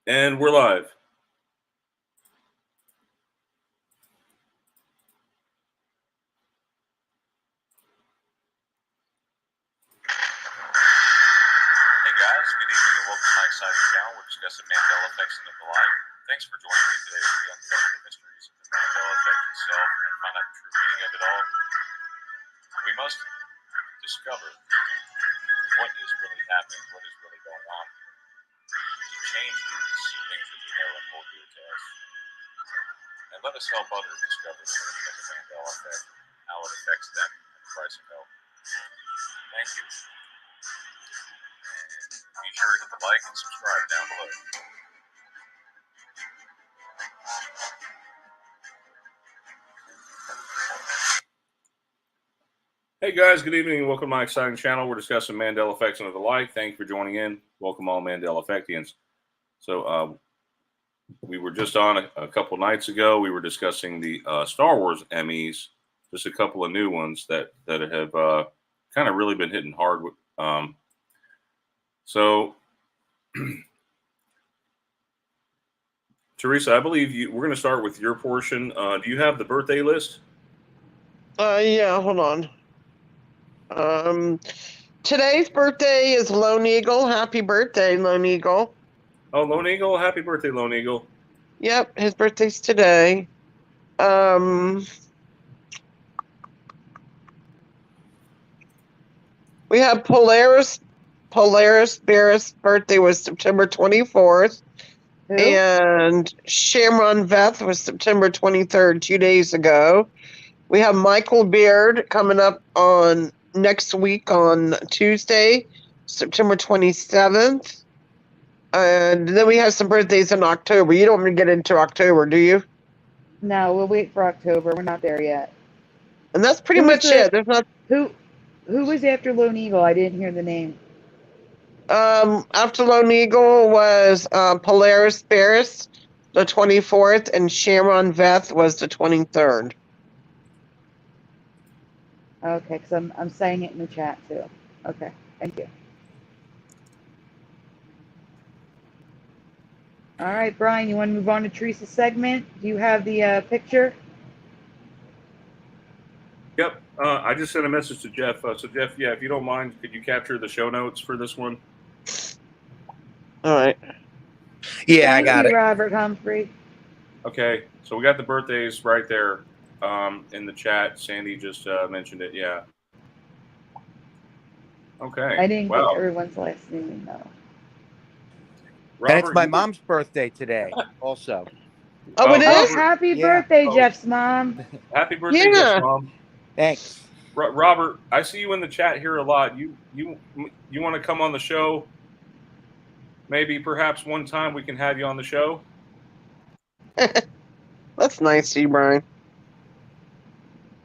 And we're live. Hey guys, good evening and welcome to my exciting channel. We're discussing Mandela effects and the like. Thanks for joining me today as we uncover the mysteries of the Mandela effect itself and find out the true meaning of it all. We must discover what is really happening, what is really going on, to change these things that we know and hold dear to us. And let us help others discover the meaning of the Mandela effect, how it affects them, and the price of help. Thank you. And be sure to hit the like and subscribe down below. Hey guys, good evening and welcome to my exciting channel. We're discussing Mandela effects and the like. Thank you for joining in. Welcome all Mandela effectians. So we were just on a couple nights ago. We were discussing the Star Wars Emmys, just a couple of new ones that have kind of really been hitting hard. So Teresa, I believe we're going to start with your portion. Do you have the birthday list? Yeah, hold on. Today's birthday is Lone Eagle. Happy birthday, Lone Eagle. Oh, Lone Eagle. Happy birthday, Lone Eagle. Yep, his birthday's today. We have Polaris Bear's birthday was September 24th. Who? And Shamron Veth was September 23rd, 2 days ago. We have Michael Beard coming up on next week on Tuesday, September 27th. And then we have some birthdays in October. You don't want to get into October, do you? No, we'll wait for October. We're not there yet. And that's pretty Who was much it. There's not. Who was after Lone Eagle? I didn't hear the name. After Lone Eagle was Polaris Bears, the 24th, and Shamron Veth was the 23rd. Okay, because I'm saying it in the chat too. Okay, thank you. All right, Brian, you want to move on to Teresa's segment? Do you have the picture? Yep. I just sent a message to Jeff. So Jeff, yeah, if you don't mind, could you capture the show notes for this one? All right. Yeah, Thank I got you, it. Robert Humphrey. Okay, so we got the birthdays right there in the chat. Sandy just mentioned it. Yeah. Okay. I didn't Wow. get everyone's last name though. Robert, And it's my mom's birthday today, also. Oh, it Oh, is? happy Yeah. birthday, Oh. Jeff's mom. Happy birthday, Yeah. Jeff, Mom. Thanks. Robert, I see you in the chat here a lot. You want to come on the show? Maybe perhaps one time we can have you on the show. That's nice of you, Brian.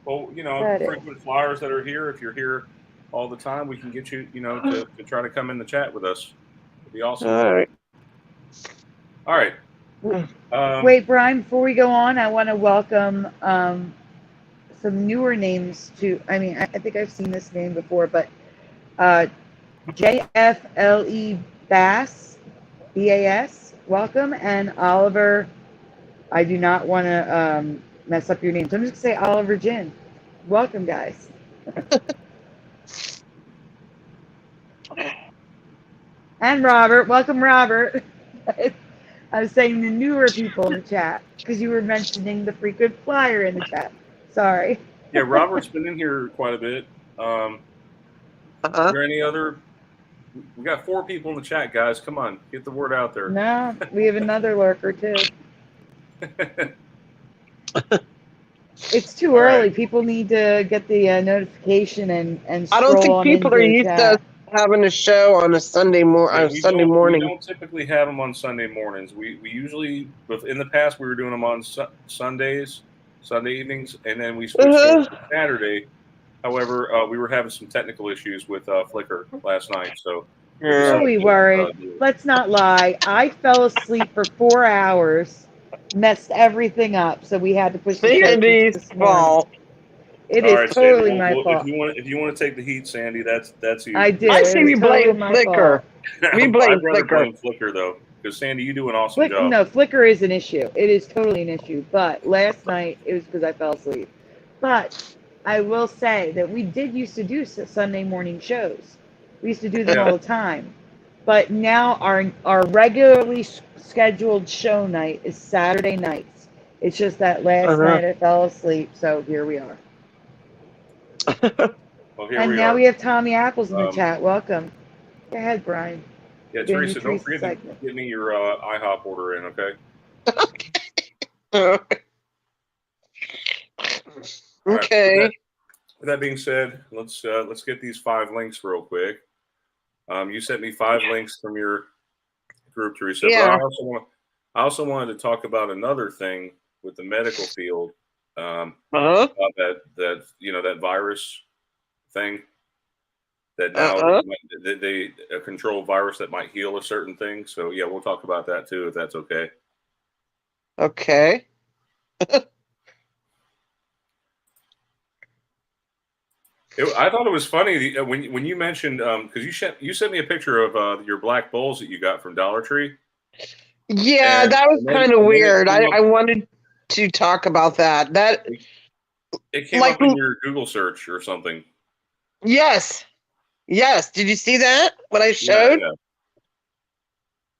Well, you know, That is. frequent flyers that are here. If you're here all the time, we can get you, to try to come in the chat with us. It'd be awesome. All right. All right. Wait, Brian, before we go on, I want to welcome some newer names to, I think I've seen this name before, but JFLE Bass, BAS, welcome, and Oliver, I do not want to mess up your name, so I'm just going to say Oliver Jin. Welcome, guys. And Robert, welcome, Robert. I was saying the newer people in the chat because you were mentioning the frequent flyer in the chat. Sorry. Yeah, Robert's been in here quite a bit. Is there any other? We got 4 people in the chat, guys. Come on, get the word out there. No, we have another lurker too. It's too early. Right. People need to get the notification and I don't scroll think on people into are the used chat. to having a show on a Sunday Yeah, morning. We don't typically have them on Sunday mornings. We usually, in the past, we were doing them on Sundays, Sunday evenings, and then we switched to Saturday. However, we were having some technical issues with Flickr last night, so. Don't be worried. Let's not lie. I fell asleep for 4 hours, messed everything up, so we had to push the show Sandy's this morning. fault. It All is right, totally Sandy, my fault. If you want to take the heat, Sandy, that's you. I did. I say we blame my Flickr. fault. We blame I'd rather Flickr. blame Flickr though. Because Sandy, you do an awesome job. No, Flickr is an issue. It is totally an issue. But last night it was because I fell asleep. But I will say that we did used to do Sunday morning shows. We used to do them Yeah. all the time. But now our regularly scheduled show night is Saturday nights. It's just that last night I fell asleep, so here we are. Well, here And we now are. we have Tommy Apples in the chat. Welcome. Go ahead, Brian. Yeah, Doing Teresa, your don't Teresa forget segment. to get me your IHOP order in, okay? All right, Okay. with that being said, let's get these 5 links real quick. You sent me 5 links from your group, Teresa. Yeah. But I also wanted to talk about another thing with the medical field. Uh-huh. That that virus thing that now Uh-huh. they a controlled virus that might heal a certain thing. So yeah, we'll talk about that too if that's okay. Okay. I thought it was funny when you mentioned because you sent me a picture of your black bowls that you got from Dollar Tree. Yeah, that was kind of and then weird. I wanted to talk about that. That it came like up in your Google search or something. yes. Yes. Did you see that? What I Yeah, showed? yeah.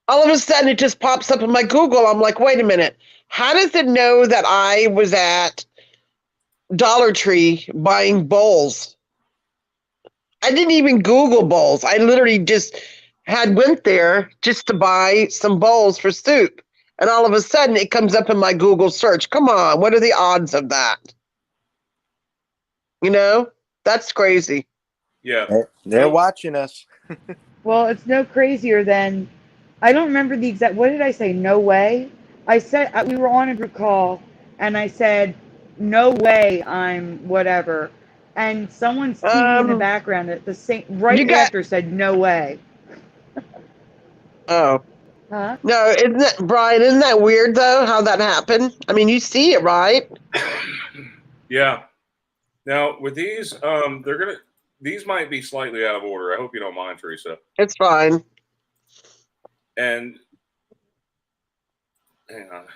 All of a sudden it just pops up in my Google. I'm like, wait a minute. How does it know that I was at Dollar Tree buying bowls? I didn't even Google bowls. I literally just went there just to buy some bowls for soup. And all of a sudden it comes up in my Google search. Come on, what are the odds of that? You know? That's crazy. Yeah. They're watching us. Well, it's no crazier than I don't remember the exact. What did I say? No way. I said we were on a group call, and I said, "No way, I'm whatever," and someone's TV in the background at the same right after said, "No way." Oh. Huh? No, isn't that Brian, isn't that weird though, how that happened? I mean, you see it, right? Yeah. Now with these, these might be slightly out of order. I hope you don't mind, Teresa. It's fine. And hang on.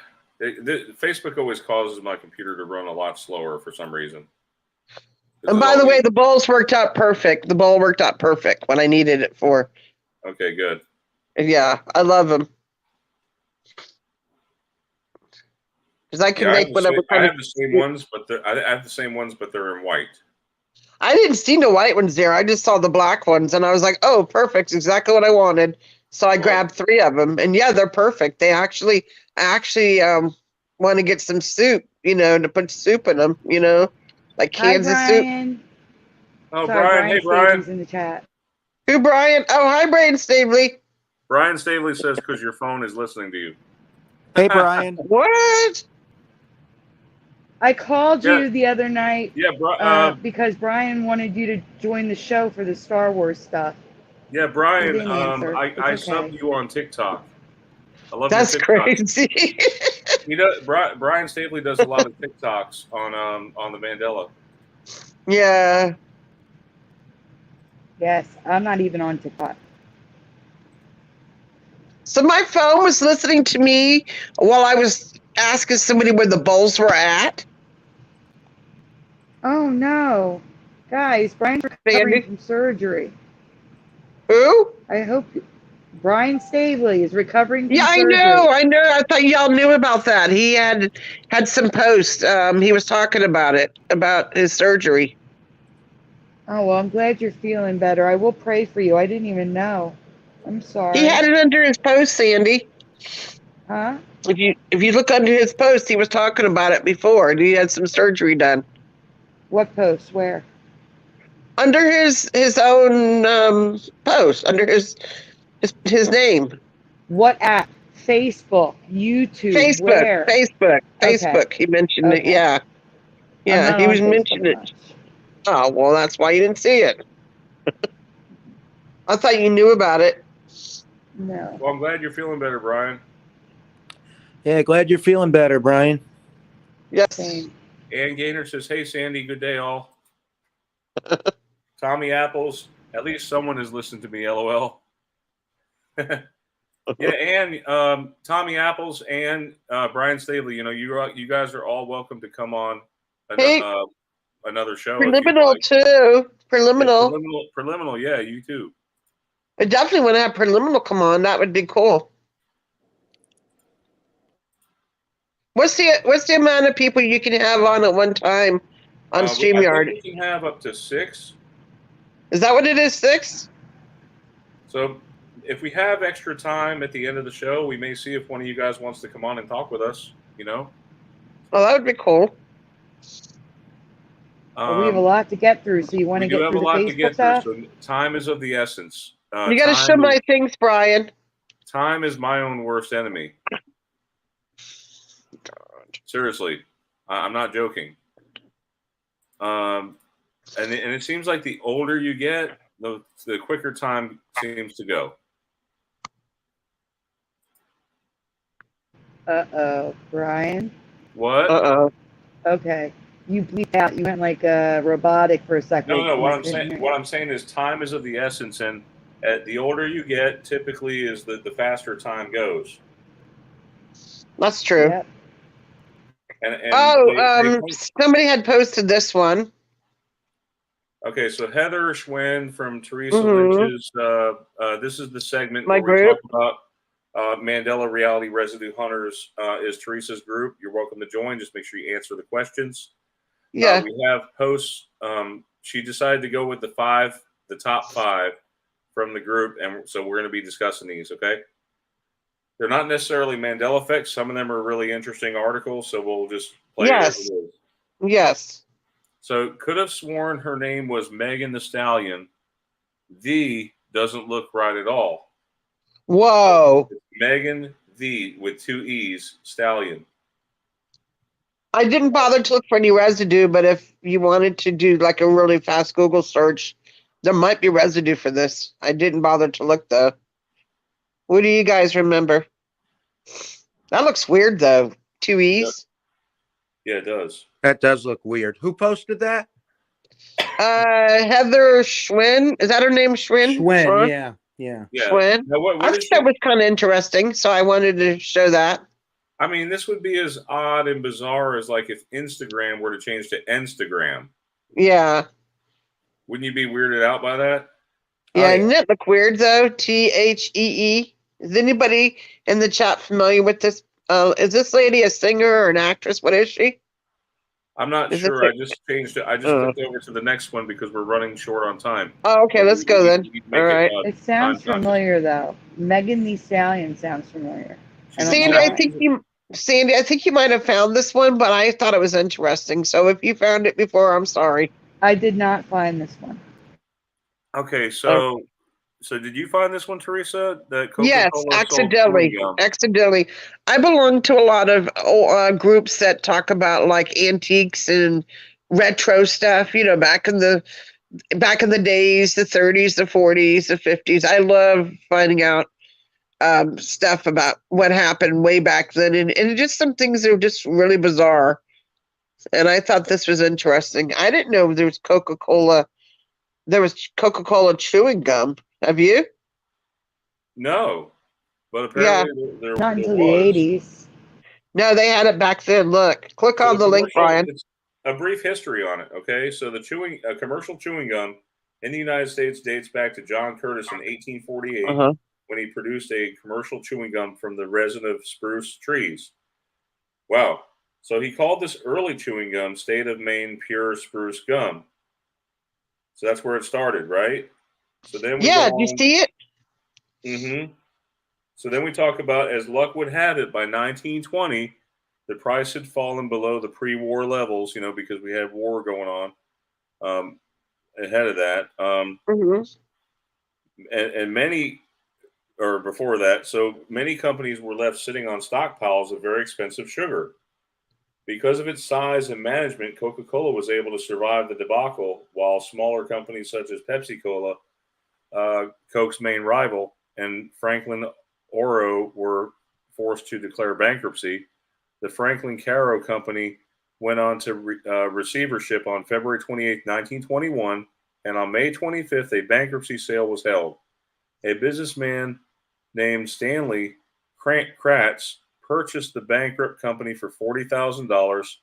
Facebook always causes my computer to run a lot slower for some reason. And by the way, the bowls worked out perfect. The bowl worked out perfect when I needed it for. Okay, good. Yeah, I love them. Because I can make whatever I have the same ones, but I have the same ones, but they're in white. I didn't see no white ones there. I just saw the black ones, and I was like, "Oh, perfect! Exactly what I wanted." So I grabbed 3 of them, and yeah, they're perfect. I actually want to get some soup, to put soup in them, like cans of soup. Oh, Sorry, Brian! Hey, Brian! Stabley's in the chat. Who, Brian? Oh, hi, Brian Stabley. Brian Stabley says because your phone is listening to you. Hey, Brian. What? I called you the other night. Yeah, because Brian wanted you to join the show for the Star Wars stuff. Yeah, Brian. He didn't answer. I okay. subbed you on TikTok. I love That's your TikTok. crazy. He does. Brian Stabley does a lot of TikToks on the Mandela. Yeah. Yes, I'm not even on TikTok. So my phone was listening to me while I was asking somebody where the bowls were at. Oh no, guys! Brian's recovering from surgery. Who? I hope Brian Stabley is recovering from surgery. I know. I thought y'all knew about that. He had some post. He was talking about it, about his surgery. Oh well, I'm glad you're feeling better. I will pray for you. I didn't even know. I'm sorry. He had it under his post, Sandy. Huh? If you look under his post, he was talking about it before. He had some surgery done. What post? Where? Under his own post, under his name. What app? Facebook, YouTube, Facebook, where? Facebook. Okay. He mentioned it. Yeah, I'm he was not on mentioning Facebook it. Oh well, that's why you didn't see it. I thought you knew about it. No. Well, I'm glad you're feeling better, Brian. Yeah, glad you're feeling better, Brian. Yes. Same. Ann Gaynor says, "Hey, Sandy, good day, all." Tommy Apples, at least someone has listened to me. LOL. Yeah, and Tommy Apples and Brian Staley. You guys are all welcome to come on Hey, another show if you'd preliminal like. too. Yeah, Preliminal. preliminal. Yeah, you too. I definitely want to have preliminal come on. That would be cool. What's the amount of people you can have on at one time on I think StreamYard? we can have up to 6. Is that what it is? 6? So if we have extra time at the end of the show, we may see if one of you guys wants to come on and talk with us. Oh, that would be cool. Well, we have a lot to get through, so you want we to do get have through a the lot to Facebook get through. stuff? So time is of the essence. You got to show my things, Brian. Time is my own worst enemy. Seriously, I'm not joking. And it seems like the older you get, the quicker time seems to go. Brian. What? Okay, you bleeped out. You went like robotic for a second. No. What I'm saying is time is of the essence, and the older you get, typically is the faster time goes. That's true. Yep. And somebody had posted this one. Okay, so Heather Schwinn from Teresa Lynch's. This is the segment My where group. we talk about Mandela Reality Residue Hunters is Teresa's group. You're welcome to join. Just make sure you answer the questions. Yeah. We have posts. She decided to go with the top 5 from the group, and so we're going to be discussing these. Okay. They're not necessarily Mandela effects. Some of them are really interesting articles, so we'll just play it as it is. Yes. So could have sworn her name was Megan the Stallion. The doesn't look right at all. Whoa. It's Megan the with 2 E's Stallion. I didn't bother to look for any residue, but if you wanted to do like a really fast Google search, there might be residue for this. I didn't bother to look though. What do you guys remember? That looks weird though. 2 E's. Yeah, it does. That does look weird. Who posted that? Heather Schwinn. Is that her name? Schwinn? Schwinn, yeah. Schwinn. Now, what I thought that was kind of interesting, so I wanted to show that. I mean, this would be as odd and bizarre as like if Instagram were to change to Instagram. Yeah. Wouldn't you be weirded out by that? Yeah, doesn't it look weird though? THEE. Is anybody in the chat familiar with this? Is this lady a singer or an actress? What is she? I'm not sure. I just changed it. I just clicked over to the next one because we're running short on time. Oh, okay, let's go then. All right. It sounds familiar though. Megan the Stallion sounds familiar. Sandy, I think you might have found this one, but I thought it was interesting. So if you found it before, I'm sorry. I did not find this one. Okay, so did you find this one, Teresa? That Coca-Cola yes, accidentally. I belong to a lot of groups that talk about like antiques and retro stuff. You know, back in the days, the 30s, the 40s, the 50s. I love finding out stuff about what happened way back then, and just some things that are just really bizarre. And I thought this was interesting. I didn't know there was Coca-Cola. There was Coca-Cola chewing gum. Have you? No, but apparently there not until was. the 80s. No, they had it back then. Look, click on the link, Brian. It's a brief history on it. Okay, so the commercial chewing gum in the United States dates back to John Curtis in 1848 when he produced a commercial chewing gum from the resin of spruce trees. Wow. So he called this early chewing gum State of Maine Pure Spruce Gum. So that's where it started, right? So then do you see it? Mm-hmm. So then we talk about, as luck would have it, by 1920, the price had fallen below the pre-war levels, because we had war going on ahead of that. And many, or before that, so many companies were left sitting on stockpiles of very expensive sugar. Because of its size and management, Coca-Cola was able to survive the debacle, while smaller companies such as Pepsi-Cola, Coke's main rival, and Franklin Oro were forced to declare bankruptcy. The Franklin Caro Company went on to receivership on February 28, 1921, and on May 25th, a bankruptcy sale was held. A businessman named Stanley Kratz purchased the bankrupt company for $40,000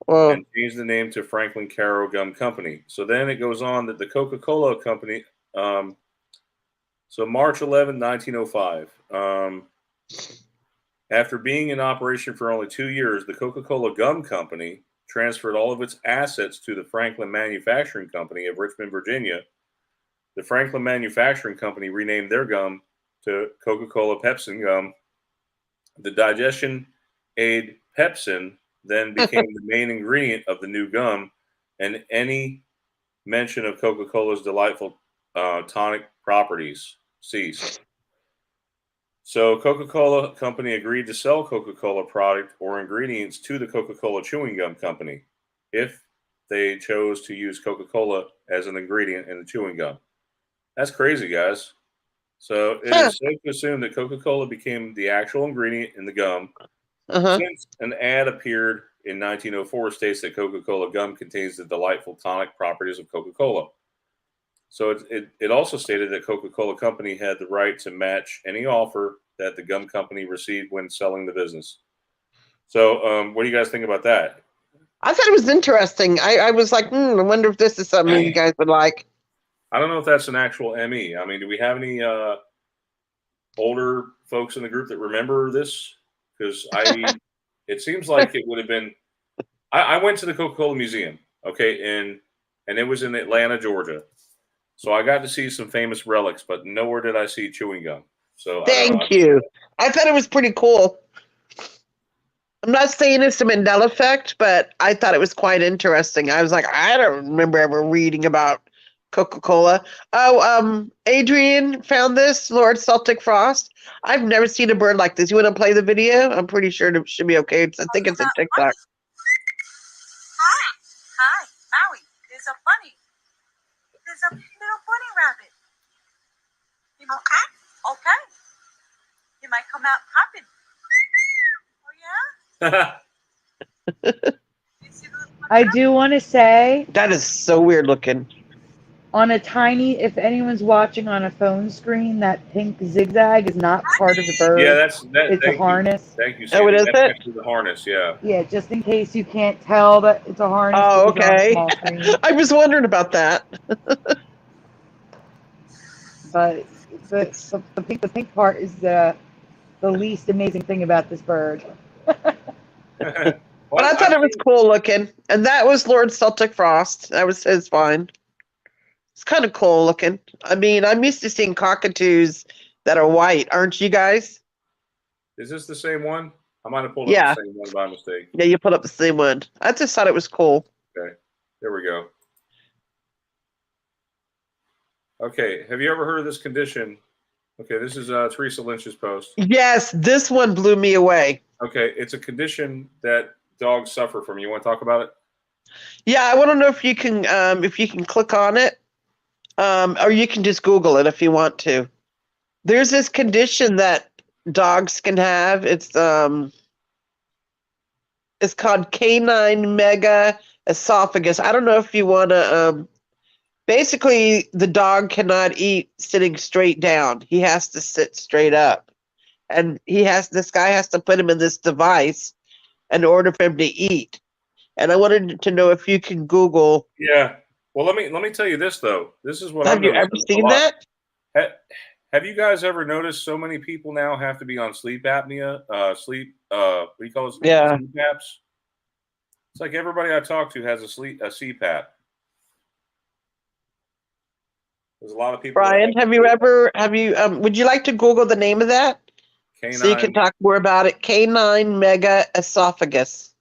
Well, and changed the name to Franklin Caro Gum Company. So then it goes on that the Coca-Cola Company, so March 11, 1905, after being in operation for only 2 years, the Coca-Cola Gum Company transferred all of its assets to the Franklin Manufacturing Company of Richmond, Virginia. The Franklin Manufacturing Company renamed their gum to Coca-Cola Pepsin Gum. The digestion aid Pepsin then became the main ingredient of the new gum, and any mention of Coca-Cola's delightful tonic properties ceased. So Coca-Cola Company agreed to sell Coca-Cola product or ingredients to the Coca-Cola Chewing Gum Company if they chose to use Coca-Cola as an ingredient in the chewing gum. That's crazy, guys. So it is safe to assume that Coca-Cola became the actual ingredient in the gum since an ad appeared in 1904 states that Coca-Cola gum contains the delightful tonic properties of Coca-Cola. So it also stated that Coca-Cola Company had the right to match any offer that the gum company received when selling the business. So what do you guys think about that? I thought it was interesting. I was like, I wonder if this is something you guys would like. I don't know if that's an actual ME. I mean, do we have any older folks in the group that remember this? Because it seems like it would have been. I went to the Coca-Cola Museum, okay, and it was in Atlanta, Georgia. So I got to see some famous relics, but nowhere did I see chewing gum. So Thank you. I thought it was pretty cool. I'm not saying it's the Mandela effect, but I thought it was quite interesting. I was like, I don't remember ever reading about Coca-Cola. Oh, Adrian found this, Lord Celtic Frost. I've never seen a bird like this. You want to play the video? I'm pretty sure it should be okay. I think it's a TikTok. Hi, Maui. There's a bunny. There's a little bunny rabbit. Okay. You might come out popping. Oh yeah? You see the little bunny I rabbit? do want to say That is so weird looking. on a tiny, if anyone's watching on a phone screen, that pink zigzag is not part of the bird. Yeah, that's that. It's a harness. Thank you, Oh, Sandy. it is That's it? actually the harness. Yeah. Yeah, just in case you can't tell that it's a harness Oh, because you're on a okay. small screen. I was wondering about that. But the pink part is the least amazing thing about this bird. But I thought it was cool looking. And that was Lord Celtic Frost. That was his find. It's kind of cool looking. I mean, I'm used to seeing cockatoos that are white, aren't you guys? Is this the same one? I might have pulled Yeah. up the same one by mistake. Yeah, you put up the same one. I just thought it was cool. Okay, there we go. Okay, have you ever heard of this condition? Okay, this is Teresa Lynch's post. Yes, this one blew me away. Okay, it's a condition that dogs suffer from. You want to talk about it? Yeah, I want to know if you can click on it, or you can just Google it if you want to. There's this condition that dogs can have. It's called canine mega esophagus. I don't know if you want to. Basically, the dog cannot eat sitting straight down. He has to sit straight up, and this guy has to put him in this device in order for him to eat. And I wanted to know if you can Google. Yeah. Well, let me tell you this though. This is what Have I'm you ever noticing a seen lot. that? Have you guys ever noticed so many people now have to be on sleep apnea? What do you call it? Yeah. Sleep apps. It's like everybody I talk to has a CPAP. There's a lot of people. Brian, would you like to Google the name of that? Canine. So you can talk more about it. Canine mega esophagus.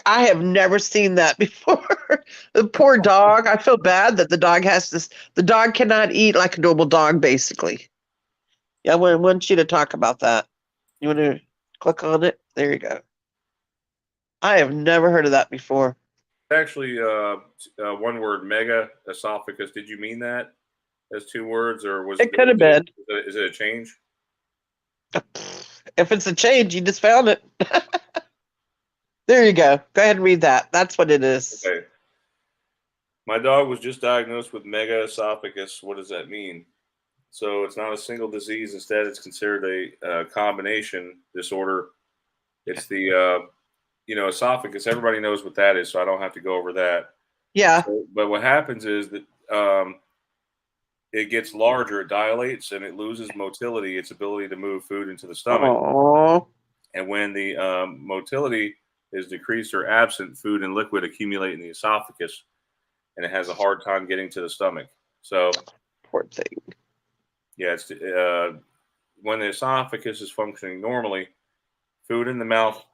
I have never seen that before. The poor dog. I feel bad that the dog the dog cannot eat like a normal dog, basically. Yeah, I want you to talk about that. You want to click on it? There you go. I have never heard of that before. Actually, one word, mega esophagus. Did you mean that as two words, or was It could have been. Is it a change? If it's a change, you just found it. There you go. Go ahead and read that. That's what it is. Okay. My dog was just diagnosed with mega esophagus. What does that mean? So it's not a single disease. Instead, it's considered a combination disorder. It's the esophagus. Everybody knows what that is, so I don't have to go over that. Yeah. But what happens is that it gets larger, it dilates, and it loses motility, its ability to move food into the stomach. Oh. And when the motility is decreased or absent, food and liquid accumulate in the esophagus, and it has a hard time getting to the stomach. So, Poor thing. yeah, it's when the esophagus is functioning normally, food in the mouth.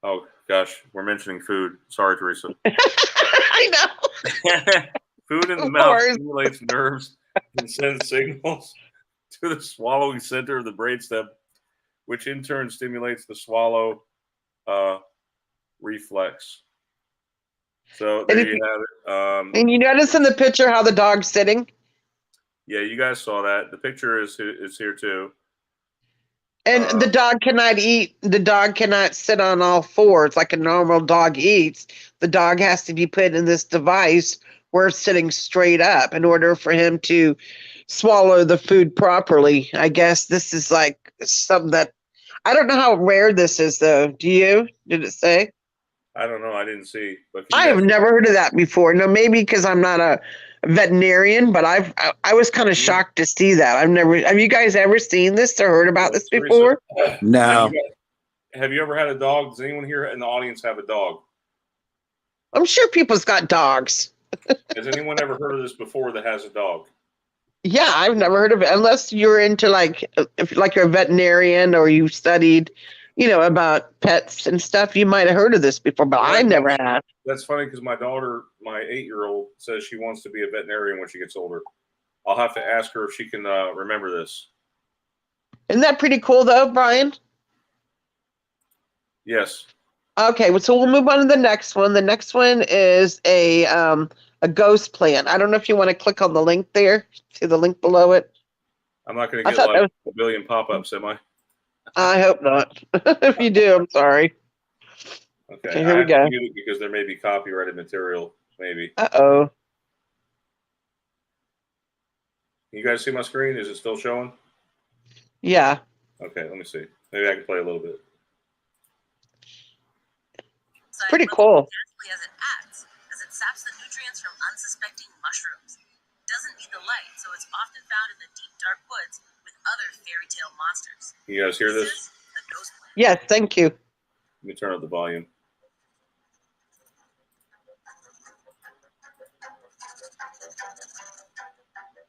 Oh gosh, we're mentioning food. Sorry, Teresa. I know. Food in the Of mouth course. stimulates nerves and sends signals to the swallowing center of the brainstem, which in turn stimulates the swallow reflex. So there you have it. And you notice in the picture how the dog's sitting? Yeah, you guys saw that. The picture is here too. And the dog cannot eat. The dog cannot sit on all fours like a normal dog eats. The dog has to be put in this device where it's sitting straight up in order for him to swallow the food properly. I guess this is like something that I don't know how rare this is though. Do you? Did it say? I don't know. I didn't see. But I have never heard of that before. No, maybe because I'm not a veterinarian, but I was kind of shocked to see that. Have you guys ever seen this or heard about this before? No. Have you ever had a dog? Does anyone here in the audience have a dog? I'm sure people's got dogs. Has anyone ever heard of this before that has a dog? Yeah, I've never heard of it unless you're into if you're a veterinarian or you studied, about pets and stuff. You might have heard of this before, but I never have. That's funny because my daughter, my 8-year-old, says she wants to be a veterinarian when she gets older. I'll have to ask her if she can remember this. Isn't that pretty cool, though, Brian? Yes. Okay, so we'll move on to the next one. The next one is a ghost plant. I don't know if you want to click on the link there. See the link below it? I'm not going to get like a billion pop-ups, am I? I hope not. If you do, I'm sorry. Okay, here we go. Because there may be copyrighted material, maybe. Uh-oh. You guys see my screen? Is it still showing? Yeah. Okay, let me see. Maybe I can play a little bit. It's pretty cool. As it acts, as it saps the nutrients from unsuspecting mushrooms. It doesn't need the light, so it's often found in the deep, dark woods with other fairy tale monsters. You guys hear this? The ghost plant. Yes, thank you. Let me turn up the volume.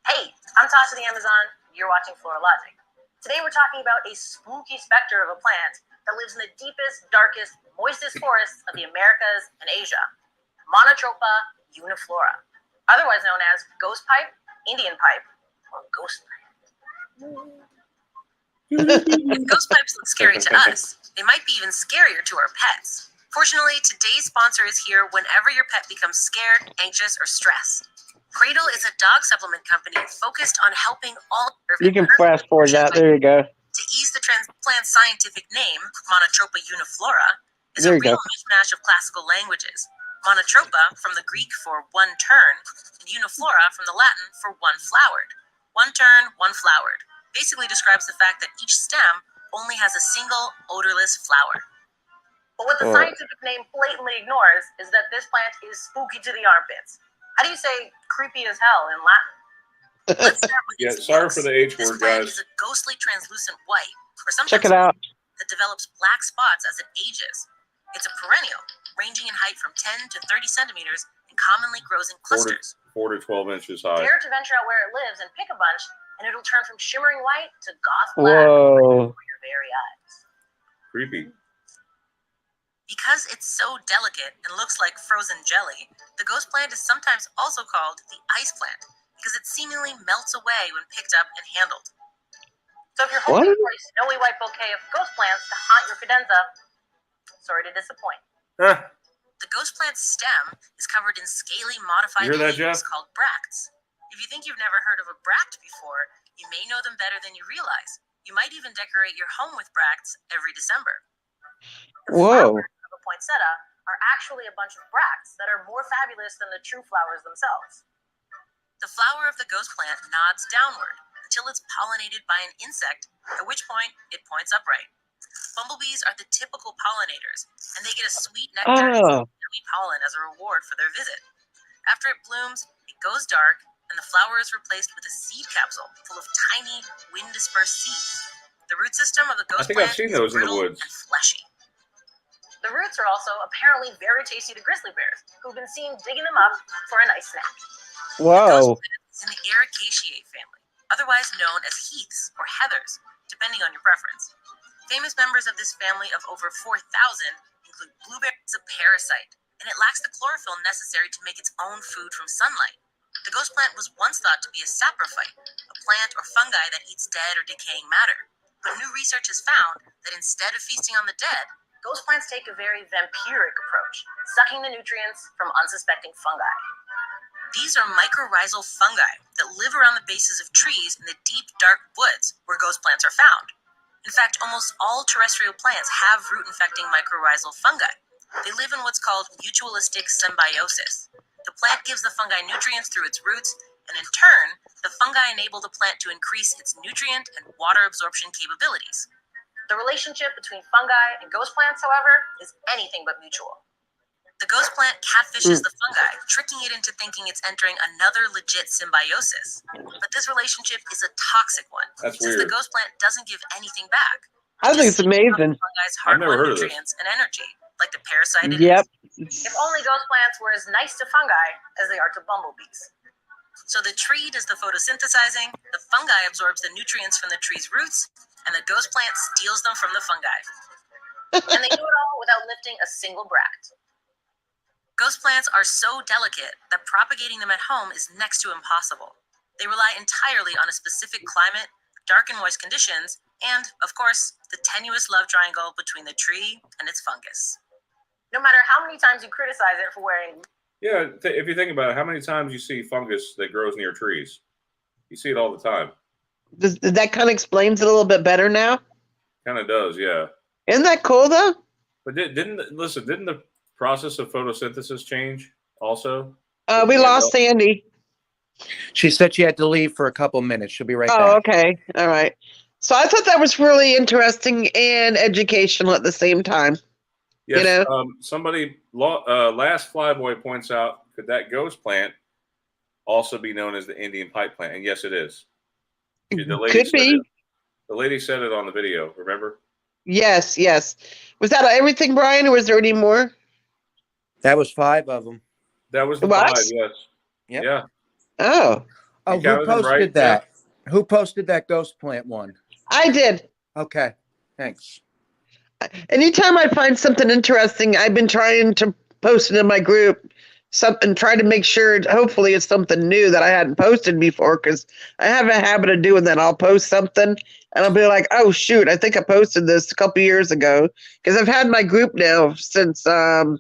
Hey, I'm Tasha the Amazon. You're watching Floralogic. Today we're talking about a spooky specter of a plant that lives in the deepest, darkest, moistest forests of the Americas and Asia. Monotropa uniflora, otherwise known as ghost pipe, Indian pipe, or ghost pipe. If ghost pipes look scary to us, they might be even scarier to our pets. Fortunately, today's sponsor is here whenever your pet becomes scared, anxious, or stressed. Cradle is a dog supplement company focused on helping all. You can fast forward that. There you go. To ease the plant's scientific name, Monotropa uniflora, is a real mishmash of classical languages. Monotropa from the Greek for one turn, and uniflora from the Latin for one flowered. One turn, one flowered. Basically describes the fact that each stem only has a single odorless flower. But what the scientific name blatantly ignores is that this plant is spooky to the armpits. How do you say creepy as hell in Latin? Let's start with its sorry looks. for the H word, This plant guys. is a ghostly translucent white, or Check sometimes it out. that develops black spots as it ages. It's a perennial, ranging in height from 10 to 30 centimeters and commonly grows in clusters. 4 to 12 inches high. Dare to venture out where it lives and pick a bunch, and it'll turn from shimmering white to goth black Whoa. before your very eyes. Creepy. Because it's so delicate and looks like frozen jelly, the ghost plant is sometimes also called the ice plant because it seemingly melts away when picked up and handled. So if you're hoping for a snowy white bouquet of ghost plants to haunt your cadenza, sorry to disappoint. The ghost plant's stem is covered in scaly modified You hear that, leaves Jeff? called bracts. If you think you've never heard of a bract before, you may know them better than you realize. You might even decorate your home with bracts every December. The Whoa. flowers of a poinsettia are actually a bunch of bracts that are more fabulous than the true flowers themselves. The flower of the ghost plant nods downward, until it's pollinated by an insect, at which point it points upright. Bumblebees are the typical pollinators, and they get a sweet nectar and Oh, yummy pollen as a reward for their visit. After it blooms, it goes dark, and the flower is replaced with a seed capsule full of tiny, wind-dispersed seeds. The root system of the I ghost think I've plant seen is those in the brittle woods. and fleshy. The roots are also apparently very tasty to grizzly bears, who've been seen digging them up for a nice snack. The ghost whoa. plant is in the Ericaceae family, otherwise known as heaths or heathers, depending on your preference. Famous members of this family of over 4,000 include blueberry as a parasite, and it lacks the chlorophyll necessary to make its own food from sunlight. The ghost plant was once thought to be a saprophyte, a plant or fungi that eats dead or decaying matter. But new research has found that instead of feasting on the dead, ghost plants take a very vampiric approach, sucking the nutrients from unsuspecting fungi. These are mycorrhizal fungi that live around the bases of trees in the deep, dark woods where ghost plants are found. In fact, almost all terrestrial plants have root-infecting mycorrhizal fungi. They live in what's called mutualistic symbiosis. The plant gives the fungi nutrients through its roots, and in turn, the fungi enable the plant to increase its nutrient and water absorption capabilities. The relationship between fungi and ghost plants, however, is anything but mutual. The ghost plant catfishes the fungi, tricking it into thinking it's entering another legit symbiosis. But this relationship is a toxic one, That's since the weird. ghost plant doesn't give anything back. I think it's amazing. Fungi's I've never hard-won heard of this. nutrients and energy, like the parasite it Yep. is. If only ghost plants were as nice to fungi as they are to bumblebees. So the tree does the photosynthesizing, the fungi absorbs the nutrients from the tree's roots, and the ghost plant steals them from the fungi. And they do it all without lifting a single bract. Ghost plants are so delicate that propagating them at home is next to impossible. They rely entirely on a specific climate, dark and moist conditions, and, of course, the tenuous love triangle between the tree and its fungus. No matter how many times you criticize it for wearing... Yeah, if you think about it, how many times you see fungus that grows near trees? You see it all the time. Does that kind of explains it a little bit better now? Kind of does, yeah. Isn't that cool though? But didn't the process of photosynthesis change also? We lost Sandy. She said she had to leave for a couple minutes. She'll be right Oh, back. okay. All right. So I thought that was really interesting and educational at the same time. Yes, You know? Somebody, Last Flyboy points out, could that ghost plant also be known as the Indian pipe plant? And yes, it is. Could be. The lady said it on the video, remember? Yes, yes. Was that everything, Brian, or was there any more? That was 5 of them. That was the What? 5, yes. Yep. Yeah. Oh, Oh, You who counted them posted right, that? Who posted that ghost plant one? I did. Okay, thanks. Anytime I find something interesting, I've been trying to post it in my group. Something, try to make sure, hopefully it's something new that I hadn't posted before, because I have a habit of doing that. I'll post something and I'll be like, oh shoot, I think I posted this a couple years ago, because I've had my group now since 4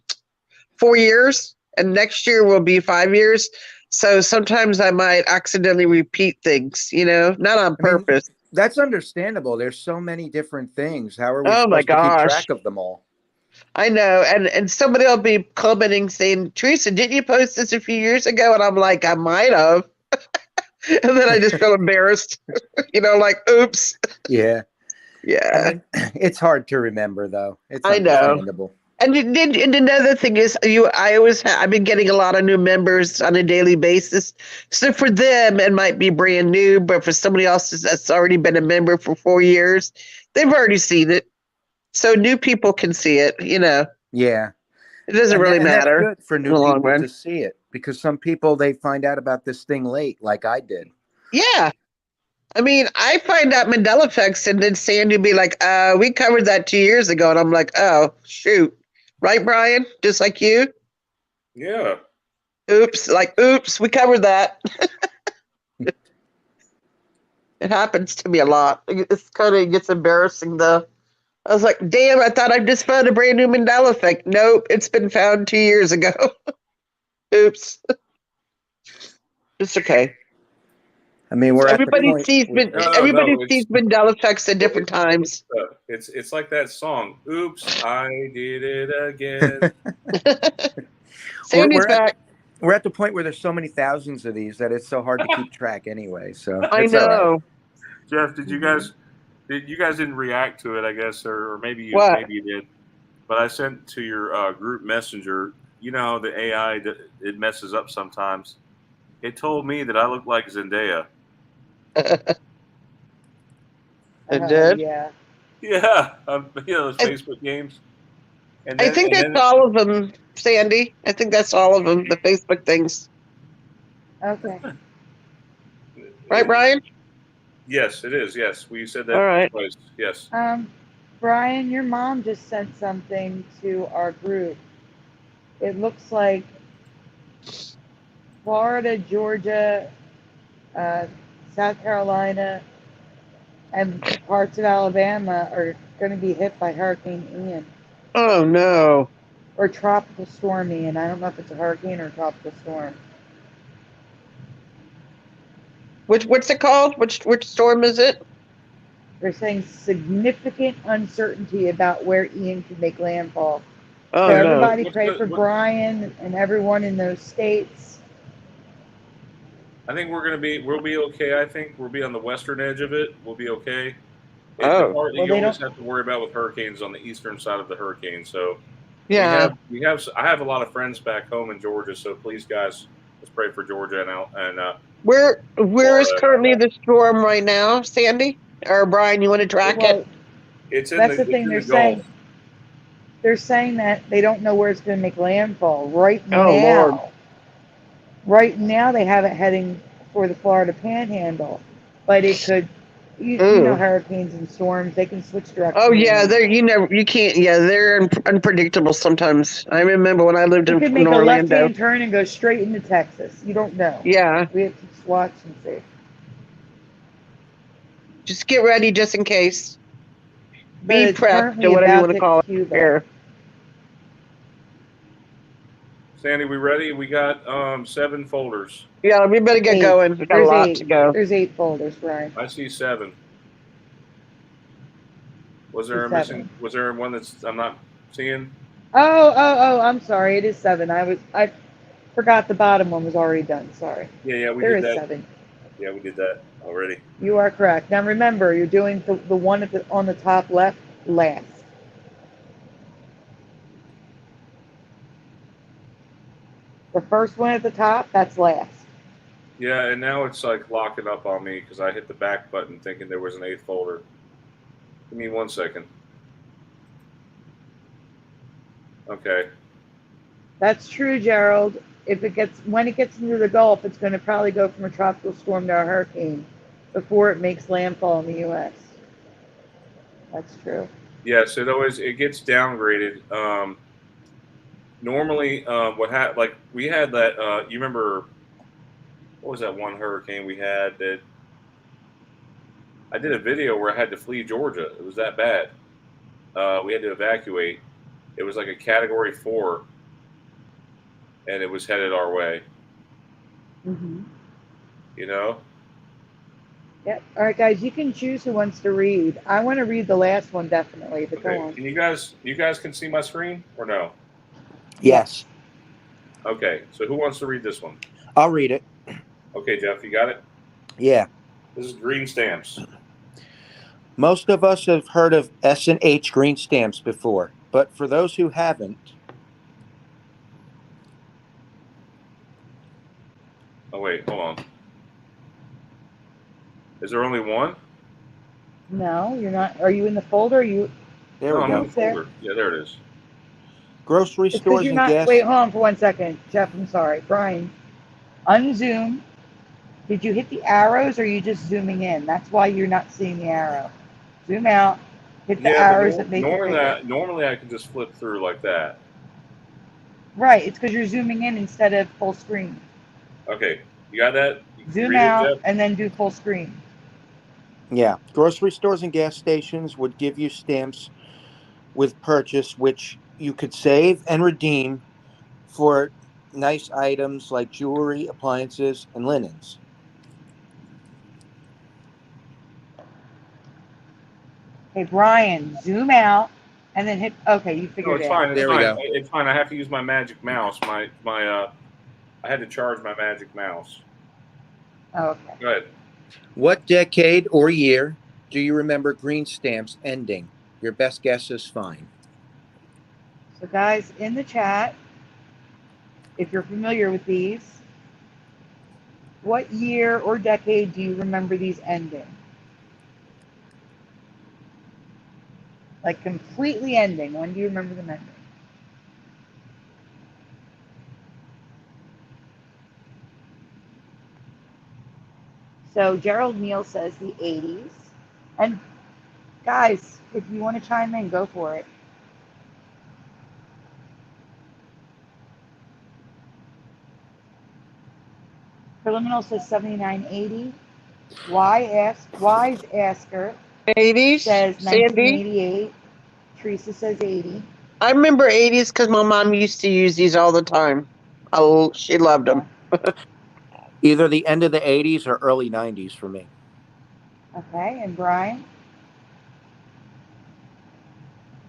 years, and next year will be 5 years. So sometimes I might accidentally repeat things, not on purpose. That's understandable. There's so many different things. How are we Oh my supposed to keep gosh. track of them all? I know, and somebody will be commenting saying, Teresa, didn't you post this a few years ago? And I'm like, I might have. And then I just feel embarrassed, like, oops. Yeah. Yeah. I mean, it's hard to remember, though. It's I know. understandable. And another thing is, I've been getting a lot of new members on a daily basis. So for them, it might be brand new, but for somebody else that's already been a member for 4 years, they've already seen it. So new people can see it, Yeah. It doesn't really matter. That's good for new in the long people run. to see it, because some people, they find out about this thing late, like I did. Yeah. I mean, I find out Mandela effects, and then Sandy be like, we covered that 2 years ago. And I'm like, oh, shoot. Right, Brian? Just like you? Yeah. Oops, we covered that. It happens to me a lot. It's kind of gets embarrassing, though. I was like, damn, I thought I just found a brand new Mandela effect. Nope, it's been found 2 years ago. Oops. It's okay. I mean, we're Everybody at the point. sees Mandela effects at different times. It's like that song. Oops, I did it again. Sandy's back. We're at the point where there's so many thousands of these that it's so hard to keep track anyway. So I it's all right. know. Jeff, did you Mhm. guys didn't react to it? I guess, or maybe What? you did. But I sent to your group messenger. You know the AI it messes up sometimes. It told me that I look like Zendaya. It Oh did. yeah. Yeah, those I, Facebook games. And I then think and that's then all of them, Sandy. I think that's all of them. The Facebook things, Okay. right, Brian? yes, it is. Yes, we said All that right. twice. Yes. Brian, your mom just sent something to our group. It looks like Florida, Georgia, uh, South Carolina, and parts of Alabama are going to be hit by Hurricane Ian Oh no. or Tropical Storm Ian. I don't know if it's a hurricane or a tropical storm. What's it called? Which storm is it? They're saying significant uncertainty about where Ian could make landfall. So Oh no. everybody pray for Brian and everyone in those states. I think we'll be okay. I think we'll be on the western edge of it. We'll be okay. The Oh part that Well, you they always don't. have to worry about with hurricanes is on the eastern side of the hurricane. So yeah. I have a lot of friends back home in Georgia. So please, guys, let's pray for Georgia and Where is Florida and all currently that. the storm right now, Sandy? Or Brian, you want to track it? Well, that's the It's thing in they're the Gulf. saying. They're saying that they don't know where it's going to make landfall right Oh Lord. now. Right now, they have it heading for the Florida Panhandle, but it could. You know, Ooh. hurricanes and storms, they can switch Oh direction at yeah, any they're time. you can't. Yeah, they're unpredictable sometimes. I remember when I lived It could in make a Orlando. left-hand turn and go straight into Texas. You don't know. Yeah, We have to just watch and see. just get ready just in case. But Be it's prepped or currently whatever you about want to to hit call it. Cuba. Here. Sandy, we ready? We got 7 folders. Yeah, we better get 8. going. We got a There's lot 8. to go. There's 8 folders, right? I see 7. There's 7. Was there one that's I'm not seeing? Oh, I'm sorry. It is 7. I forgot the bottom one was already done. Sorry. Yeah, we There did is that. 7. Yeah, we did that already. You are correct. Now remember, you're doing the one on the top left last. The first one at the top, that's last. Yeah, and now it's like locking up on me because I hit the back button thinking there was an 8th folder. Give me 1 second. Okay. That's true, Gerald. When it gets into the Gulf, it's going to probably go from a tropical storm to a hurricane before it makes landfall in the U.S. That's true. Yes, it gets downgraded. Normally, like we had that. You remember what was that one hurricane we had that I did a video where I had to flee Georgia. It was that bad. We had to evacuate. It was like a Category 4, and it was headed our way. Mm-hmm. You know. Yep. All right, guys, you can choose who wants to read. I want to read the last one definitely, but go Okay. on. Can you guys can see my screen or no? Yes. Okay. So who wants to read this one? I'll read it. Okay, Jeff, you got it. Yeah. This is green stamps. Most of us have heard of S&H green stamps before, but for those who haven't, Oh wait, hold on. Is there only one? No, you're not. Are you in the folder? there No, we I'm in go. the folder. Yeah, there it is. Grocery It's because stores you're and not. gas. Wait, hold on for 1 second, Jeff. I'm sorry, Brian. Unzoom. Did you hit the arrows or are you just zooming in? That's why you're not seeing the arrow. Zoom out. Hit the Yeah, but arrows that make it bigger. normally I can just flip through like that. Right. It's because you're zooming in instead of full screen. Okay, you got that? You can Zoom read it, out Jeff? and then do full screen. Yeah. Grocery stores and gas stations would give you stamps with purchase, which you could save and redeem for nice items like jewelry, appliances, and linens. Hey, Brian, zoom out and then hit. Okay, you No, figured it's it out. fine. It's There we fine. go. It's fine. I have to use my magic mouse. I had to charge my magic mouse. Oh, okay. Go ahead. What decade or year do you remember green stamps ending? Your best guess is fine. So, guys, in the chat, if you're familiar with these, what year or decade do you remember these ending? Like completely ending. When do you remember them ending? So Gerald Neal says the 80s. And guys, if you want to chime in, go for it. Preliminal says 7980. Wise Asker 80s, says Sandy. 1988. Teresa says 80. I remember 80s because my mom used to use these all the time. Oh, she loved them. Either the end of the 80s or early 90s for me. Okay, and Brian?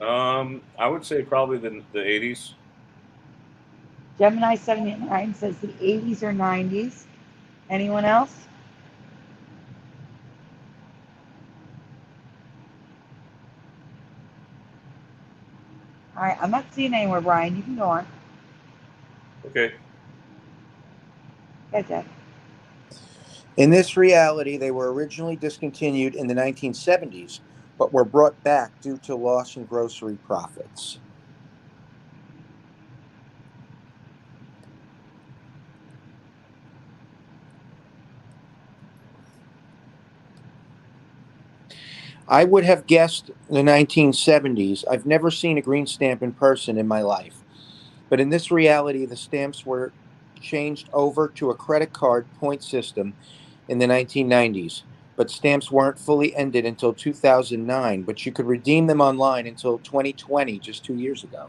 I would say probably the 80s. Gemini 79 says the 80s or 90s. Anyone else? All right, I'm not seeing anywhere, Brian. You can go on. Okay. Okay, Jeff. In this reality, they were originally discontinued in the 1970s, but were brought back due to loss in grocery profits. I would have guessed the 1970s. I've never seen a green stamp in person in my life. But in this reality, the stamps were changed over to a credit card point system in the 1990s. But stamps weren't fully ended until 2009, but you could redeem them online until 2020, just 2 years ago.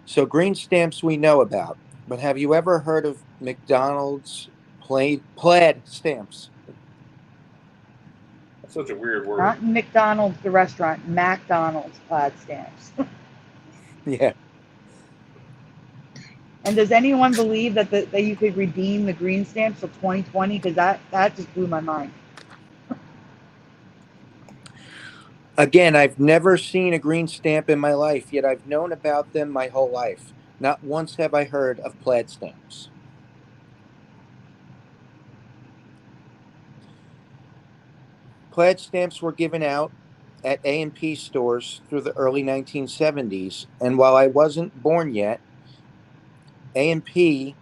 So green stamps we know about, but have you ever heard of McDonald's plaid stamps? That's such a weird word. Not McDonald's, the restaurant, McDonald's plaid stamps. Yeah. And does anyone believe that you could redeem the green stamps till 2020? Because that just blew my mind. Again, I've never seen a green stamp in my life, yet I've known about them my whole life. Not once have I heard of plaid stamps. Plaid stamps were given out at A&P stores through the early 1970s, and while I wasn't born yet, A&P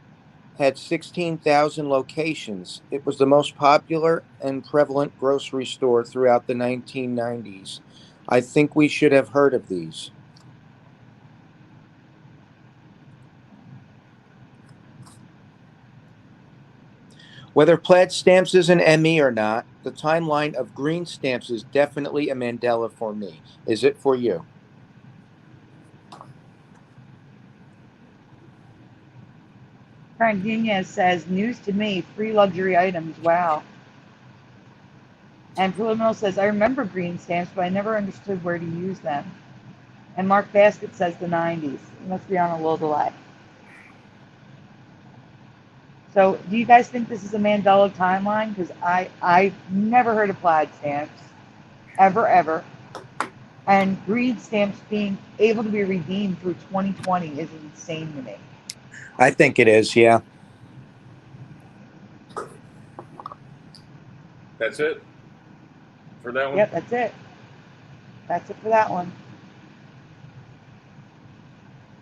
had 16,000 locations. It was the most popular and prevalent grocery store throughout the 1990s. I think we should have heard of these. Whether plaid stamps is an Emmy or not, the timeline of green stamps is definitely a Mandela for me. Is it for you? Frank Nunez says, news to me, free luxury items. Wow. And Preliminal says, I remember green stamps, but I never understood where to use them. And Mark Basket says the 90s. It must be on a little delay. So do you guys think this is a Mandela timeline? Because I've never heard of plaid stamps. Ever. And green stamps being able to be redeemed through 2020 is insane to me. I think it is, yeah. That's it for that one? Yep, that's it. That's it for that one.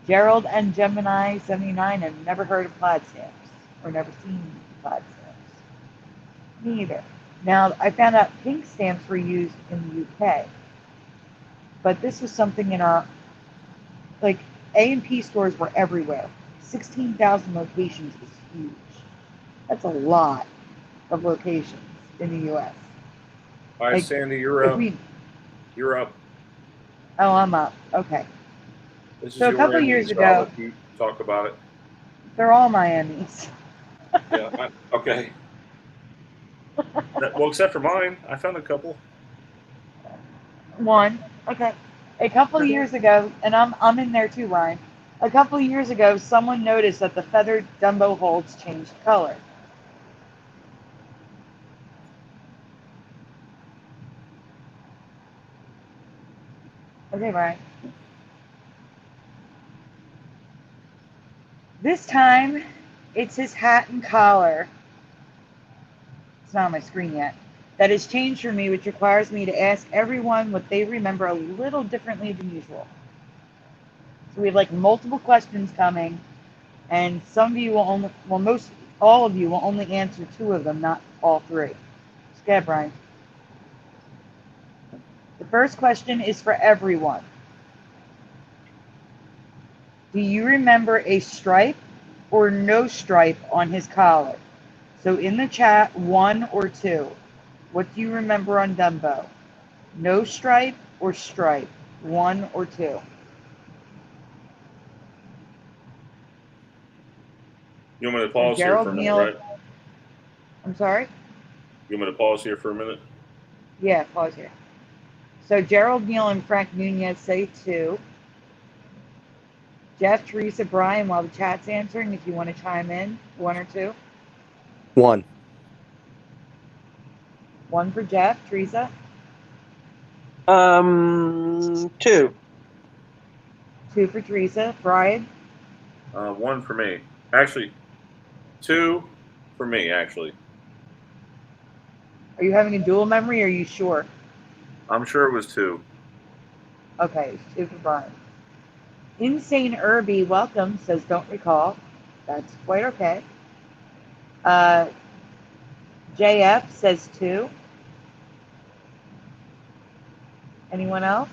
Gerald and Gemini 79 have never heard of plaid stamps or never seen plaid stamps. Me either. Now, I found out pink stamps were used in the UK, but this was something in our, like, A&P stores were everywhere. 16,000 locations is huge. That's a lot of locations in the US. All right, Like, Sandy, you're up. You're up. Oh, I'm up. Okay. This is So a your couple Emmy, years so ago- I'll let you talk about it. They're all Miamis. Yeah. Okay. Well, except for mine, I found a couple. One. Okay. A couple of years ago, and I'm in there too, Ryan. A couple of years ago, someone noticed that the feathered Dumbo holds changed color. Okay, Brian. This time, it's his hat and collar. It's not on my screen yet. That has changed for me, which requires me to ask everyone what they remember a little differently than usual. So we have like multiple questions coming, and some of you will only, well, most all of you will only answer 2 of them, not all 3. So go ahead, Brian. The first question is for everyone. Do you remember a stripe or no stripe on his collar? So in the chat, 1 or 2. What do you remember on Dumbo? No stripe or stripe? 1 or 2? You want me to pause here Gerald for a minute, Neal, right? I'm sorry? You want me to pause here for a minute? Yeah, pause here. So Gerald Neal and Frank Nunez say 2. Jeff, Teresa, Brian, while the chat's answering, if you want to chime in, 1 or 2? 1. 1 for Jeff, Teresa? 2. 2 for Teresa. Brian? 1 for me. Actually, 2 for me, actually. Are you having a dual memory, or are you sure? I'm sure it was 2. Okay, 2 for Brian. Insane Irby, welcome, says don't recall. That's quite okay. JF says 2. Anyone else?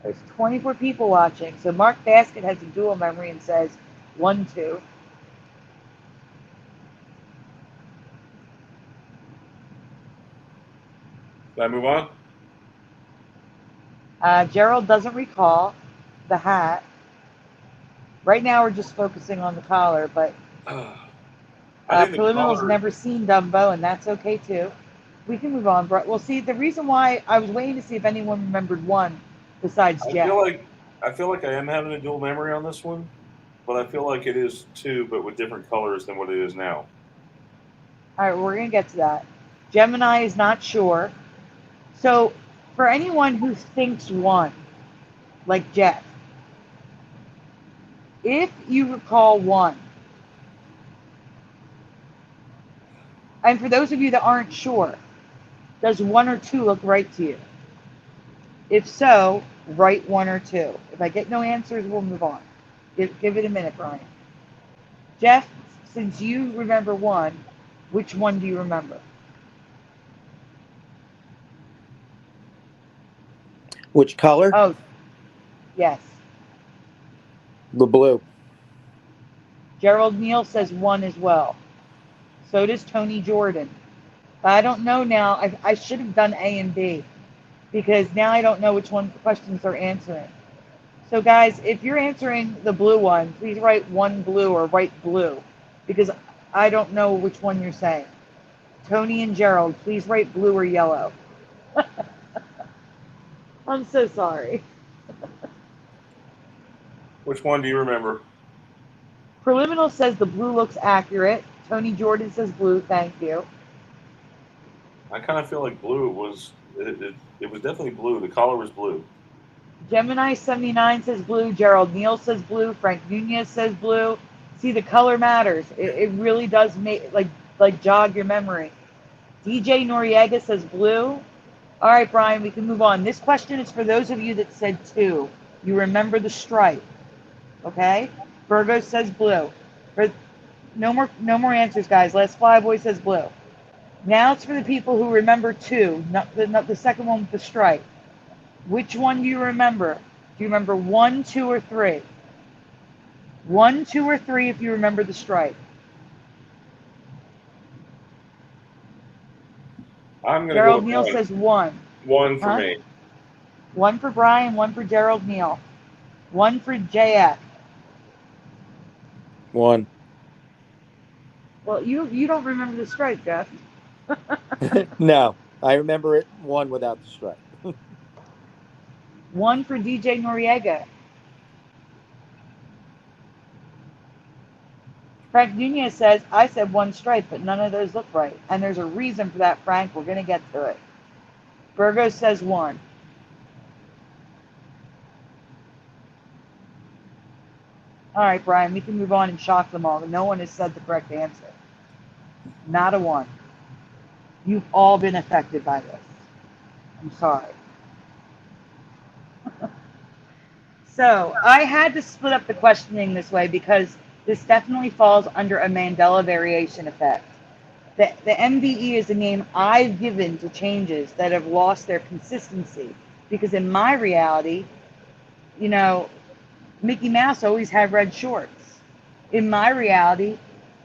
There's 24 people watching, so Mark Basket has a dual memory and says 1, 2. Can I move on? Gerald doesn't recall the hat. Right now we're just focusing on the collar, but I think the Preliminal's collar. never seen Dumbo, and that's okay too. We can move on. Well, see, the reason why I was waiting to see if anyone remembered 1 besides I Jeff. feel like I am having a dual memory on this one, but I feel like it is 2, but with different colors than what it is now. All right, we're going to get to that. Gemini is not sure. So, for anyone who thinks 1, like Jeff, if you recall 1, and for those of you that aren't sure, does 1 or 2 look right to you? If so, write 1 or 2. If I get no answers, we'll move on. Give it a minute, Brian. Jeff, since you remember 1, which one do you remember? Which color? Oh, yes. The blue. Gerald Neal says 1 as well. So does Tony Jordan. But I don't know now. I should have done A and B, because now I don't know which one questions they're answering. So guys, if you're answering the blue one, please write 1 blue or write blue, because I don't know which one you're saying. Tony and Gerald, please write blue or yellow. I'm so sorry. Which one do you remember? Preliminal says the blue looks accurate. Tony Jordan says blue, thank you. I kind of feel like blue was. It was definitely blue. The collar was blue. Gemini 79 says blue. Gerald Neal says blue. Frank Nunez says blue. See, the color matters. It really does make like jog your memory. DJ Noriega says blue. All right, Brian, we can move on. This question is for those of you that said 2. You remember the stripe, okay? Virgo says blue. For no more answers, guys. Last Flyboy says blue. Now it's for the people who remember 2, not the second one with the stripe. Which one do you remember? Do you remember 1, 2, or 3? 1, 2, or 3 if you remember the stripe. I'm gonna Gerald go Neal with 1. says 1. 1 for me. 1 for Brian, 1 for Gerald Neal. 1 for JF. 1. Well, you don't remember the stripe, Jeff. No, I remember it 1 without the stripe. One for DJ Noriega. Frank Nunez says, I said one stripe, but none of those look right. And there's a reason for that, Frank. We're going to get to it. Burgos says one. All right, Brian, we can move on and shock them all. No one has said the correct answer. Not a one. You've all been affected by this. I'm sorry. So I had to split up the questioning this way because this definitely falls under a Mandela variation effect. The MVE is a name I've given to changes that have lost their consistency. Because in my reality, you know, Mickey Mouse always had red shorts. In my reality,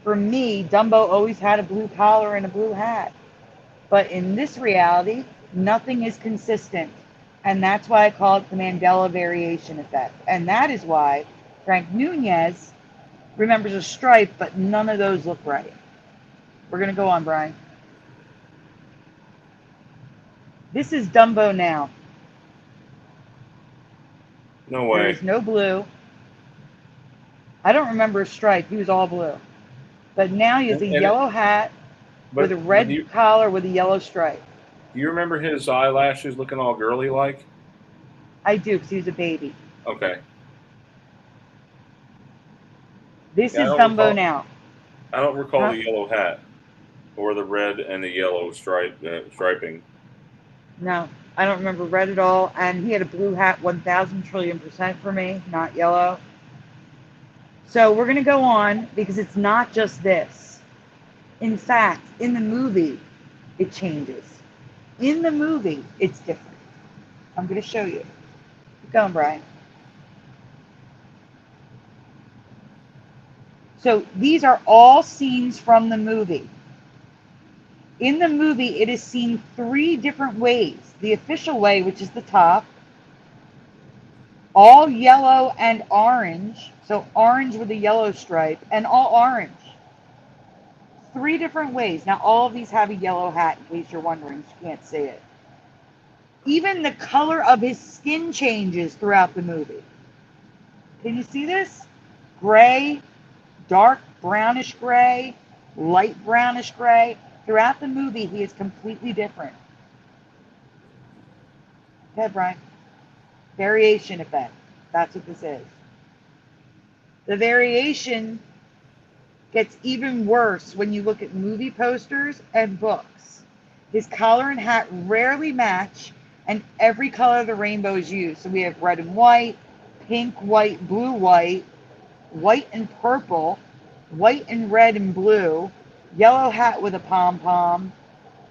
for me, Dumbo always had a blue collar and a blue hat. But in this reality, nothing is consistent. And that's why I call it the Mandela variation effect. And that is why Frank Nunez remembers a stripe, but none of those look right. We're going to go on, Brian. This is Dumbo now. No There way. is no blue. I don't remember a stripe. He was all blue. But now he has a yellow hat with a red collar with a yellow stripe. You remember his eyelashes looking all girly like? I do, because he was a baby. Okay. This is Dumbo now. I don't recall the yellow hat or the red and the yellow striping. No, I don't remember red at all. And he had a blue hat 1,000 trillion% for me, not yellow. So we're going to go on because it's not just this. In fact, in the movie, it changes. In the movie, it's different. I'm going to show you. Keep going, Brian. So these are all scenes from the movie. In the movie, it is seen 3 different ways. The official way, which is the top, all yellow and orange, so orange with a yellow stripe, and all orange. 3 different ways. Now, all of these have a yellow hat, in case you're wondering. You can't see it. Even the color of his skin changes throughout the movie. Can you see this? Gray, dark brownish gray, light brownish gray. Throughout the movie, he is completely different. Go ahead, Brian. Variation effect. That's what this is. The variation gets even worse when you look at movie posters and books. His collar and hat rarely match, and every color of the rainbow is used. So we have red and white, pink, white, blue, white and purple, white and red and blue, yellow hat with a pom-pom.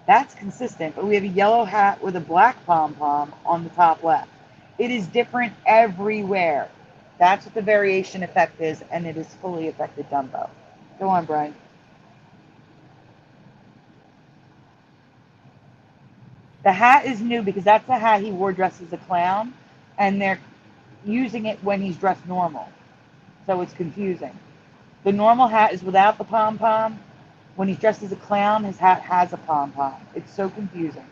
That's consistent, but we have a yellow hat with a black pom-pom on the top left. It is different everywhere. That's what the variation effect is, and it has fully affected Dumbo. Go on, Brian. The hat is new because that's the hat he wore dressed as a clown, and they're using it when he's dressed normal. So it's confusing. The normal hat is without the pom-pom. When he's dressed as a clown, his hat has a pom-pom. It's so confusing.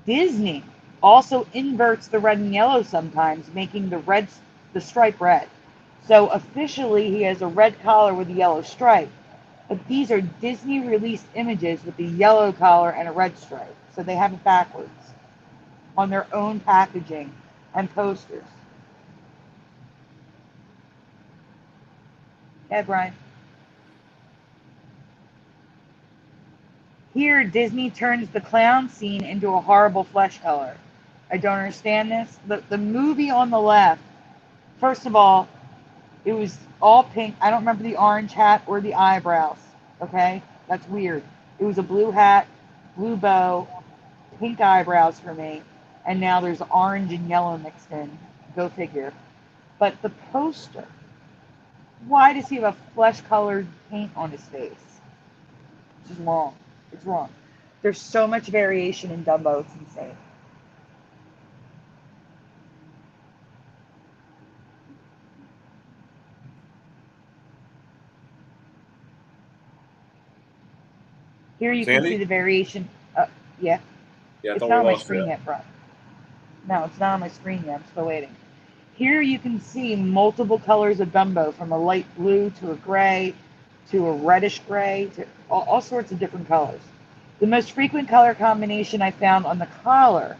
Disney also inverts the red and yellow sometimes, making the stripe red. So officially, he has a red collar with a yellow stripe. But these are Disney released images with the yellow collar and a red stripe. So they have it backwards on their own packaging and posters. Yeah, Brian. Here, Disney turns the clown scene into a horrible flesh color. I don't understand this. The movie on the left, first of all, it was all pink. I don't remember the orange hat or the eyebrows. Okay? That's weird. It was a blue hat, blue bow, pink eyebrows for me, and now there's orange and yellow mixed in. Go figure. But the poster, why does he have a flesh-colored paint on his face? It's just wrong. It's wrong. There's so much variation in Dumbo, it's insane. Here you can see the variation. Yeah. Yeah, It's not on my screen yet, bro. No, it's not on my screen yet. I'm still waiting. Here you can see multiple colors of Dumbo, from a light blue to a gray to a reddish gray to all sorts of different colors. The most frequent color combination I found on the collar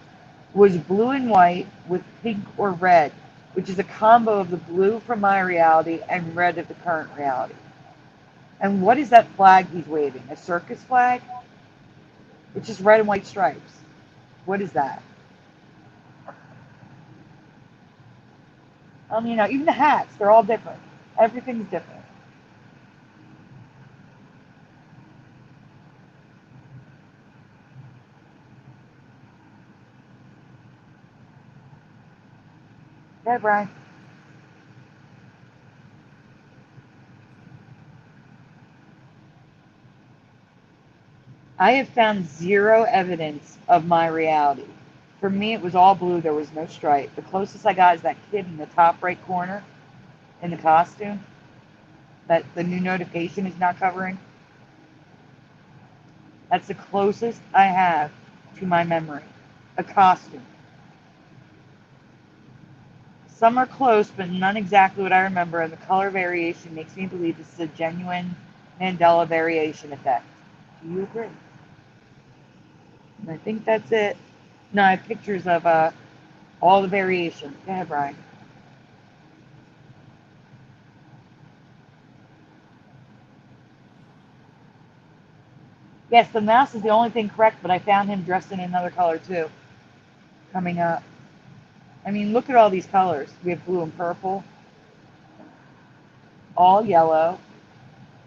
was blue and white with pink or red, which is a combo of the blue from my reality and red of the current reality. And what is that flag he's waving? A circus flag? It's just red and white stripes. What is that? Even the hats, they're all different. Everything's different. Okay, Brian. I have found zero evidence of my reality. For me, it was all blue. There was no stripe. The closest I got is that kid in the top right corner in the costume that the new notification is not covering. That's the closest I have to my memory. A costume. Some are close, but none exactly what I remember, and the color variation makes me believe this is a genuine Mandela variation effect. Do you agree? And I think that's it. No, I have pictures of all the variations. Go ahead, Brian. Yes, the mouse is the only thing correct, but I found him dressed in another color too. Coming up. I mean, look at all these colors. We have blue and purple. All yellow.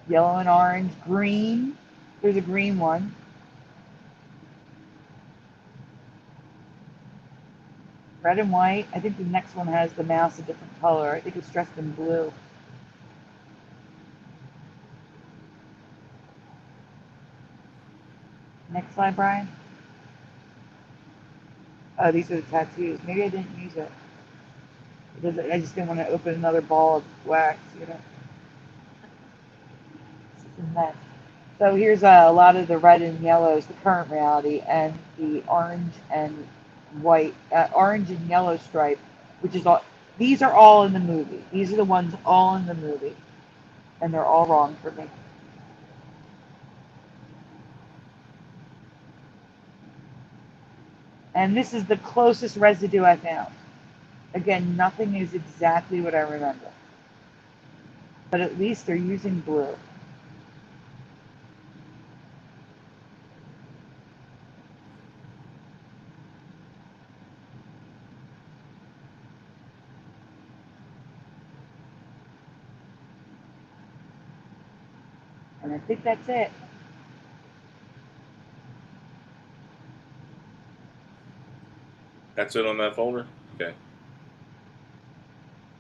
Yellow and orange. Green. There's a green one. Red and white. I think the next one has the mouse a different color. I think it's dressed in blue. Next slide, Brian. Oh, these are the tattoos. Maybe I didn't use it. Because I just didn't want to open another ball of wax, So here's a lot of the red and yellows, the current reality, and the orange and white, orange and yellow stripe, which is all. These are all in the movie. These are the ones all in the movie, and they're all wrong for me. And this is the closest residue I found. Again, nothing is exactly what I remember. But at least they're using blue. And I think that's it. That's it on that folder? Okay.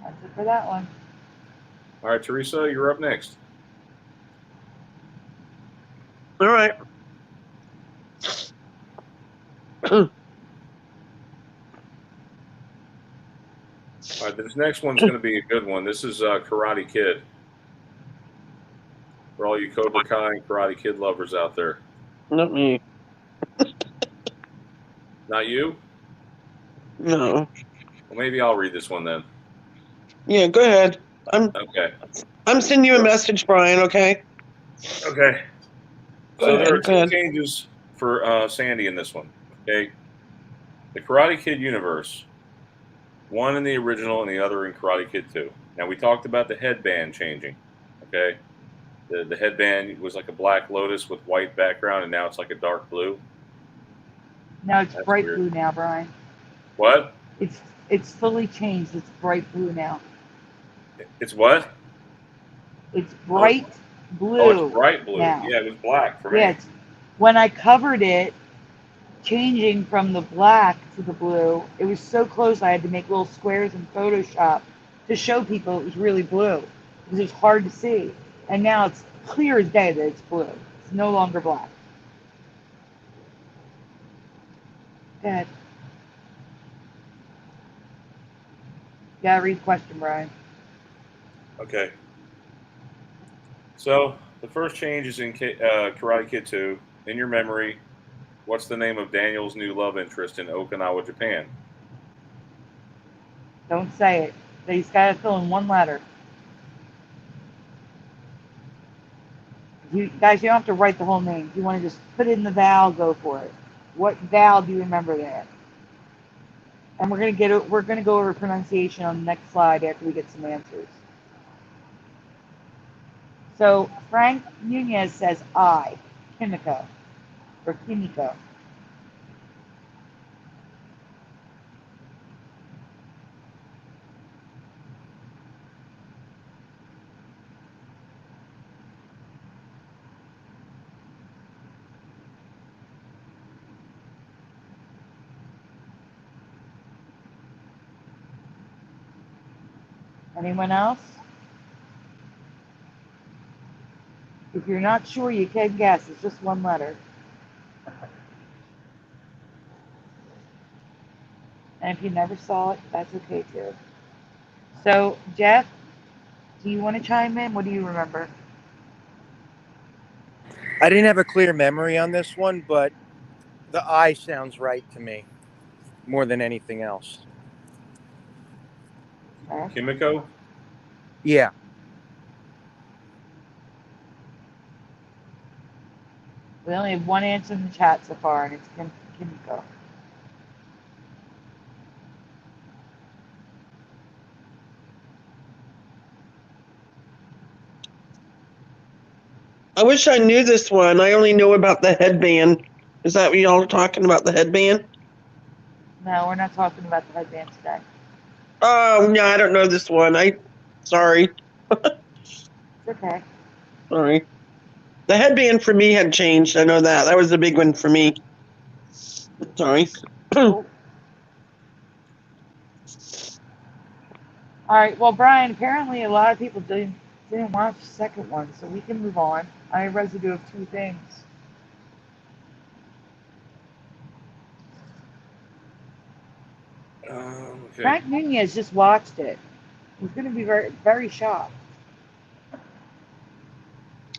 That's it for that one. All right, Teresa, you're up next. All right. All right, this next one's going to be a good one. This is Karate Kid. For all you Cobra Kai and Karate Kid lovers out there. Not me. Not you? No. Well, maybe I'll read this one then. Yeah, go ahead. Okay. I'm sending you a message, Brian, okay? Okay. Go So ahead, there are go two ahead. changes for Sandy in this one. Okay. The Karate Kid universe. One in the original and the other in Karate Kid 2. Now, we talked about the headband changing. Okay. The headband was like a black lotus with white background, and now it's like a dark blue. No, it's That's bright weird. blue now, Brian. What? It's fully changed. It's bright blue now. It's what? It's bright blue. Oh, it's bright blue. Now. Yeah, it was black for me. Yeah, when I covered it, changing from the black to the blue, it was so close I had to make little squares in Photoshop to show people it was really blue because it was hard to see. And now it's clear as day that it's blue. It's no longer black. Go ahead. Yeah, read the question, Brian. Okay. So the first change is in Karate Kid 2. In your memory, what's the name of Daniel's new love interest in Okinawa, Japan? Don't say it. They just gotta fill in one letter. You guys, you don't have to write the whole name. If you want to just put in the vowel, go for it. What vowel do you remember there? And we're gonna go over pronunciation on the next slide after we get some answers. So Frank Nunez says I, Kimiko, or Kimiko. Anyone else? If you're not sure, you can guess. It's just one letter. And if you never saw it, that's okay too. So, Jeff, do you want to chime in? What do you remember? I didn't have a clear memory on this one, but the I sounds right to me more than anything else. Kimiko? Yeah. We only have one answer in the chat so far, and it's Kimiko. I wish I knew this one. I only know about the headband. Is that what y'all are talking about, the headband? No, we're not talking about the headband today. Oh, no, I don't know this one. Sorry. It's okay. Sorry. The headband for me had changed. I know that. That was a big one for me. Sorry. Cool. All right. Well, Brian, apparently a lot of people didn't watch the second one, so we can move on. I have residue of two things. Okay. Frank Nunez just watched it. He's going to be very, very shocked.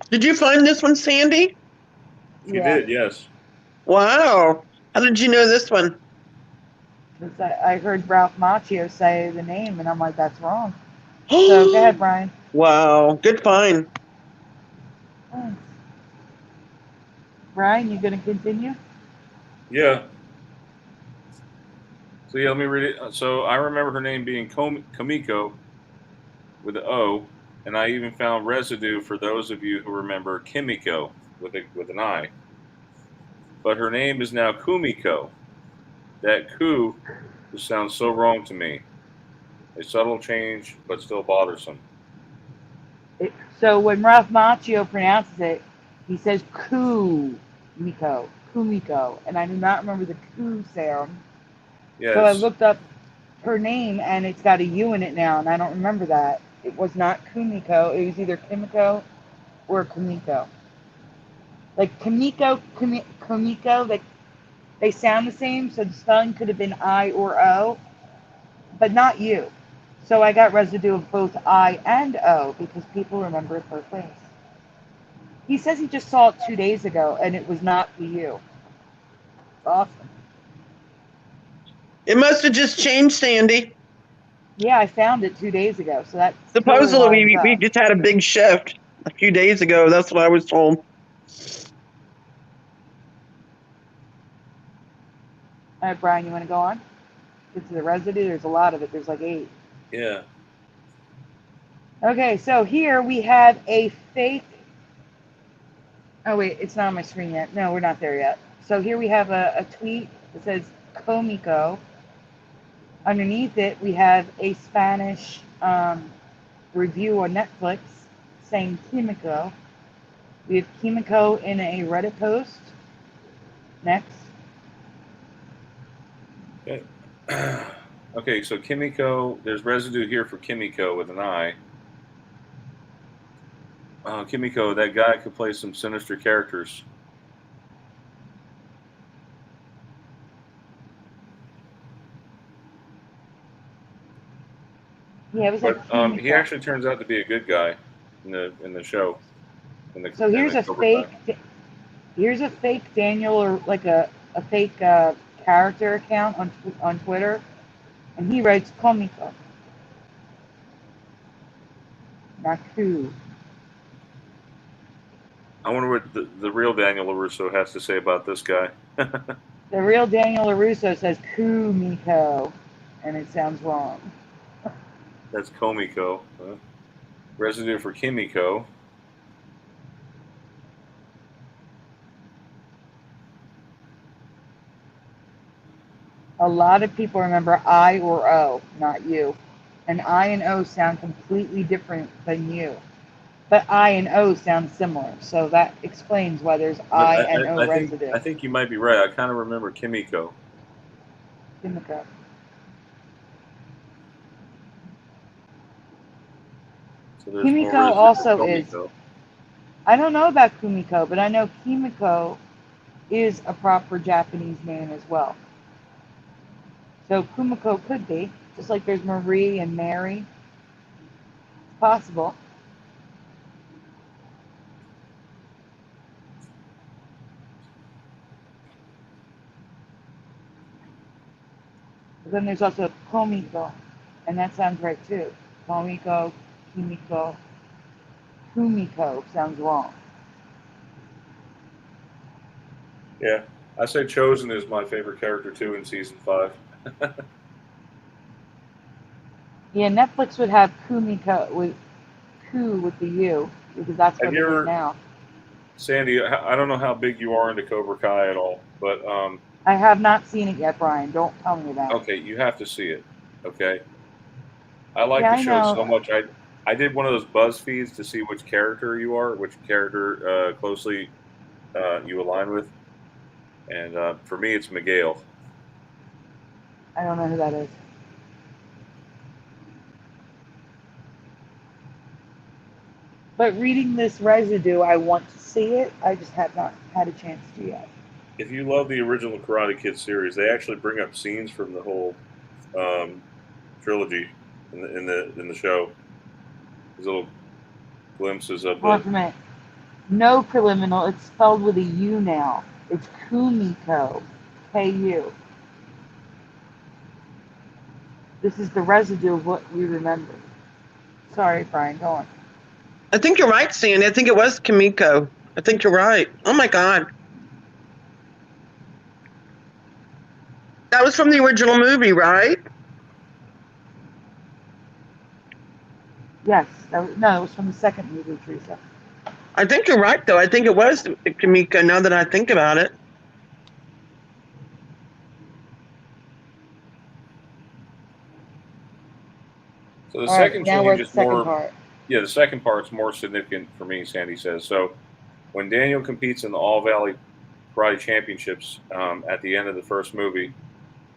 Did you find this one, Sandy? She did, yes. Wow. How did you know this one? Because I heard Ralph Macchio say the name, and I'm like, that's wrong. So go ahead, Brian. Wow. Good find. Thanks. Brian, you going to continue? Yeah. So yeah, let me read it. So I remember her name being Komiko with an O, and I even found residue for those of you who remember Kimiko with an I. But her name is now Kumiko. That ku just sounds so wrong to me. A subtle change, but still bothersome. So when Ralph Macchio pronounces it, he says Kumiko, and I do not remember the ku sound. Yes. So I looked up her name, and it's got a U in it now, and I don't remember that. It was not Kumiko. It was either Kimiko or Kumiko. Like Kimiko, Kumiko, they sound the same, so the spelling could have been I or O, but not you. So I got residue of both I and O because people remember it both ways. He says he just saw it 2 days ago, and it was not the U. Awesome. It must have just changed, Sandy. Yeah, I found it 2 days ago, so that totally Supposedly, lines we up. just had a big shift a few days ago. That's what I was told. All right, Brian, you want to go on? Get to the residue. There's a lot of it. There's like 8. Yeah. Okay, so here we have a fake. Oh, wait, it's not on my screen yet. No, we're not there yet. So here we have a tweet that says Comico. Underneath it, we have a Spanish review on Netflix saying Kimiko. We have Kimiko in a Reddit post. Next. Okay. Okay, so Kimiko, there's residue here for Kimiko with an I. Kimiko, that guy could play some sinister characters. Yeah, it was But like Kimiko. he actually turns out to be a good guy in the show. So here's a fake. Here's a fake Daniel, or like a fake character account on Twitter, and he writes Komiko. not ku. I wonder what the real Daniel LaRusso has to say about this guy. The real Daniel LaRusso says Kumiko, and it sounds wrong. That's Komiko. Residue for Kimiko. A lot of people remember I or O, not you. And I and O sound completely different than you. But I and O sound similar, so that explains why there's I and O residue. I think you might be right. I kind of remember Kimiko. Kimiko. So there's more Kimiko residue also for is. Komiko. I don't know about Kumiko, but I know Kimiko is a proper Japanese name as well. So Kumiko could be, just like there's Marie and Mary. It's possible. But then there's also Komiko, and that sounds right too. Komiko, Kimiko, Kumiko sounds wrong. Yeah, I say Chosen is my favorite character too in season 5. Yeah, Netflix would have Kumiko with Ku with the U because that's Have what you it ever- is now. Sandy, I don't know how big you are into Cobra Kai at all, but I have not seen it yet, Brian. Don't tell me that. okay, you have to see it. Okay, I like Yeah, the I show know. so much. I did one of those buzz feeds to see which character you are, which character closely you align with, and for me, it's Miguel. I don't know who that is. But reading this residue, I want to see it. I just have not had a chance to yet. If you love the original Karate Kid series, they actually bring up scenes from the whole trilogy in the show. These little glimpses of Hold on the. for a minute. No preliminal. It's spelled with a U now. It's Kumiko. K-U. This is the residue of what we remember. Sorry, Brian. Go on. I think you're right, Sandy. I think it was Kimiko. I think you're right. Oh my God. That was from the original movie, right? Yes. No, it was from the second movie, Teresa. I think you're right, though. I think it was Kimiko now that I think about it. So the All right, second now we're change at the is second more. part. Yeah, the second part's more significant for me. Sandy says so. When Daniel competes in the All Valley Karate Championships at the end of the first movie,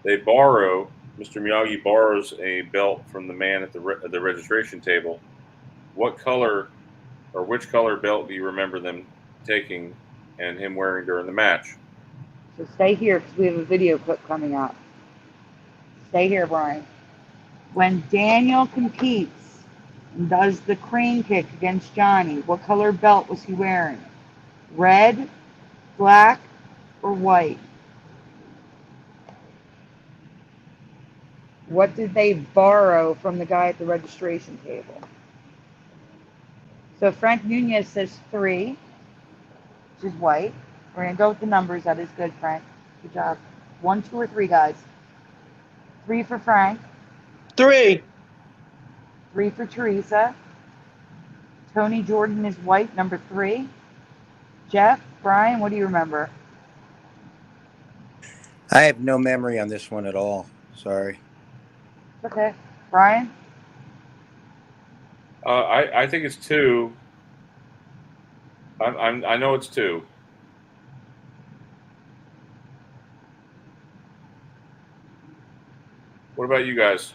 they borrow. Mr. Miyagi borrows a belt from the man at the registration table. What color or which color belt do you remember them taking and him wearing during the match? So stay here because we have a video clip coming up. Stay here, Brian. When Daniel competes and does the crane kick against Johnny, what color belt was he wearing? Red, black, or white? What did they borrow from the guy at the registration table? So Frank Nunez says 3, which is white. We're going to go with the numbers. That is good, Frank. Good job. 1, 2, or 3, guys. 3 for Frank. 3. 3 for Teresa. Tony Jordan is white, number 3. Jeff, Brian, what do you remember? I have no memory on this one at all. Sorry. Okay. Brian? I think it's 2. I know it's 2. What about you guys?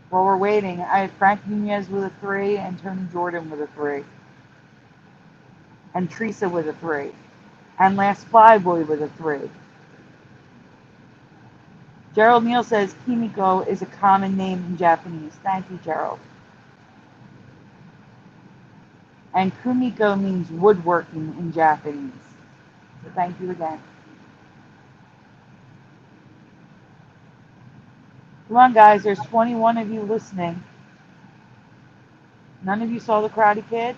While we're waiting, I have Frank Nunez with a 3 and Tony Jordan with a 3. And Teresa with a 3. And Last Flyboy with a 3. Gerald Neal says Kimiko is a common name in Japanese. Thank you, Gerald. And Kumiko means woodworking in Japanese. So thank you again. Come on, guys. There's 21 of you listening. None of you saw The Karate Kid?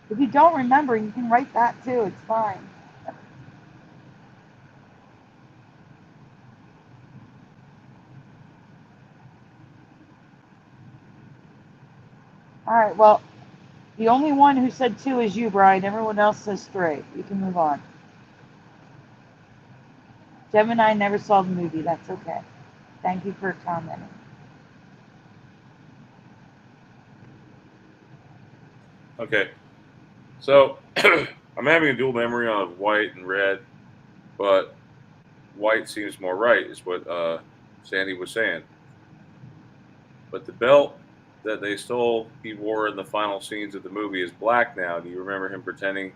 If you don't remember, you can write that too. It's fine. All right, well, the only one who said 2 is you, Brian. Everyone else says 3. You can move on. Gemini never saw the movie. That's okay. Thank you for commenting. Okay. So I'm having a dual memory of white and red, but white seems more right, is what Sandy was saying. But the belt that they stole, he wore in the final scenes of the movie, is black now. Do you remember him pretending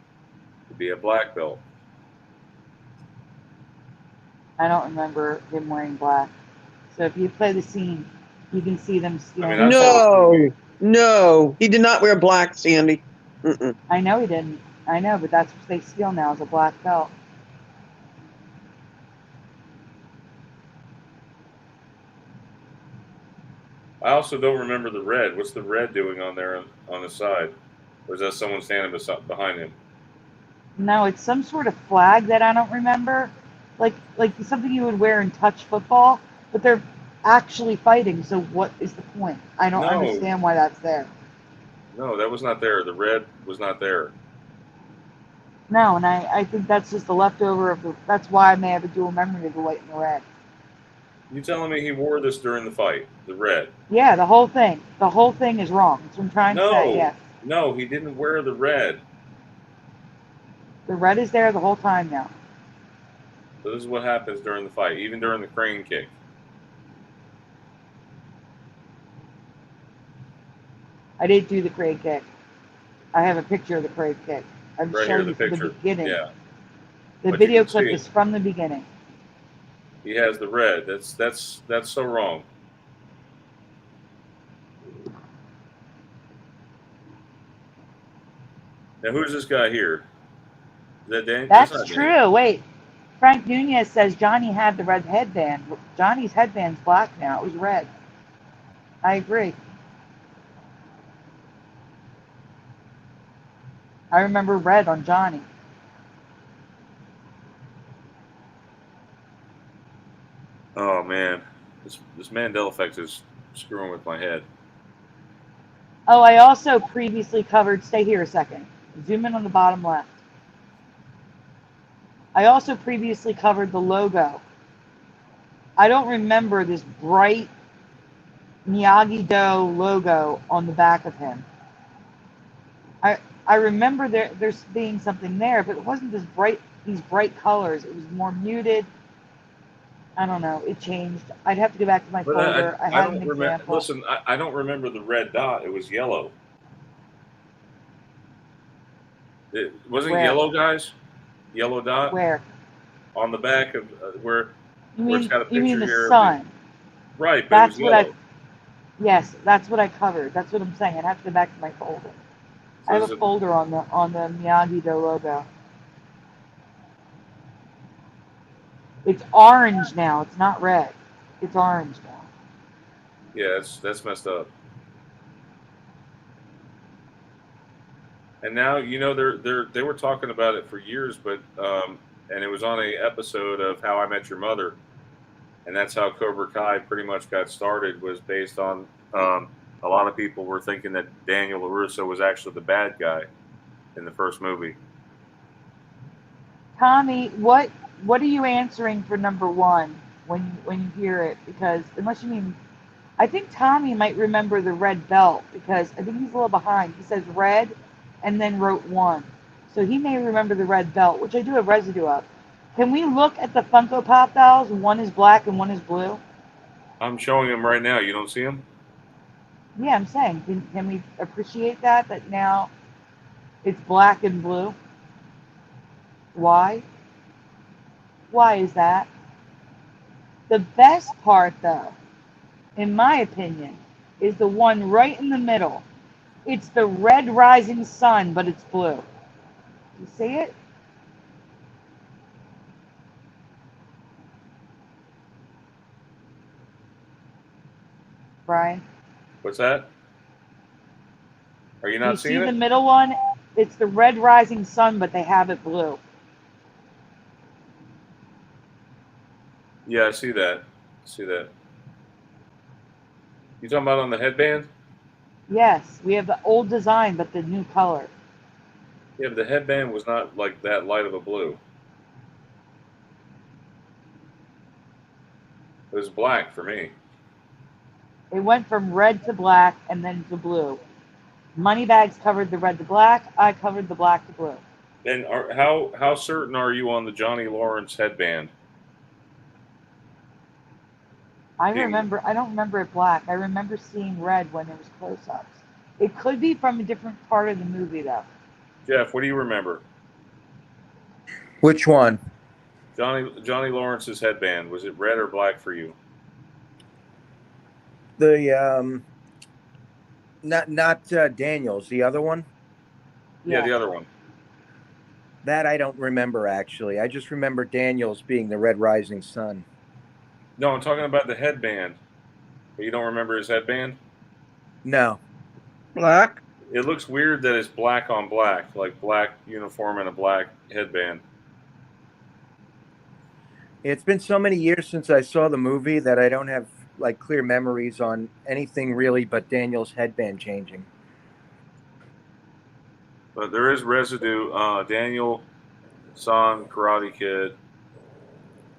to be a black belt? I don't remember him wearing black. So if you play the scene, you can see them stealing. I saw the No, no, he did not wear black, Sandy. Mm-mm. I know he didn't. I know, but that's what they steal now is a black belt. I also don't remember the red. What's the red doing on there on the side? Or is that someone standing behind him? No, it's some sort of flag that I don't remember. Like something you would wear in touch football, but they're actually fighting, so what is the point? I don't No. understand why that's there. No, that was not there. The red was not there. No, and I think that's just the leftover of the. That's why I may have a dual memory of the white and the red. You telling me he wore this during the fight? The red? Yeah, the whole thing. The whole thing is wrong. That's what I'm trying to say. Yes. No, he didn't wear the red. The red is there the whole time now. So this is what happens during the fight, even during the crane kick. I did do the crane kick. I have a picture of the crane kick. I'm Right here, showing the you from picture. the beginning. Yeah. The But you video can clip see. is from the beginning. He has the red. That's so wrong. Now who's this guy here? Is that Dan? That's not true. Dan. Wait. Frank Nunez says Johnny had the red headband. Johnny's headband's black now. It was red. I agree. I remember red on Johnny. Oh man, this Mandela effect is screwing with my head. Oh, I also previously covered, stay here a second. Zoom in on the bottom left. I also previously covered the logo. I don't remember this bright Miyagi-Do logo on the back of him. I remember there's being something there, but it wasn't these bright colors. It was more muted. I don't know. It changed. I'd have to go back to my But folder. I I had don't an remember. example. Listen, I don't remember the red dot. It was yellow. It wasn't Where? yellow, guys. Yellow dot Where? on the back of where it's got a You mean picture the here. sun? Right, but That's it was what yellow. Yes, that's what I covered. That's what I'm saying. I'd have to go back to my folder. So I have a folder on the Miyagi-Do logo. It's orange now. It's not red. It's orange now. Yeah, that's messed up. And now they were talking about it for years, but and it was on a episode of How I Met Your Mother, and that's how Cobra Kai pretty much got started. Was based on a lot of people were thinking that Daniel LaRusso was actually the bad guy in the first movie. Tommy, what are you answering for number 1 when you hear it? Because unless you mean, I think Tommy might remember the red belt because I think he's a little behind. He says red, and then wrote 1, so he may remember the red belt, which I do have residue of. Can we look at the Funko Pop dolls? One is black and one is blue. I'm showing him right now. You don't see him? Yeah, I'm saying, can we appreciate that now it's black and blue? Why? Why is that? The best part, though, in my opinion, is the one right in the middle. It's the red rising sun, but it's blue. You see it? Brian? What's that? Are you Do you not see seeing the it? middle one? It's the red rising sun, but they have it blue. Yeah, I see that. See that. You talking about on the headband? Yes, we have the old design, but the new color. Yeah, but the headband was not like that light of a blue. It was black for me. It went from red to black and then to blue. Moneybags covered the red to black. I covered the black to blue. And how certain are you on the Johnny Lawrence headband? I Being, don't remember it black. I remember seeing red when there was close-ups. It could be from a different part of the movie, though. Jeff, what do you remember? Which one? Johnny Lawrence's headband, was it red or black for you? The not Daniels. The other one. Yeah, Yeah. the other one. That I don't remember actually. I just remember Daniels being the red rising sun. No, I'm talking about the headband. You don't remember his headband? No. Black. It looks weird that it's black on black, like black uniform and a black headband. It's been so many years since I saw the movie that I don't have like clear memories on anything really but Daniel's headband changing. But there is residue. Daniel San Karate Kid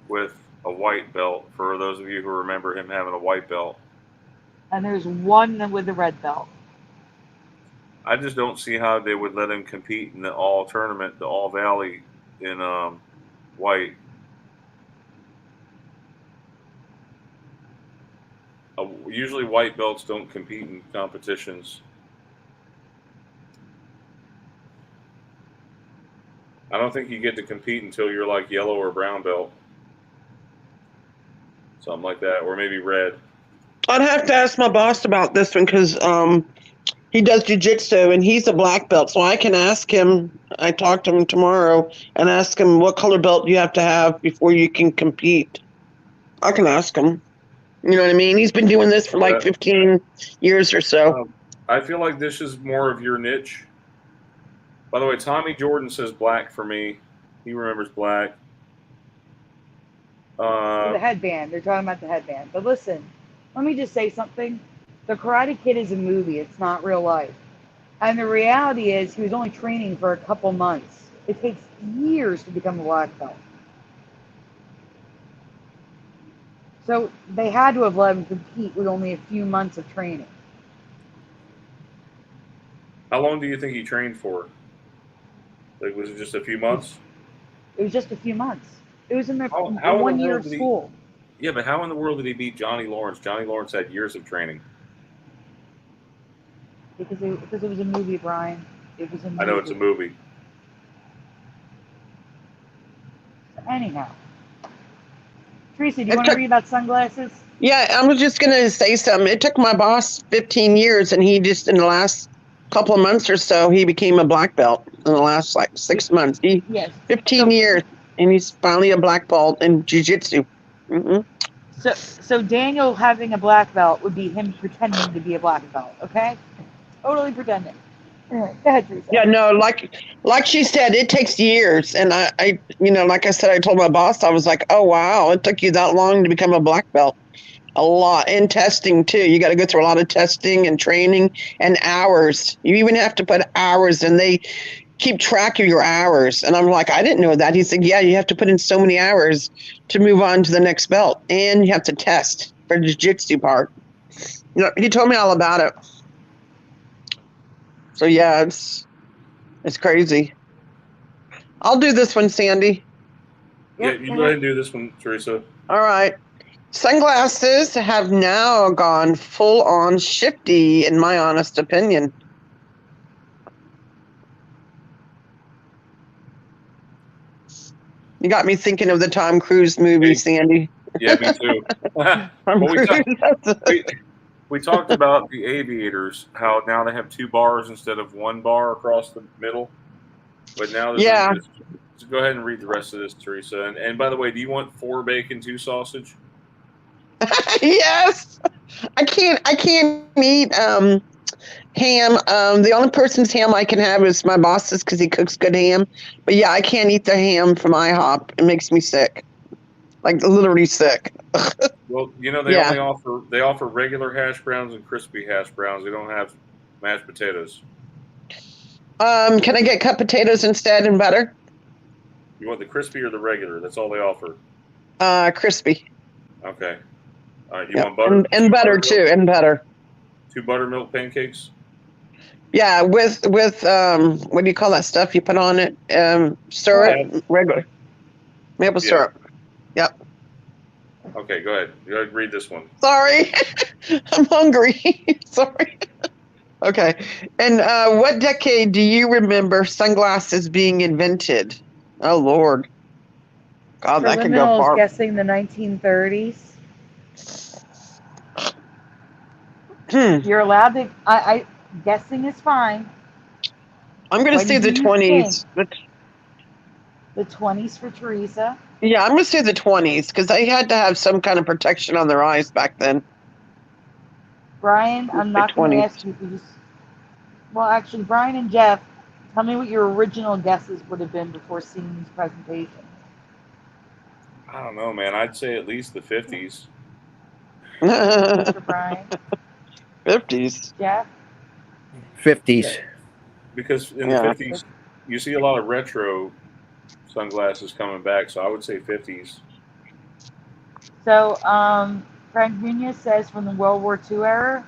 with a white belt, for those of you who remember him having a white belt. And there's one with the red belt. I just don't see how they would let him compete in the all tournament, the all valley in white. Usually white belts don't compete in competitions. I don't think you get to compete until you're like yellow or brown belt. Something like that, or maybe red. I'd have to ask my boss about this one because he does jujitsu and he's a black belt, so I can ask him. I talk to him tomorrow and ask him what color belt you have to have before you can compete. I can ask him. You know what I mean? He's been doing this for like But, 15 years or so. I feel like this is more of your niche. By the way, Tommy Jordan says black for me. He remembers black. The headband. They're talking about the headband. But listen, let me just say something. The Karate Kid is a movie. It's not real life. And the reality is he was only training for a couple months. It takes years to become a black belt. So they had to have let him compete with only a few months of training. How long do you think he trained for? Like, was it just a few months? It was just a few months. It was in their How in the 1 year world of did he- school. Yeah, but how in the world did he beat Johnny Lawrence? Johnny Lawrence had years of training. Because it was a movie, Brian. It was a movie. I know it's a movie. Anyhow. Teresa, do you want to read about sunglasses? Yeah, I was just going to say something. It took my boss 15 years, and he just, in the last couple of months or so, he became a black belt in the last like 6 months. Yes. 15 years, and he's finally a black belt in jiu-jitsu. Mm-hmm. So Daniel having a black belt would be him pretending to be a black belt, okay? Totally pretending. Anyway, go ahead, Teresa. Yeah, no, like she said, it takes years, and I, like I said, I told my boss, I was like, oh wow, it took you that long to become a black belt. A lot, and testing too. You got to go through a lot of testing and training and hours. You even have to put hours, and they keep track of your hours. And I'm like, I didn't know that. He said, yeah, you have to put in so many hours to move on to the next belt, and you have to test for the jiu-jitsu part. He told me all about it. So yeah, it's crazy. I'll do this one, Sandy. Yeah, you go ahead and do this one, Teresa. All right. Sunglasses have now gone full on shifty, in my honest opinion. You got me thinking of the Tom Cruise movie, Sandy. Yeah, me too. Tom Well, Cruise. we talked about the aviators, how now they have 2 bars instead of 1 bar across the middle. But now there's Yeah. So go ahead and read the rest of this, Teresa. And by the way, do you want 4 bacon, 2 sausage? Yes. I can't eat Ham. The only person's ham I can have is my boss's because he cooks good ham. But yeah, I can't eat the ham from IHOP. It makes me sick, like literally sick. Well, they Yeah. only offer regular hash browns and crispy hash browns. They don't have mashed potatoes. Can I get cut potatoes instead and butter? You want the crispy or the regular? That's all they offer. Crispy. Okay. All right. You Yep. want butter and butter too, and butter. 2 buttermilk pancakes. Yeah, with what do you call that stuff you put on it? Syrup, regular maple syrup. Yep. Okay, go ahead. Go ahead and read this one. Sorry, I'm hungry. Sorry. Okay. And what decade do you remember sunglasses being invented? Oh Lord. God, that could go Preliminal is far. guessing the 1930s. You're allowed to. I guessing is fine. I'm going to When say the do you 20s. The 20s for Teresa. Yeah, I'm going to say the 20s because they had to have some kind of protection on their eyes back then. Brian, I'm not going to ask you. Well, actually, Brian and Jeff, tell me what your original guesses would have been before seeing these presentations. I don't know, man. I'd say at least the 50s. Mr. Brian. 50s. Jeff? 50s. Because in the 50s, you see a lot of retro sunglasses coming back, so I would say 50s. So, Frank Munoz says from the World War II era,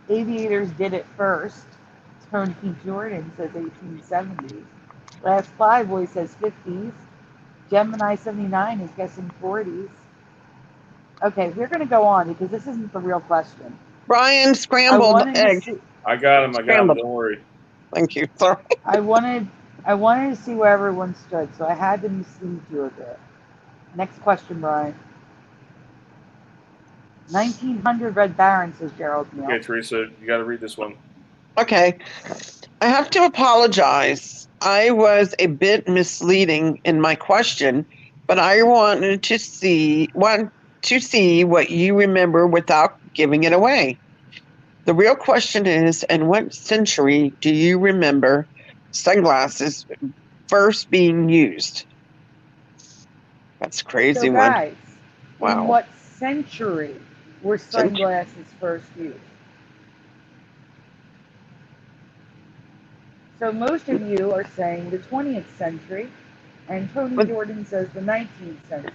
aviators did it first. Tony Jordan says 1870s. Last Flyboy says 50s. Gemini 79 is guessing 40s. Okay, we're going to go on because this isn't the real question. Brian, scrambled egg. I got him. Don't worry. Thank you. Sorry. I wanted to see where everyone stood, so I had to mislead you a bit. Next question, Brian. 1900 Red Baron, says Gerald Neal. Okay, Teresa, you got to read this one. Okay. I have to apologize. I was a bit misleading in my question, but I wanted to see what you remember without giving it away. The real question is, in what century do you remember sunglasses first being used? That's a crazy So guys, one. Wow. In what century were sunglasses first used? So most of you are saying the 20th century, and Tony Jordan says the 19th century.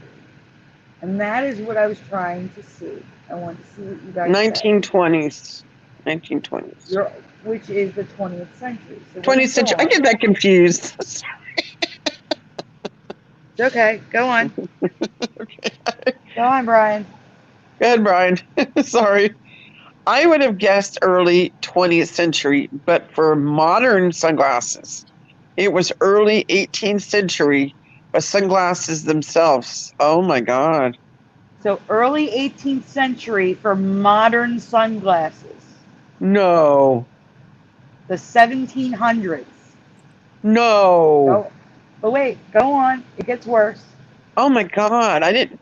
And that is what I was trying to see. I want to see what you guys 1920s. 1920s. Which is the 20th century. So 20th century. I get that confused. It's okay. Go on. Okay. Go on, Brian. Go ahead, Brian. Sorry. I would have guessed early 20th century, but for modern sunglasses, it was early 18th century, but sunglasses themselves. Oh my God. So early 18th century for modern sunglasses. No. The 1700s. No. But wait, go on. It gets worse. Oh my God. I didn't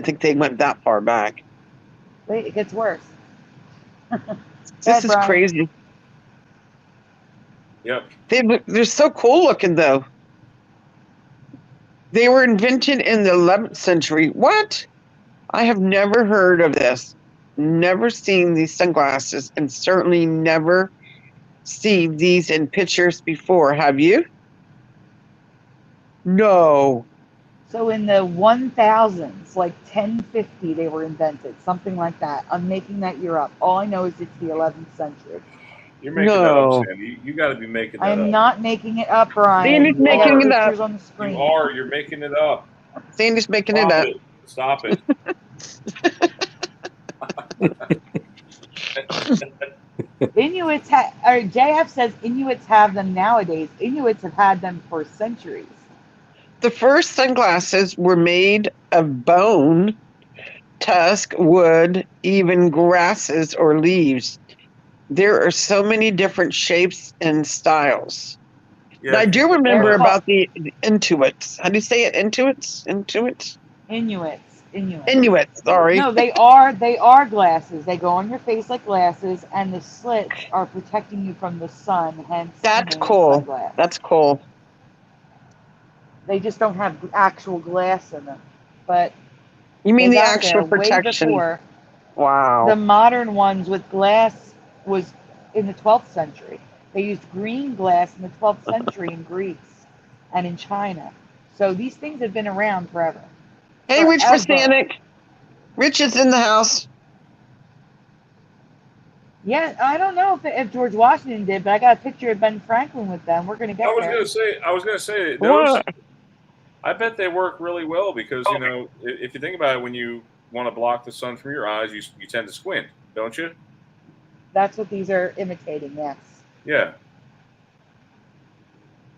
think they went that far back. Wait, it gets worse. This is crazy. Yep. They're so cool looking though. They were invented in the 11th century. What? I have never heard of this. Never seen these sunglasses, and certainly never seen these in pictures before. Have you? No. So in the 1000s, like 1050, they were invented, something like that. I'm making that year up. All I know is it's the 11th century. You're making that up, Sandy. You got to be making that up. I'm not making it up, Brian. Sandy's making it up. On the screen. You are. You're making it up. Sandy's making it up. Stop it. Inuits JF says Inuits have them nowadays. Inuits have had them for centuries. The first sunglasses were made of bone, tusk, wood, even grasses or leaves. There are so many different shapes and styles. Yeah, I do remember about the Inuits. How do you say it? Inuits? Inuits. Inuits, sorry. No, they are glasses. They go on your face like glasses, and the slits are protecting you from the sun. Hence, That's the name cool. sunglasses. That's cool. They just don't have actual glass in them, but You mean they the got actual there way protection? before. Wow. The modern ones with glass was in the 12th century. They used green glass in the 12th century in Greece and in China. So these things have been around forever. Hey, Rich Forever. Verstanik. Rich is in the house. Yeah, I don't know if George Washington did, but I got a picture of Ben Franklin with them. We're gonna get I was there. gonna say those. What? I bet they work really well because you know if you think about it, when you want to block the sun from your eyes, you tend to squint, don't you? That's what these are imitating. Yes. Yeah.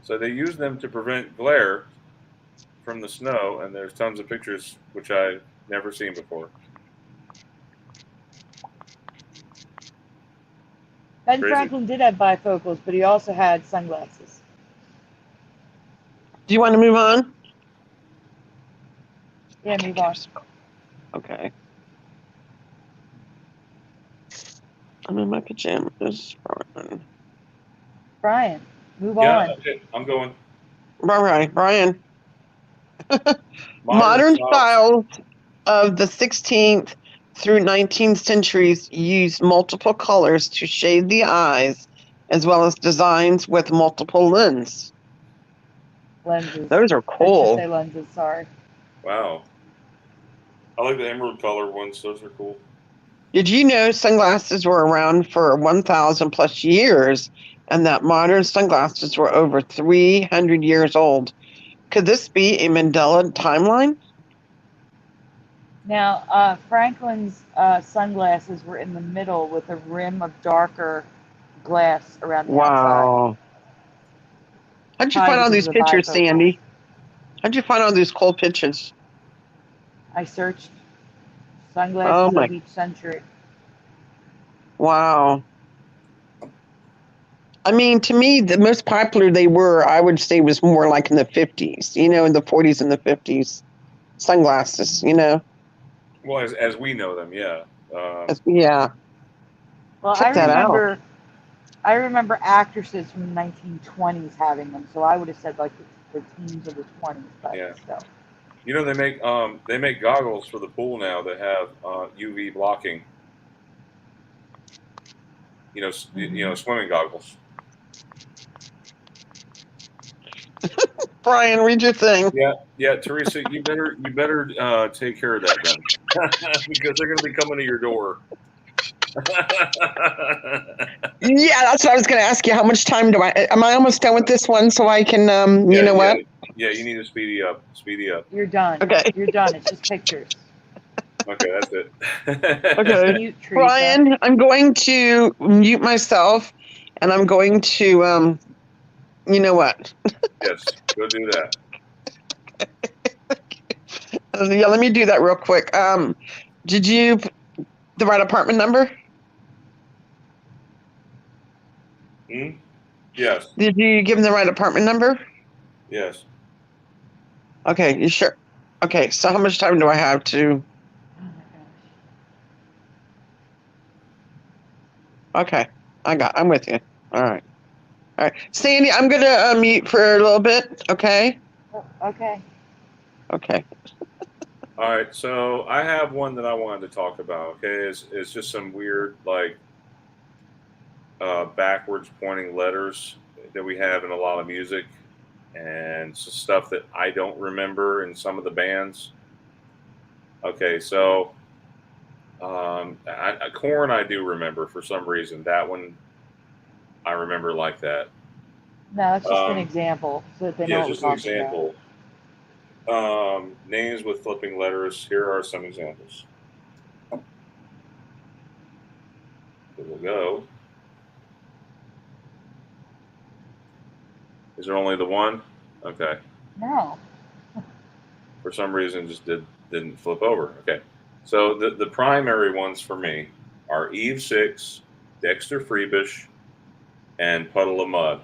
So they use them to prevent glare from the snow, and there's tons of pictures which I've never seen before. Ben Crazy. Franklin did have bifocals, but he also had sunglasses. Do you want to move on? Yeah, move on. Okay. I'm in my pajamas. Brian, move Yeah, on. okay, I'm going. All right, Brian. Modern Modern styles. styles of the 16th through 19th centuries used multiple colors to shade the eyes, as well as designs with multiple lenses. Lenses. Those are I should cool. say lenses. Sorry. Wow. I like the emerald color ones. Those are cool. Did you know sunglasses were around for 1,000 plus years and that modern sunglasses were over 300 years old? Could this be a Mandela timeline? Now, Franklin's sunglasses were in the middle with a rim of darker glass around the outside. Wow. How'd you Probably find all because these of the pictures, bifocals. Sandy? How'd you find all these cool pictures? I searched Oh sunglasses my, of each century. wow. I mean, to me, the most popular they were, I would say, was more like in the 50s, in the 40s and the 50s. Sunglasses, Well, as we know them, yeah. Yeah, Well, check that out. I remember actresses from the 1920s having them, so I would have said like the teens or the 20s, but Yeah. still. You know they make goggles for the pool now that have UV blocking. Swimming goggles. Brian, read your thing. Yeah, Teresa, you better take care of that then, because they're going to be coming to your door. Yeah, that's what I was going to ask you. How much time am I almost done with this one so I can, you know what? Yeah, you need to speedy up. Speedy up. You're done. Okay. You're done. It's just pictures. Okay, that's it. Okay. Mute, Teresa. Brian, I'm going to mute myself and I'm going to, you know what? Yes, go do that. Yeah, let me do that real quick. Did you the right apartment number? Yes. Did you give him the right apartment number? Yes. Okay, you sure? Okay, so how much time do I have to? Oh my gosh. Okay, I'm with you. All right. All right. Sandy, I'm going to mute for a little bit. Okay. Oh, okay. Okay. All right, so I have one that I wanted to talk about. Okay, it's just some weird backwards pointing letters that we have in a lot of music, and some stuff that I don't remember in some of the bands. Okay, so Corn I do remember for some reason. That one I remember like that. No, that's just an example so that they know Yeah, what we're just an talking about. example. Names with flipping letters. Here are some examples. Here we'll go. Is there only the one? Okay. No. For some reason, just didn't flip over. Okay. So the primary ones for me are Eve 6, Dexter Freebush, and Puddle of Mud.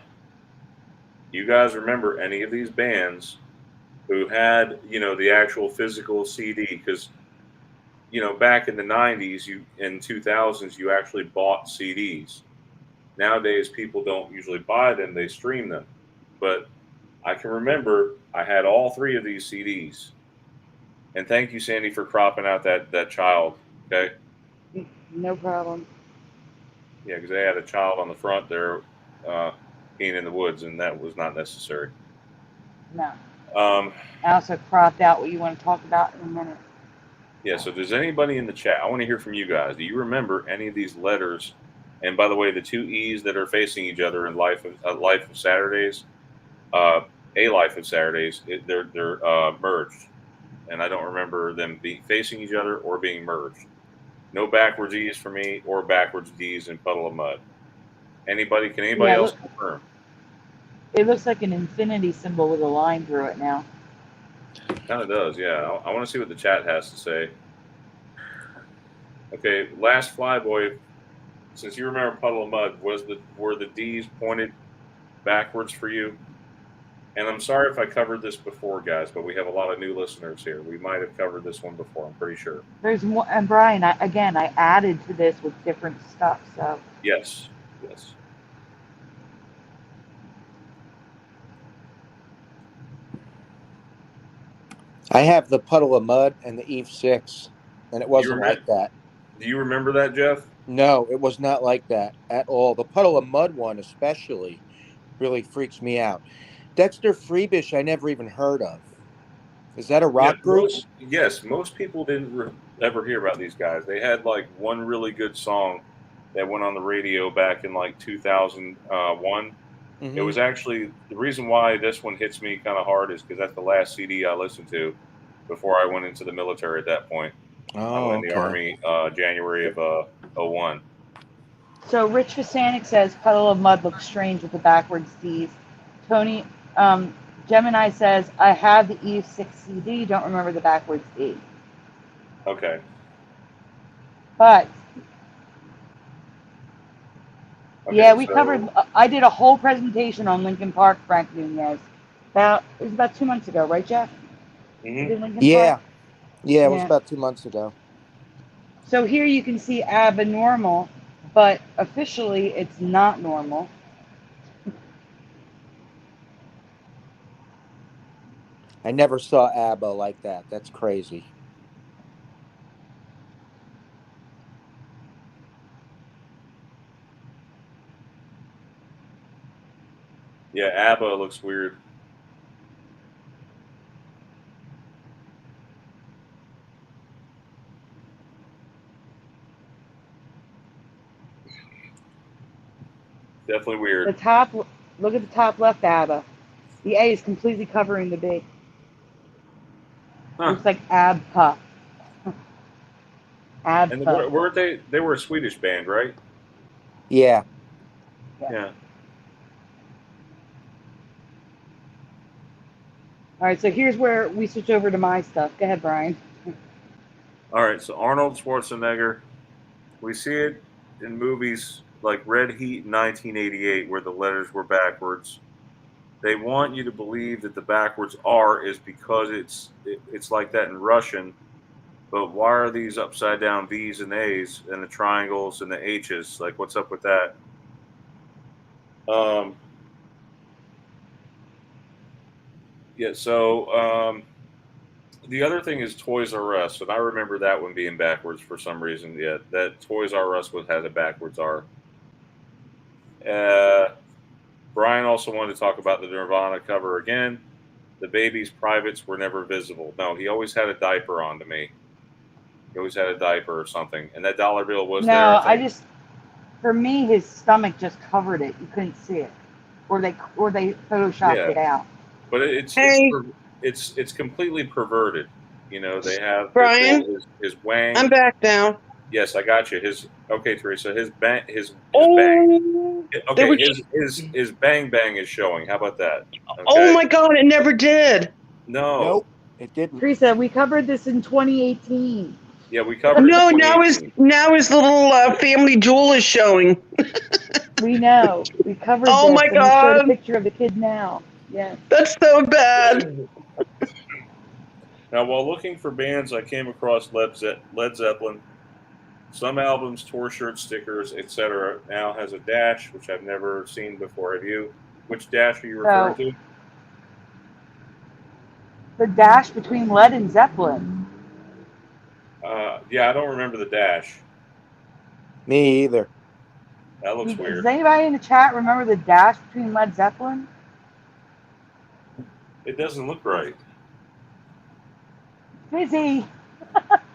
You guys remember any of these bands who had, the actual physical CD? Because back in the 90s, in 2000s, you actually bought CDs. Nowadays, people don't usually buy them; they stream them. But I can remember I had all 3 of these CDs. And thank you, Sandy, for cropping out that child. Okay. No problem. Yeah, because they had a child on the front there, peeing in the woods, and that was not necessary. No. Um, I also cropped out what you want to talk about in a minute. yeah. So, does anybody in the chat? I want to hear from you guys. Do you remember any of these letters? And by the way, the 2 E's that are facing each other in Life of Saturdays, A Life of Saturdays, they're merged, and I don't remember them being facing each other or being merged. No backwards E's for me or backwards D's in Puddle of Mud. Anybody? Can anybody else confirm? It looks like an infinity symbol with a line through it now. Kind of does, yeah. I want to see what the chat has to say. Okay, last Flyboy. Since you remember Puddle of Mud, were the D's pointed backwards for you? And I'm sorry if I covered this before, guys, but we have a lot of new listeners here. We might have covered this one before. I'm pretty sure. There's more, and Brian, I added to this with different stuff. So yes. I have the Puddle of Mud and the Eve 6, and it wasn't like that. Do you remember that, Jeff? No, it was not like that at all. The Puddle of Mud one especially really freaks me out. Dexter Freebish, I never even heard of. Is that a rock group? Most people didn't ever hear about these guys. They had like one really good song that went on the radio back in like 2001. It was actually the reason why this one hits me kind of hard is because that's the last CD I listened to before I went into the military at that point. I went in the Army January of 01. So Rich Fasanic says Puddle of Mud looks strange with the backwards D's. Tony Gemini says, I have the Eve 6 CD, don't remember the backwards D. Okay. But yeah, we covered. I did a whole presentation on Lincoln Park, Frank Nunez. It was about 2 months ago, right, Jeff? Mm-hmm. Yeah, it was about 2 months ago. So here you can see ABBA normal, but officially it's not normal. I never saw ABBA like that. That's crazy. Yeah, ABBA looks weird. Definitely weird. Look at the top left ABBA. The A is completely covering the B. Looks like ABBA. ABBA. And weren't they? They were a Swedish band, right? Yeah. Yeah. All right, so here's where we switch over to my stuff. Go ahead, Brian. All right, so Arnold Schwarzenegger, we see it in movies like Red Heat in 1988 where the letters were backwards. They want you to believe that the backwards R is because it's like that in Russian, but why are these upside down V's and A's and the triangles and the H's? Like, what's up with that? Yeah, so the other thing is Toys R Us, and I remember that one being backwards for some reason. Yeah, that Toys R Us had a backwards R. Brian also wanted to talk about the Nirvana cover again. The baby's privates were never visible. No, he always had a diaper on to me. He always had a diaper or something, and that dollar bill was there. No, for me, his stomach just covered it. You couldn't see it, or they photoshopped it out. But it's completely perverted. You know, they have Brian, his wang. I'm back now. Yes, I got you. Teresa, his bang. Okay, his bang bang is showing. How about that? Okay. Oh my God, it never did. No. Nope, it didn't. Teresa, we covered this in 2018. Yeah, we covered it. No, now his little family jewel is showing. We know. We covered oh this. My and God. we showed a picture of the kid now. Yes. That's so bad. Now, while looking for bands, I came across Led Zeppelin. Some albums, tour shirts, stickers, etc. now has a dash, which I've never seen before. Have you? Which dash are you referring to? The dash between Led and Zeppelin. Yeah, I don't remember the dash. Me either. That looks weird. Does anybody in the chat remember the dash between Led Zeppelin? It doesn't look right. Fizzy.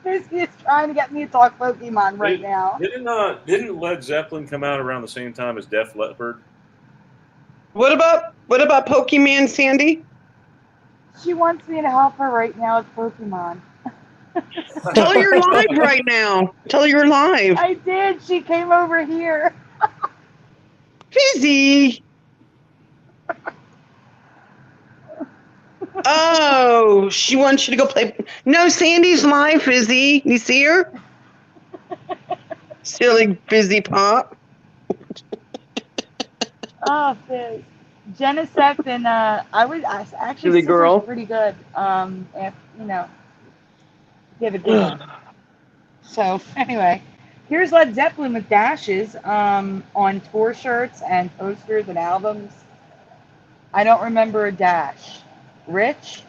Fizzy is trying to get me to talk Pokemon right now. Didn't Led Zeppelin come out around the same time as Def Leppard? What about Pokemon, Sandy? She wants me to help her right now with Pokemon. Tell her you're live right now. Tell her you're live. I did. She came over here. Fizzy. Oh, she wants you to go play. No, Sandy's live, Fizzy. You see her? Silly Fizzy Pop. Oh, Fizz. Jenna Seth and I would actually Silly Scissor's girl. pretty good. If give a good one. So anyway, here's Led Zeppelin with dashes on tour shirts and posters and albums. I don't remember a dash. Rich?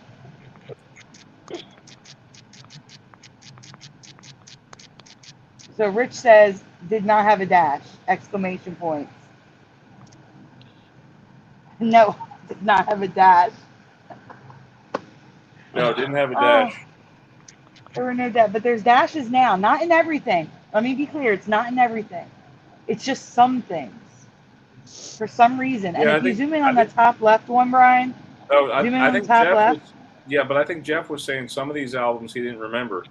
So Rich says, did not have a dash, exclamation points. No, did not have a dash. No, didn't have a dash. There were no dash, but there's dashes now. Not in everything. Let me be clear, it's not in everything. It's just some things. For some reason. And Yeah, if you zoom in on the top left one, Brian, Oh, zoom in I on the think top Jeff left. was. Yeah, but I think Jeff was saying some of these albums he didn't remember.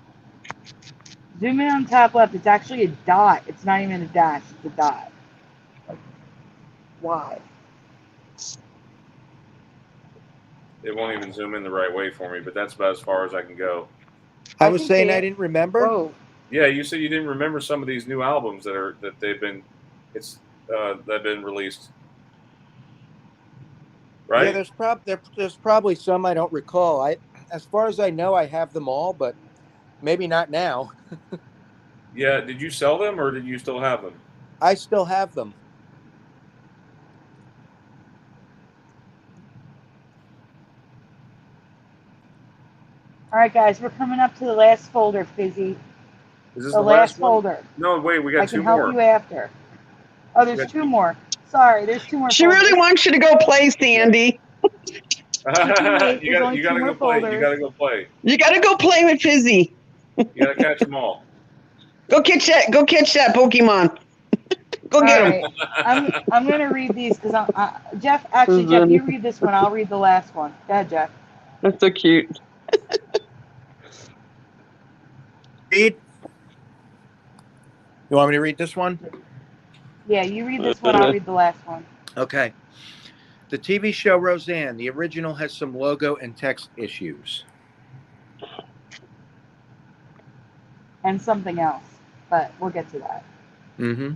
Zoom in on the top left. It's actually a dot. It's not even a dash. It's a dot. Why? It won't even zoom in the right way for me, but that's about as far as I can go. I was saying I didn't remember. Whoa. Yeah, you said you didn't remember some of these new albums that they've been released. Right? Yeah, there's probably some I don't recall. As far as I know, I have them all, but maybe not now. Yeah, did you sell them or did you still have them? I still have them. All right, guys, we're coming up to the last folder, Fizzy. Is this The last folder. No, wait, we I got can two help more. you after. Oh, there's two more. Sorry, there's two more. She really wants you to go play, Sandy. You gotta go play. You gotta go play. You gotta go play with Fizzy. You gotta catch them all. Go catch that Pokemon. Go get him. I'm gonna read these because Jeff. Actually, Jeff, you read this one. I'll read the last one. Go ahead, Jeff. That's so cute. Read. You want me to read this one? Yeah, you read this one. I'll read the last one. Okay. The TV show Roseanne, the original, has some logo and text issues. And something else, but we'll get to that. Mm-hmm.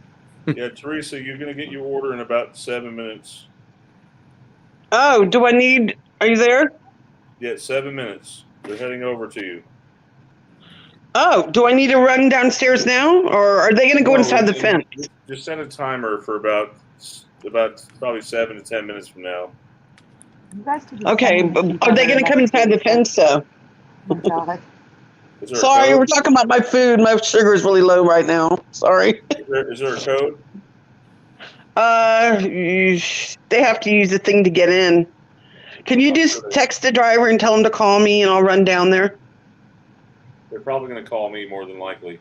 Yeah, Teresa, you're gonna get your order in about 7 minutes. Oh, are you there? Yeah, 7 minutes. They're heading over to you. Oh, do I need to run downstairs now, or are they going to go inside the fence? Just set a timer for about probably 7 to 10 minutes from now. Okay, but are they going to come inside the fence, though? Oh, God. Sorry, we're talking about my food. My sugar is really low right now. Sorry. Is there a code? They have to use the thing to get in. Can you just text the driver and tell him to call me, and I'll run down there? They're probably going to call me more than likely.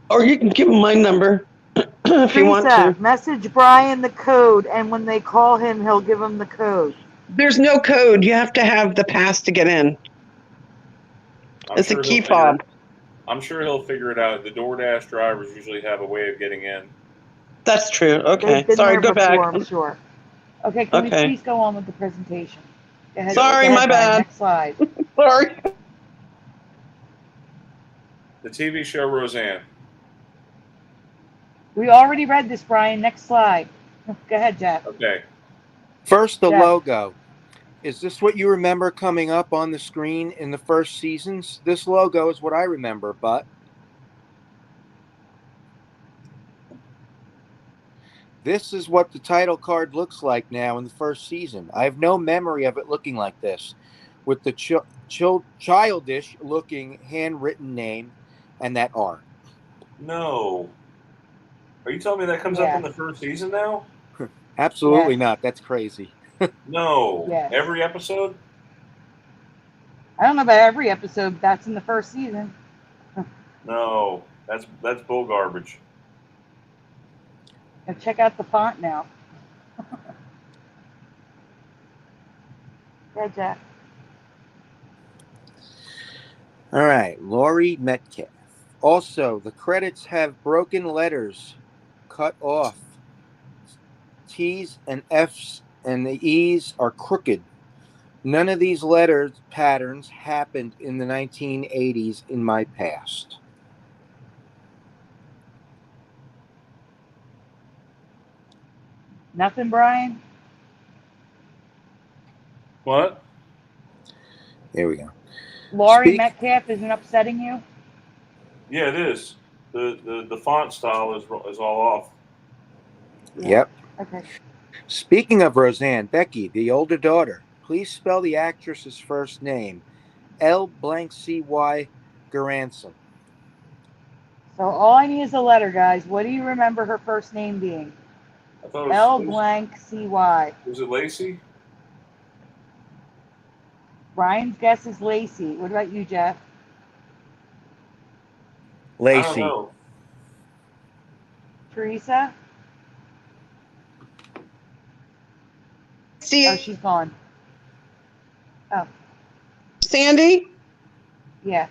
Or you can give them my number if you want to. Message Brian the code, and when they call him, he'll give them the code. There's no code. You have to have the pass to get in. It's a key fob. I'm sure he'll figure it out. The DoorDash drivers usually have a way of getting in. That's true. Okay. Sorry, go back. I'm sure. Okay, can we please go on with the presentation? Go ahead, Sorry, my bad. Next slide. Sorry. The TV show Roseanne. We already read this, Brian. Next slide. Go ahead, Jeff. Okay. First, the logo. Is this what you remember coming up on the screen in the first seasons? This logo is what I remember, but this is what the title card looks like now in the first season. I have no memory of it looking like this, with the childish looking handwritten name and that R. No. Are you telling me that comes up in the first season now? Absolutely Yes. not. That's crazy. No. Yes. Every episode? I don't know about every episode, but that's in the first season. No. That's bull garbage. And check out the font now. Yeah, Jack. All right, Laurie Metcalf. Also, the credits have broken letters cut off. T's and F's and the E's are crooked. None of these letter patterns happened in the 1980s in my past. Nothing, Brian? What? Here we go. Laurie Metcalf isn't upsetting you? Yeah, it is. The font style is all off. Yeah. Yep. Okay. Speaking of Roseanne, Becky, the older daughter, please spell the actress's first name. L blank C-Y Garanson. So all I need is a letter, guys. What do you remember her first name being? I thought L blank C-Y. Was it Lacey? Brian's guess is Lacey. What about you, Jeff? I don't Lacey. know. Teresa? See, Oh, she's gone. Oh, Sandy? yeah.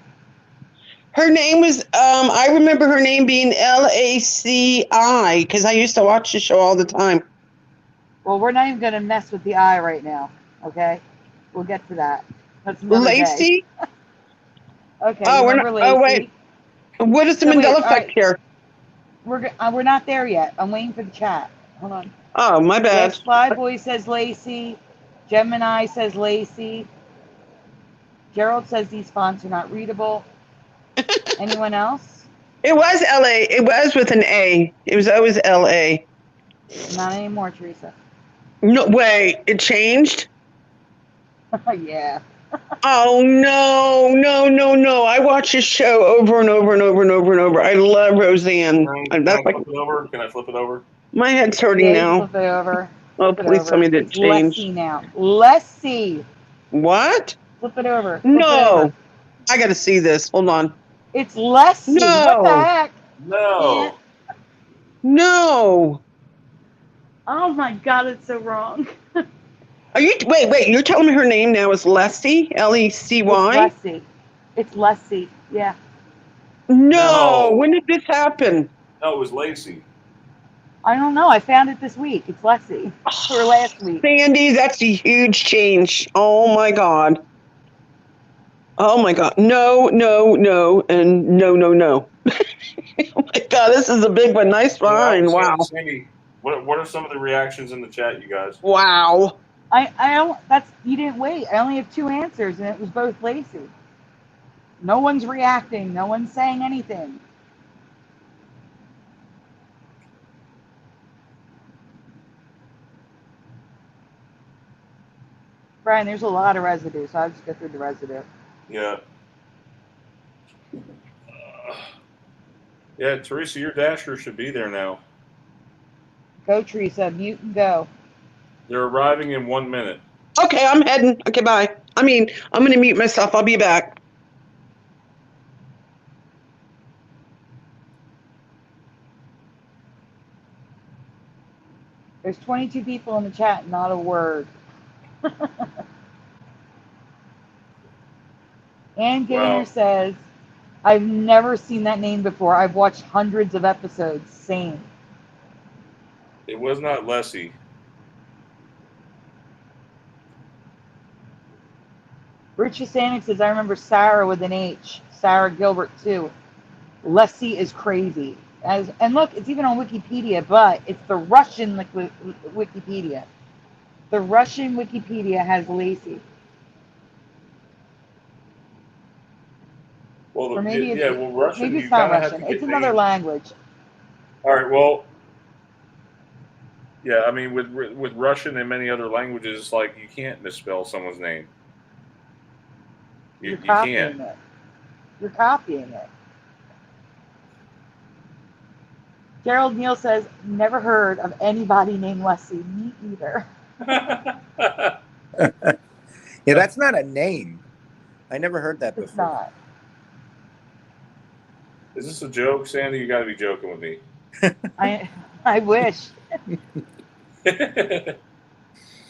Her name was, I remember her name being Laci, because I used to watch the show all the time. Well, we're not even going to mess with the I right now, okay? We'll get to that. That's another day. Lacey? Okay, Oh, you we're remember not, Lacey? oh, wait. What is the So wait, Mandela all effect right. here? We're not there yet. I'm waiting for the chat. Hold on. Oh, my bad. Yes, Flyboy says Lacey. Gemini says Lacey. Gerald says these fonts are not readable. Anyone else? It was LA. It was with an A. It was always LA. Not anymore, Teresa. No, wait. It changed? Yeah. Oh, no, no, no, no. I watch this show over and over and over and over and over. I love Roseanne. Can That's I like, flip it over? Can I flip it over? my head's hurting Yeah, you can now. flip it over. Oh, Flip it please over. tell me that it It's changed. Lessie now. Lessie. What? Flip it over. Flip it over. No. I got to see this. Hold on. It's Lessie. What the No. heck? No. No. Oh my God, it's so wrong. Are you, wait. You're telling me her name now is Leslie? Lecy? It's Lessie. It's Lessie. Yeah. No. No. When did this happen? No, it was Lacey. I don't know. I found it this week. It's Lessie. Or last week. Sandy, that's a huge change. Oh my God. Oh my God. No, no, no, and no, no, no. Oh my God, this is a big one. Nice find. Wow. Sandy, what are some of the reactions in the chat, you guys? Wow. I don't. You didn't wait. I only have 2 answers, and it was both Lacey. No one's reacting. No one's saying anything. Brian, there's a lot of residue, so I'll just go through the residue. Yeah. Yeah, Teresa, your dasher should be there now. Go, Teresa. Mute and go. They're arriving in 1 minute. Okay, I'm heading. Okay, bye. I'm going to mute myself. I'll be back. There's 22 people in the chat, not a word. Ann Gaynor Wow. says, I've never seen that name before. I've watched hundreds of episodes. Same. It was not Leslie. Richie Sanic says, I remember Sarah with an H. Sarah Gilbert, too. Lessie is crazy. And look, it's even on Wikipedia, but it's the Russian Wikipedia. The Russian Wikipedia has Lacey. Well, Or maybe it's, Russian, maybe you it's not kind of have to Russian. get It's another names. language. All right, well, yeah, I mean, with Russian and many other languages, it's like you can't misspell someone's name. You're You copying can't. it. You're copying it. Gerald Neal says, never heard of anybody named Leslie. Me either. Yeah, that's not a name. I never heard that It's before. not. Is this a joke, Sandy? You got to be joking with me. I wish.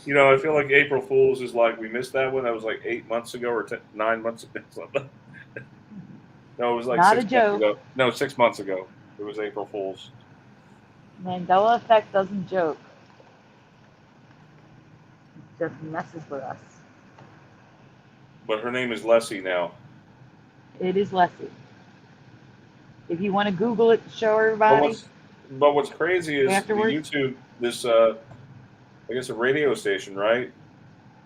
You know, I feel like April Fool's is like we missed that one. That was like 8 months ago or 9 months ago. No, it was like Not a 6 months joke. ago. No, 6 months ago. It was April Fool's. Mandela effect doesn't joke. It just messes with us. But her name is Leslie now. It is Leslie. If you want to Google it, show everybody. But what's crazy is Afterwards? the YouTube. This I guess a radio station, right?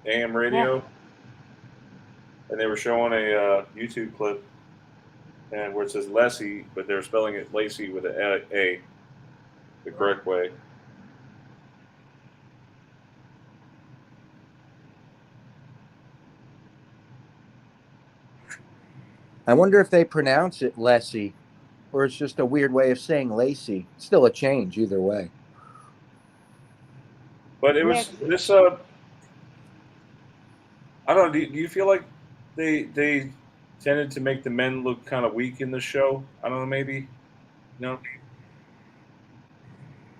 AM radio, and they were showing a YouTube clip, and where it says Leslie, but they're spelling it Lacey with an A, the correct way. I wonder if they pronounce it Lessie, or it's just a weird way of saying Lacey. Still a change either way. But it was this. I don't know. Do you feel like they tended to make the men look kind of weak in the show? I don't know. Maybe. No.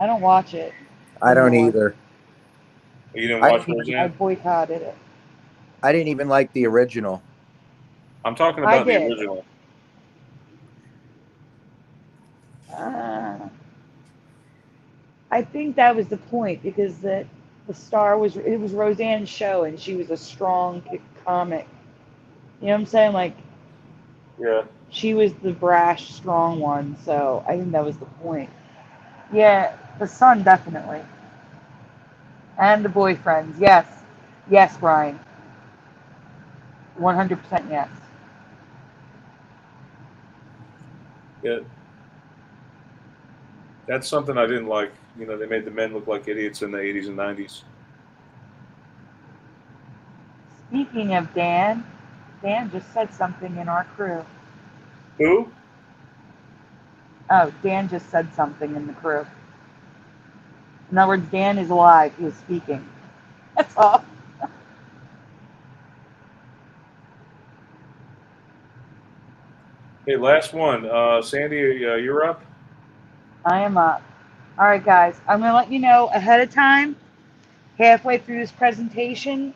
I don't watch it. I don't anymore. either. You didn't I watch didn't even- I Roseanne? boycotted it. I didn't even like the original. I'm talking I about the did. original. I think that was the point because the star was it was Roseanne's show and she was a strong comic. You know what I'm saying? Like Yeah. she was the brash, strong one. So I think that was the point. Yeah, the son definitely, and the boyfriends. Yes, yes, Brian. 100% yes. Yeah. That's something I didn't like. You know, they made the men look like idiots in the 80s and 90s. Speaking of Dan just said something in our crew. Who? Oh, Dan just said something in the crew. In other words, Dan is alive. He is speaking. That's all. Hey, last one. Sandy, you're up. I am up. All right, guys. I'm going to let you know ahead of time, halfway through this presentation,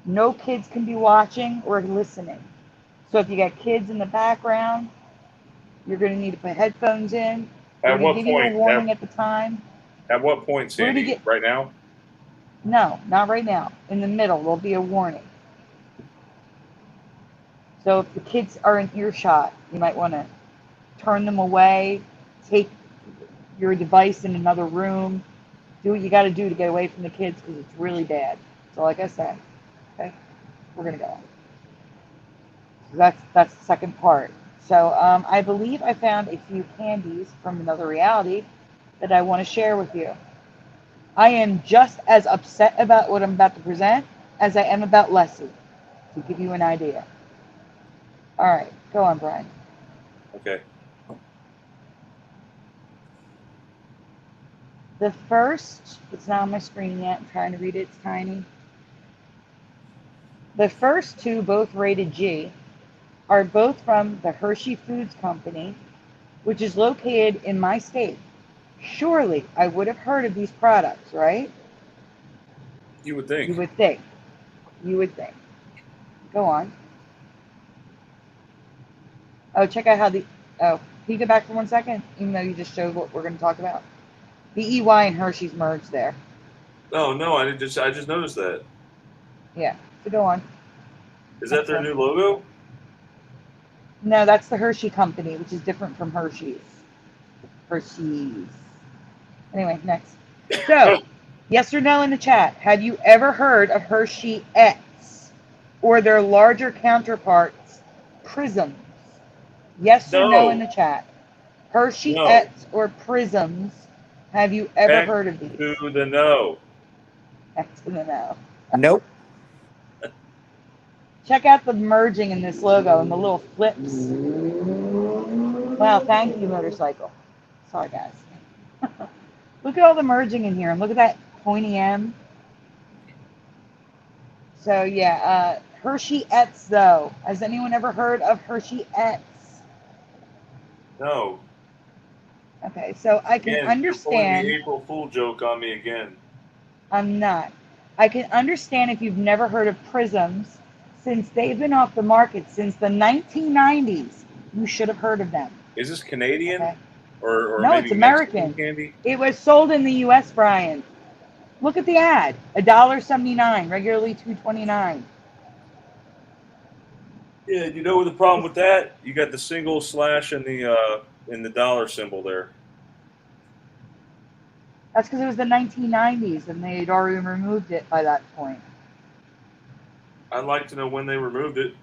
no kids can be watching or listening. So if you got kids in the background, you're going to need to put headphones in. We're At going to what give you a point? warning at the time. At what point, We're gonna Sandy? Right now? No, not right now. In the middle, there'll be a warning. So if the kids are in earshot, you might want to turn them away, take your device in another room, do what you got to do to get away from the kids because it's really bad. So like I said, okay, we're gonna go. So that's the second part. So I believe I found a few candies from another reality that I want to share with you. I am just as upset about what I'm about to present as I am about Leslie, to give you an idea. All right, go on, Brian. Okay. The first, it's not on my screen yet. I'm trying to read it. It's tiny. The first two, both rated G, are both from the Hershey Foods Company, which is located in my state. Surely I would have heard of these products, right? You would think. You would think. You would think. Go on. Oh, check out how the. Oh, can you go back for 1 second? Even though you just showed what we're going to talk about. The EY and Hershey's merged there. Oh no, I just noticed that. Yeah. So go on. Is that their new logo? No, that's the Hershey Company, which is different from Hershey's. Hershey's. Anyway, next. So, Yes or no in the chat. Have you ever heard of Hershey's or their larger counterparts, Prisms? Yes or no in No. the chat. Hershey's No. or Prisms. Have you ever Heck heard of these? to the no. X to the no. Nope. Check out the merging in this logo and the little flips. Wow, thank you, motorcycle. Sorry, guys. Look at all the merging in here, and look at that pointy M. So yeah, Hershey's though. Has anyone ever heard of Hershey's? No. Okay, so I can Again, you're pulling the understand. April Fool joke on me again. I'm not. I can understand if you've never heard of Prisms, since they've been off the market since the 1990s. You should have heard of them. Is this Canadian Okay. or No, maybe it's Mexican American. candy? It was sold in the U.S., Brian. Look at the ad. $1.79, regularly $2.29. Yeah, you know the problem with that? You got the single slash in the dollar symbol there. That's because it was the 1990s and they'd already removed it by that point. I'd like to know when they removed it.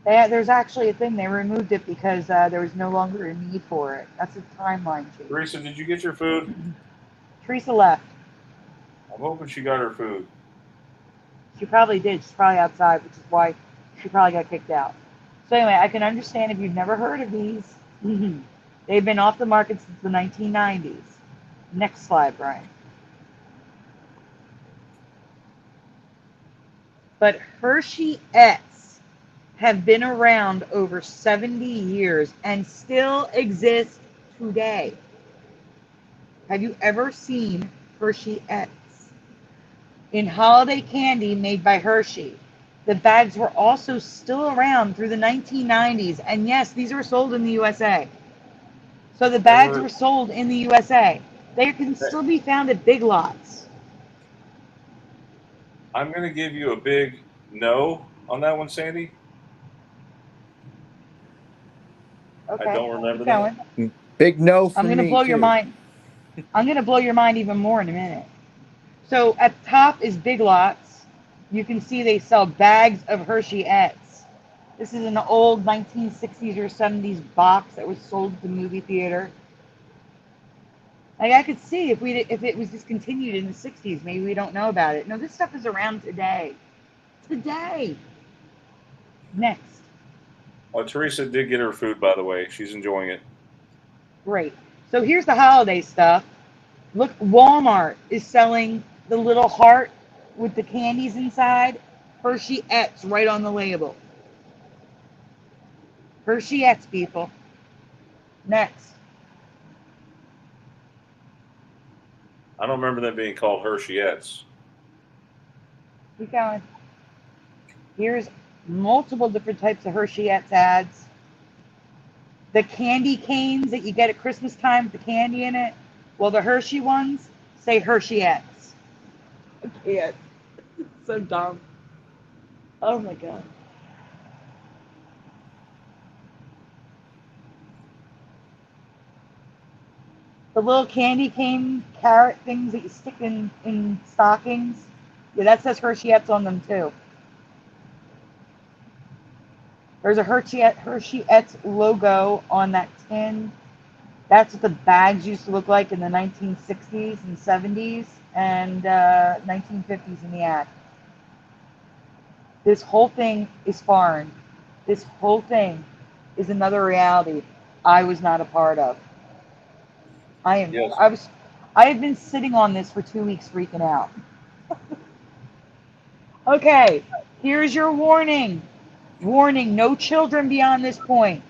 There's actually a thing. They removed it because there was no longer a need for it. That's a timeline change. Teresa, did you get your food? Teresa left. I'm hoping she got her food. She probably did. She's probably outside, which is why she probably got kicked out. So anyway, I can understand if you've never heard of these. They've been off the market since the 1990s. Next slide, Brian. But Hershey's have been around over 70 years and still exist today. Have you ever seen Hershey's? In holiday candy made by Hershey, the bags were also still around through the 1990s. And yes, these were sold in the USA. So the bags were sold in the USA. They can still be found at Big Lots. I'm going to give you a big no on that one, Sandy. Okay. I don't remember keep going. that. Big no for I'm going to me, blow your too. mind. I'm going to blow your mind even more in a minute. So at the top is Big Lots. You can see they sell bags of Hershey's. This is an old 1960s or 70s box that was sold at the movie theater. Like I could see if it was discontinued in the 60s, maybe we don't know about it. No, this stuff is around today. Today. Next. Oh, Teresa did get her food, by the way. She's enjoying it. Great. So here's the holiday stuff. Look, Walmart is selling the little heart with the candies inside. Hershey's right on the label. Hershey's, people. Next. I don't remember them being called Hershey's. Keep going. Here's multiple different types of Hershey's ads. The candy canes that you get at Christmas time with the candy in it. Well, the Hershey ones say Hershey's. I can't. It's so dumb. Oh my God. The little candy cane carrot things that you stick in stockings. Yeah, that says Hershey's on them too. There's a Hershey's logo on that tin. That's what the bags used to look like in the 1960s and 70s and 1950s in the ad. This whole thing is foreign. This whole thing is another reality I was not a part of. I have been sitting on this for 2 weeks freaking out. Okay, here's your warning. Warning, no children beyond this point.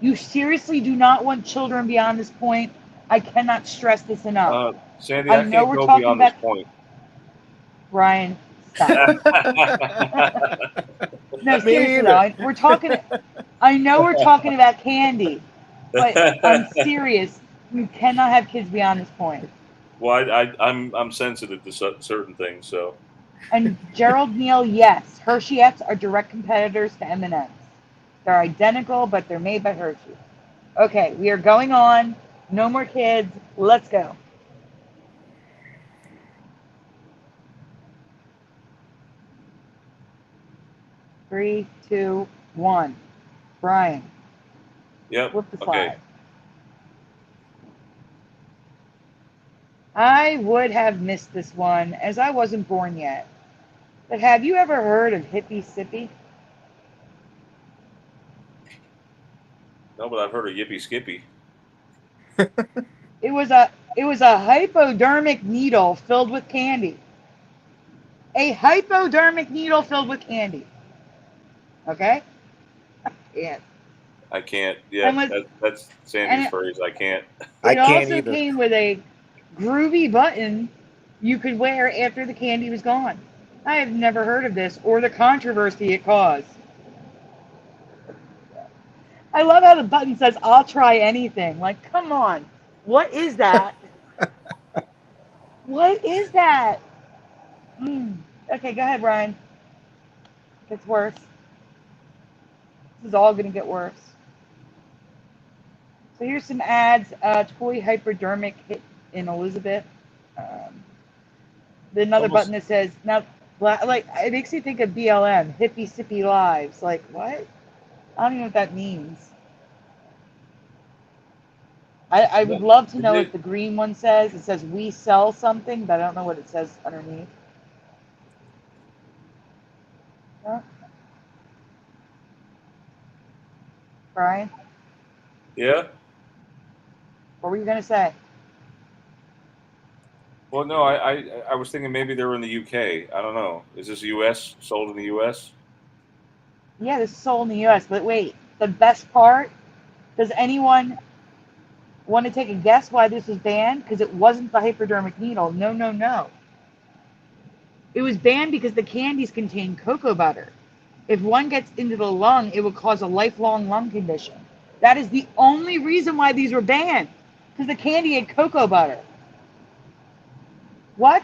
You seriously do not want children beyond this point. I cannot stress this enough. Sandy, I know can't we're go talking beyond about this point. Ryan, stop. No, Me seriously either. though, we're talking. I know we're talking about candy, but I'm serious. You cannot have kids beyond this point. Well, I'm sensitive to certain things, so. And Gerald Neal, yes, Hershey's are direct competitors to M&M's. They're identical, but they're made by Hershey. Okay, we are going on. No more kids. Let's go. 3, 2, 1. Brian, Yep. flip the Okay. slide. I would have missed this one as I wasn't born yet. But have you ever heard of Hippie Sippy? No, but I've heard of Yippee Skippy. It was a hypodermic needle filled with candy. A hypodermic needle filled with candy. Okay? Yeah. I can't. And Yeah, with that's Sandy's phrase. I can't. I it can't also either. came with a groovy button you could wear after the candy was gone. I have never heard of this or the controversy it caused. I love how the button says, I'll try anything. Like, come on. What is that? What is that? Okay, go ahead, Ryan. It gets worse. This is all going to get worse. So here's some ads. Toy hypodermic hit in Elizabeth. Another button that says, now, like, it makes you think of BLM, Hippie Sippy Lives. Like, what? I don't even know what that means. I would love to know what the green one says. It says, we sell something, but I don't know what it says underneath. Huh? Brian? Yeah. What were you going to say? Well, no, I was thinking maybe they were in the UK. I don't know. Is this US? Sold in the US? Yeah, this is sold in the US, but wait, the best part, does anyone want to take a guess why this was banned? Because it wasn't the hypodermic needle. No, no, no. It was banned because the candies contain cocoa butter. If one gets into the lung, it would cause a lifelong lung condition. That is the only reason why these were banned, because the candy had cocoa butter. What?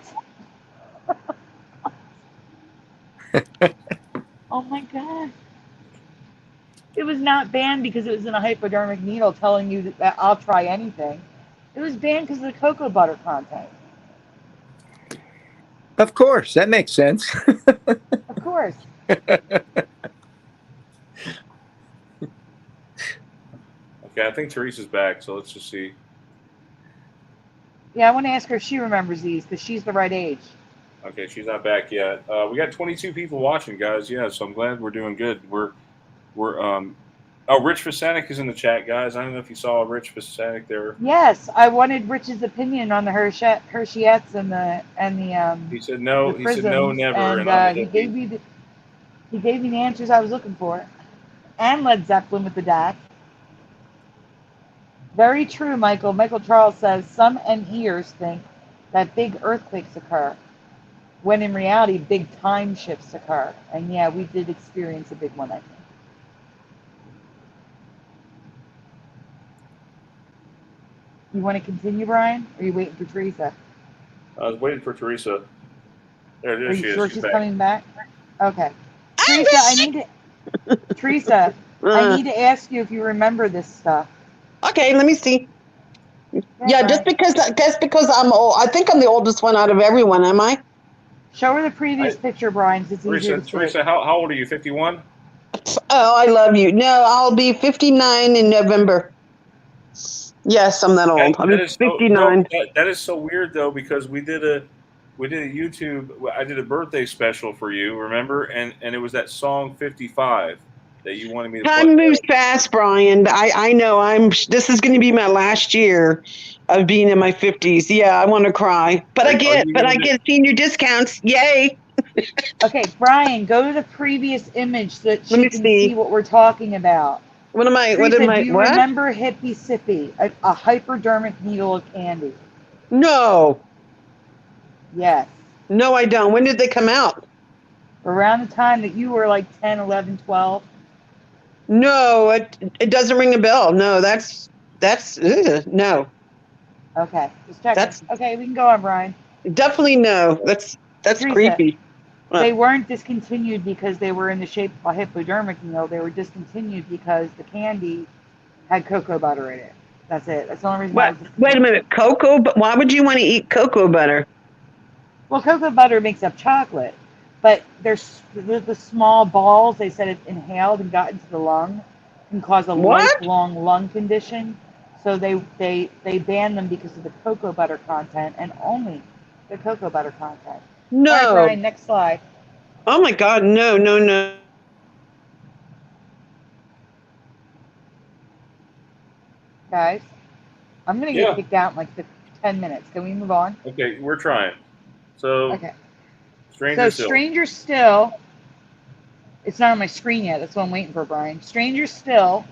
Oh my God. It was not banned because it was in a hypodermic needle telling you that I'll try anything. It was banned because of the cocoa butter content. Of course, that makes sense. Of course. Okay, I think Teresa's back, so let's just see. Yeah, I want to ask her if she remembers these because she's the right age. Okay, she's not back yet. We got 22 people watching, guys. Yeah, so I'm glad we're doing good. We're oh, Rich Fasanic is in the chat, guys. I don't know if you saw Rich Fasanic there. Yes, I wanted Rich's opinion on the Hersheyets and the He said no. the He said no, prisms, never. And and he gave me the answers I was looking for, and Led Zeppelin with the DAC. Very true, Michael. Michael Charles says some NEers think that big earthquakes occur, when in reality big time shifts occur. And yeah, we did experience a big one, I think. You want to continue, Brian? Or are you waiting for Teresa? I was waiting for Teresa. There Are she you is. sure She's she's back. coming back? Okay. Teresa, I need to ask you if you remember this stuff. Okay, let me see. Yeah, Just because I'm old. I think I'm the oldest one out of everyone. Am I? Show her the previous picture, Brian, so it's easier to see. Teresa, how old are you? 51? Oh, I love you. No, I'll be 59 in November. Yes, I'm that old. I'm 59. That is so weird though, because we did a YouTube. I did a birthday special for you, remember? And it was that song 55 that you wanted me to play. Time moves fast, Brian. I know this is going to be my last year of being in my 50s. Yeah, I want to cry, but I get senior discounts. Yay! Okay, Brian, go to the previous image so that Let me she can see what we're talking about. Teresa, do you remember Hippie Sippy, a hypodermic needle of candy? No. Yes. No, I don't. When did they come out? Around the time that you were like 10, 11, 12. No, it doesn't ring a bell. No, that's no. Okay, just checking. Okay, we can go on, Brian. Definitely no. That's Teresa, creepy. They weren't discontinued because they were in the shape of a hypodermic needle. They were discontinued because the candy had cocoa butter in it. That's it. That's the only reason. Wait a minute, cocoa? But why would you want to eat cocoa butter? Well, cocoa butter makes up chocolate. but the small balls. They said it inhaled and got into the lung can cause a What? lifelong lung condition. So they banned them because of the cocoa butter content and only the cocoa butter content. No. All right, Brian, next slide. Oh my God, no, no, no. Guys, I'm going to get kicked out in like 10 minutes. Can we move on? Okay, we're trying. So, Okay. Stranger So Still. Stranger Still, it's not on my screen yet. That's what I'm waiting for, Brian. Stranger Still,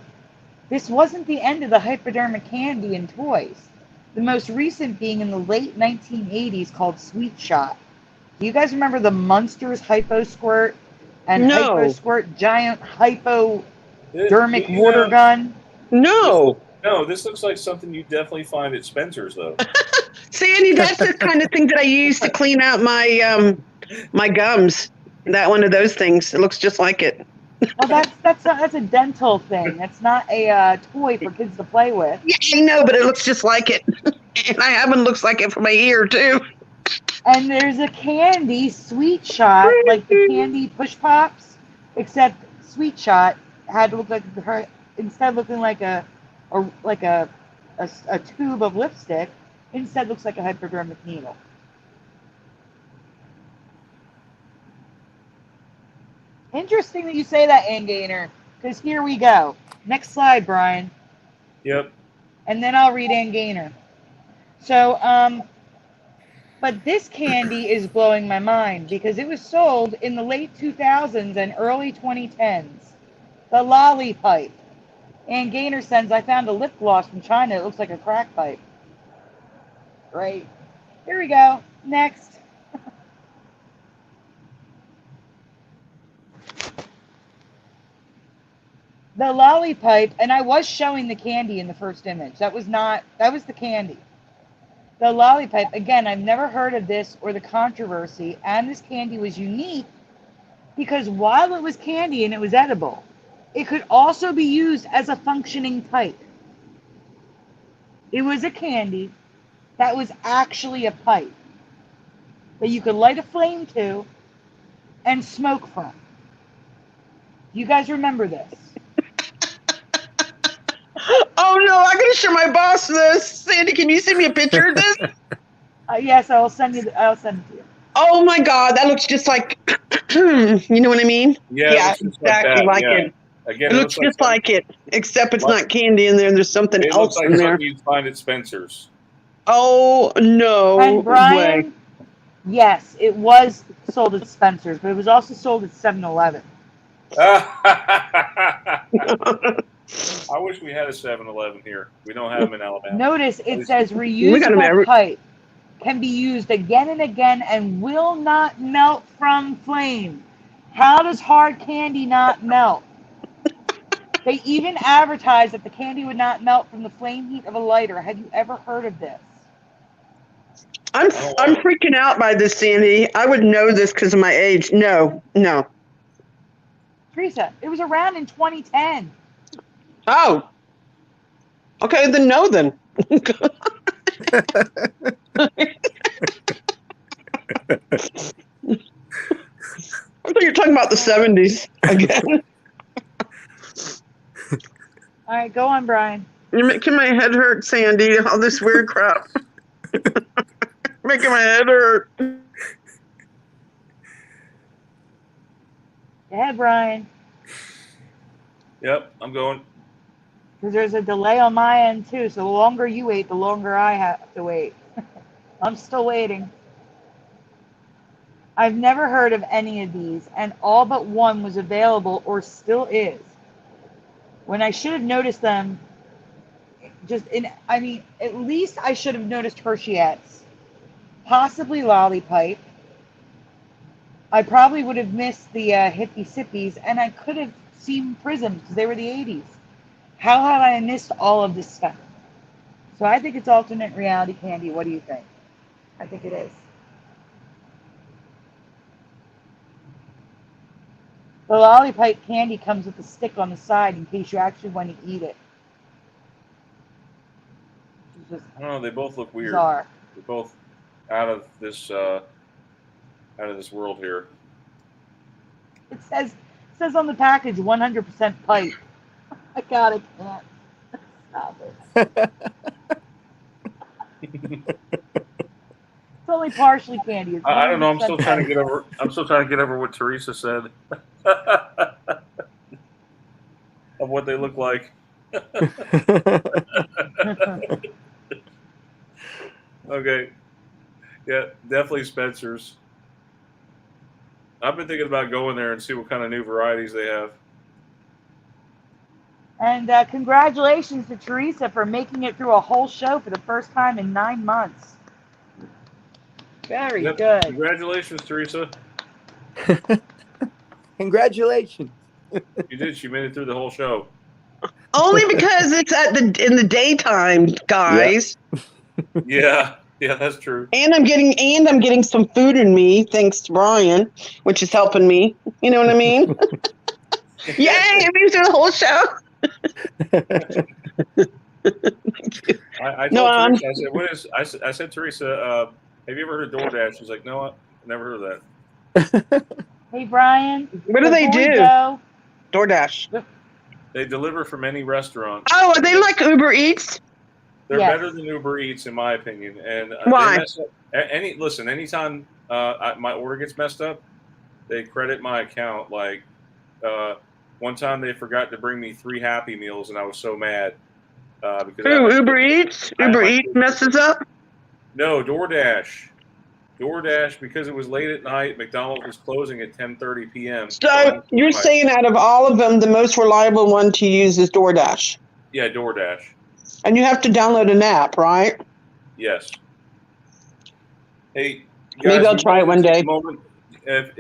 this wasn't the end of the hypodermic candy and toys. The most recent being in the late 1980s called Sweet Shot. Do you guys remember the Munsters Hypo Squirt and No. Hypo Squirt giant hypodermic You water know, gun? No. No, this looks like something you definitely find at Spencer's, though. Sandy, that's the kind of thing that I use to clean out my my gums. That one of those things. It looks just like it. Well, that's a dental thing. That's not a toy for kids to play with. Yeah, I know, but it looks just like it. And I have one looks like it for my ear too. And there's a candy Sweet Shot, like the candy Push Pops, except Sweet Shot had to look like her instead of looking like a tube of lipstick, instead looks like a hypodermic needle. Interesting that you say that, Ann Gaynor, because here we go. Next slide, Brian. Yep. And then I'll read Ann Gaynor. So, but this candy is blowing my mind because it was sold in the late 2000s and early 2010s. The lolly pipe. Ann Gaynor sends, I found a lip gloss from China. It looks like a crack pipe. Great. Here we go. Next. The lolly pipe, and I was showing the candy in the first image. That was the candy. The lolly pipe, again, I've never heard of this or the controversy, and this candy was unique because while it was candy and it was edible, it could also be used as a functioning pipe. It was a candy that was actually a pipe that you could light a flame to and smoke from. You guys remember this? Oh no, I gotta show my boss this. Sandy, can you send me a picture of this? Yes, I'll send it to you. Oh my God, that looks just like you know what I mean? Yeah, it looks just exactly like, that. like Yeah. it. Again, It looks just like it, except it's not candy in there. There's something It else looks like in there. something you'd find at Spencer's. Oh no And Brian, way! yes, it was sold at Spencer's, but it was also sold at 7-Eleven. I wish we had a 7-Eleven here. We don't have them in Alabama. Notice it says We got 'em reusable pipe can be used again and again and will not melt from flame. How does hard candy not melt? They even advertised that the candy would not melt from the flame heat of a lighter. Have you ever heard of this? I'm freaking out by this, Sandy. I would know this because of my age. No. Teresa, it was around in 2010. Oh. Okay, then no then. I thought you were talking about the 70s again. All right, go on, Brian. You're making my head hurt, Sandy. All this weird crap. Making my head hurt. Go ahead, Brian. Yep, I'm going. Because there's a delay on my end, too. So the longer you wait, the longer I have to wait. I'm still waiting. I've never heard of any of these, and all but one was available or still is. When I should have noticed them, at least I should have noticed Hershey's, possibly Lollipipe. I probably would have missed the Hippie Sippies, and I could have seen Prisms because they were the 80s. How have I missed all of this stuff? So I think it's alternate reality candy. What do you think? I think it is. The Lollipipe candy comes with a stick on the side in case you actually want to eat it. It's just I don't know. They both look weird. bizarre. They're both out of this world here. It says on the package 100% pipe. I can't. Stop it. It's only partially candy. It's 100% I don't know. I'm still trying to pipe. get over. I'm still trying to get over what Teresa said of what they look like. Okay. Yeah, definitely Spencer's. I've been thinking about going there and see what kind of new varieties they have. And congratulations to Teresa for making it through a whole show for the first time in 9 months. Very Yep. good. Congratulations, Teresa. Congratulations. You did. She made it through the whole show. Only because it's in the daytime, guys. Yeah, that's true. And I'm getting some food in me, thanks to Brian, which is helping me. You know what I mean? Yay! I made it through the whole show. I No, told Teresa, I said, "What is?" I said, Teresa, have you ever heard of DoorDash? She's like, "No, I never heard of that." Hey, Brian. What do they before we do? go, DoorDash. They deliver from any restaurant. Oh, are they like Uber Eats? They're Yes. better than Uber Eats, in my opinion. And Why? they mess up. Anytime my order gets messed up, they credit my account. Like one time, they forgot to bring me 3 Happy Meals, and I was so mad because Who, Uber Eats? Uber Eats messes up? No, DoorDash. DoorDash, because it was late at night, McDonald's was closing at 10:30 p.m. So you're saying out of all of them, the most reliable one to use is DoorDash? Yeah, DoorDash. And you have to download an app, right? Yes. Hey, guys, maybe I'll try it one day. Moment, if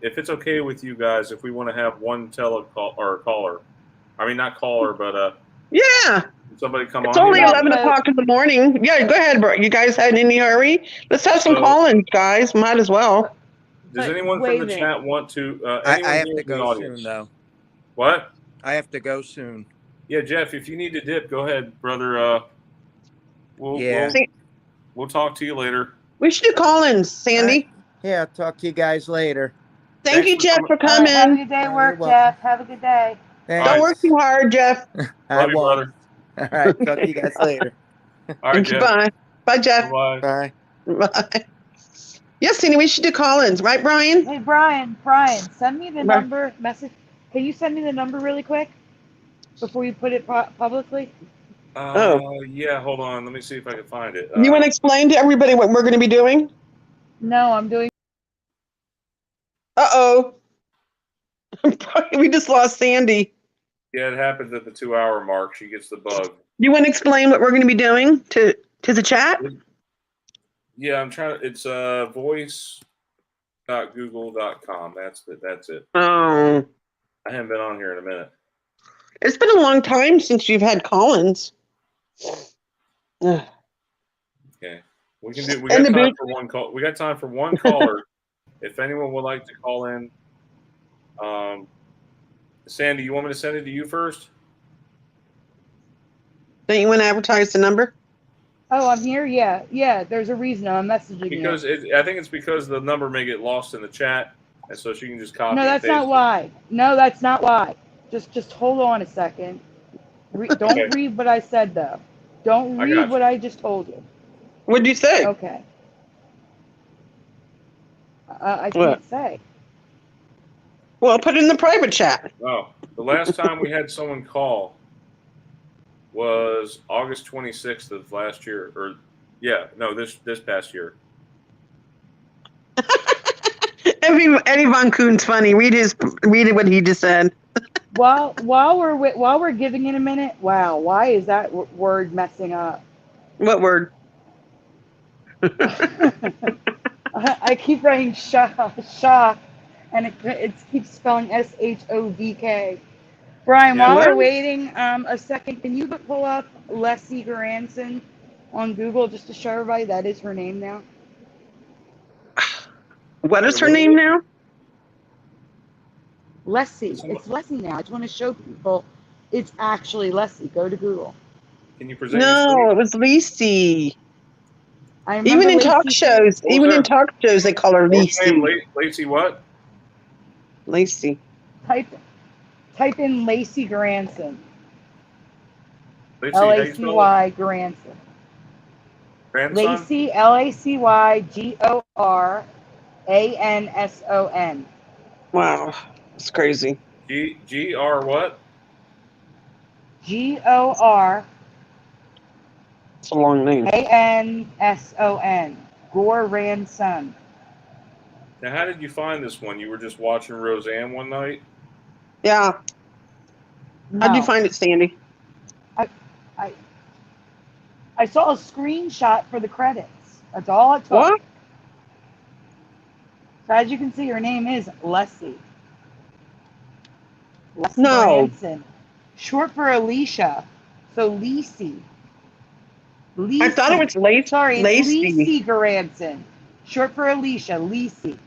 it's okay with you guys, if we want to have one caller, I mean not caller, but yeah, somebody come it's on. only 11 o'clock in the morning. Yeah, go ahead, bro. You guys had any hurry? Let's have some call-ins, guys. Might as well. Does anyone from the chat want to? I have to go soon, though. What? I have to go soon. Yeah, Jeff, if you need to dip, go ahead, brother. We'll talk to you later. We should do call-ins, Sandy. Yeah, I'll talk to you guys later. Thank you, Jeff, for coming. Have a good day at work, Jeff. Have a good day. Thanks. Don't work too hard, Jeff. Love you, brother. All right, talk to you guys later. All right, Jeff. Bye. Bye, Jeff. Bye. Bye. Yes, Sandy, we should do call-ins, right, Brian? Hey, Brian, send me the number message. Can you send me the number really quick before you put it publicly? Yeah, hold on. Let me see if I can find it. You want to explain to everybody what we're going to be doing? No, I'm doing. Uh-oh. We just lost Sandy. Yeah, it happens at the 2-hour mark. She gets the bug. You want to explain what we're going to be doing to the chat? Yeah, I'm trying to. It's voice.google.com. That's it. Oh. I haven't been on here in a minute. It's been a long time since you've had call-ins. Okay. We got time for one call. We got time for one caller. If anyone would like to call in. Sandy, you want me to send it to you first? Don't you want to advertise the number? Oh, I'm here? Yeah. There's a reason I'm messaging because you. I think it's because the number may get lost in the chat, and so she can just copy. No, that's not why. No, that's not why. Just hold on a second. Don't read what I said, though. Don't read what I just told you. What did you say? Okay. I can't say. Well, put it in the private chat. Oh, the last time we had someone call was August 26th of last year, this past year. Eddie Von Kuhn's funny. Read what he just said. While we're giving it a minute. Wow, why is that word messing up? What word? I keep writing shock, and it keeps spelling SHOVK. Brian, while we're waiting a second, can you pull up Leslie Garanson on Google just to show everybody that is her name now? What is her name now? Leslie. It's Leslie now. I just want to show people it's actually Leslie. Go to Google. Can you present? No, it was Lacey. Even in talk shows, they call her Lacey. Lacey what? Lacey. Type in Lacey Granson. Let's see, how you spell it? Lacy Granson. Grandson? Lacey, LacyGoranson. Wow, it's crazy. G-R what? GORANSON. It's a long name. Goranson. Now, how did you find this one? You were just watching Roseanne one night? Yeah. No. How'd you find it, Sandy? I saw a screenshot for the credits. That's all it took. What? So as you can see, her name is Leslie. Leslie No. Granson. Short for Alicia. So Lacey. I thought it was Lacey. Sorry, Lacey. Lacey Granson. Short for Alicia. Lacey.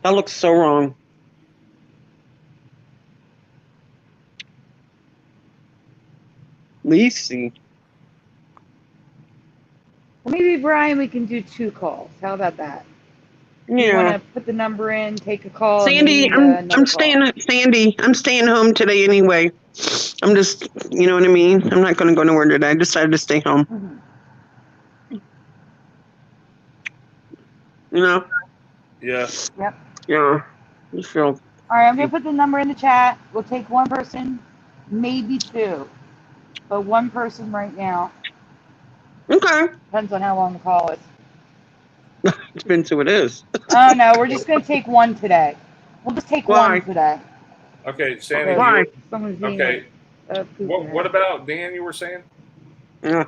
That looks so wrong. Lacey. Well, maybe, Brian, we can do 2 calls. How about that? You Yeah. want to put the number in, take a call, Sandy, and maybe another I'm call. staying. Sandy, I'm staying home today anyway. I'm just, you know what I mean. I'm not going to go nowhere today. I decided to stay home. Mhm. You know. Yeah. Yep. Yeah. You feel. All right, I'm going to put the number in the chat. We'll take 1 person, maybe 2, but 1 person right now. Okay. Depends on how long the call is. Depends who it is. Oh, no, we're just going to take 1 today. We'll just take Why? 1 today. Okay, Sandy. Why? Someone's being Okay. a poop What about Dan? You were saying? Yeah.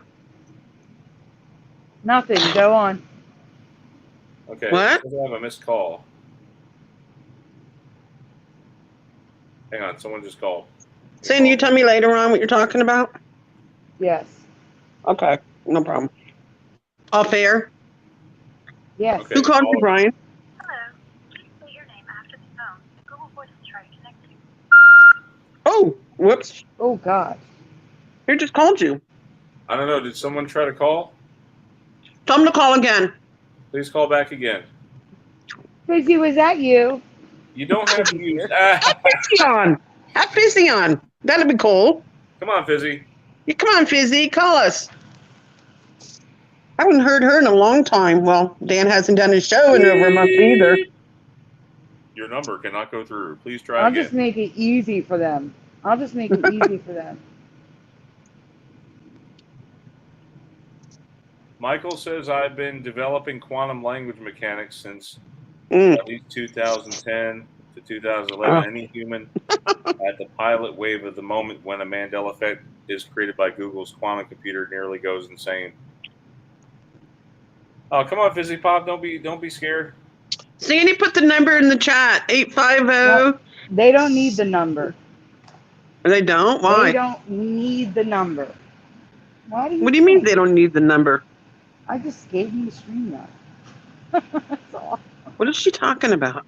Nothing. Go on. Okay. What? I have a missed call. Hang on, someone just called. Sandy, you tell me later on what you're talking about. Yes. Okay. No problem. Off air. Yes. Okay. Who called you, Brian? Hello. Please state your name after the tone. Google Voice will try to connect you. Oh, whoops. Oh, God. Who just called you? I don't know. Did someone try to call? Tell them to call again. Please call back again. Fizzy, was that you? You don't have to use. Have Fizzy on. Have Fizzy on. That'd be cool. Come on, Fizzy. Yeah, come on, Fizzy. Call us. I haven't heard her in a long time. Well, Dan hasn't done his show in over a month either. Your number cannot go through. Please try I'll again. just make it easy for them. Michael says I've been developing quantum language mechanics since Mm. at least 2010 to 2011. Any human at the pilot wave of the moment when a Mandela effect is created by Google's quantum computer nearly goes insane. Oh, come on, Fizzy Pop! Don't be scared. Sandy put the number in the chat. 850. No, they don't need the number. They don't? Why? They don't need the number. Why do you What do you mean think? they don't need the number? I just gave them the stream now. That's all. What is she talking about?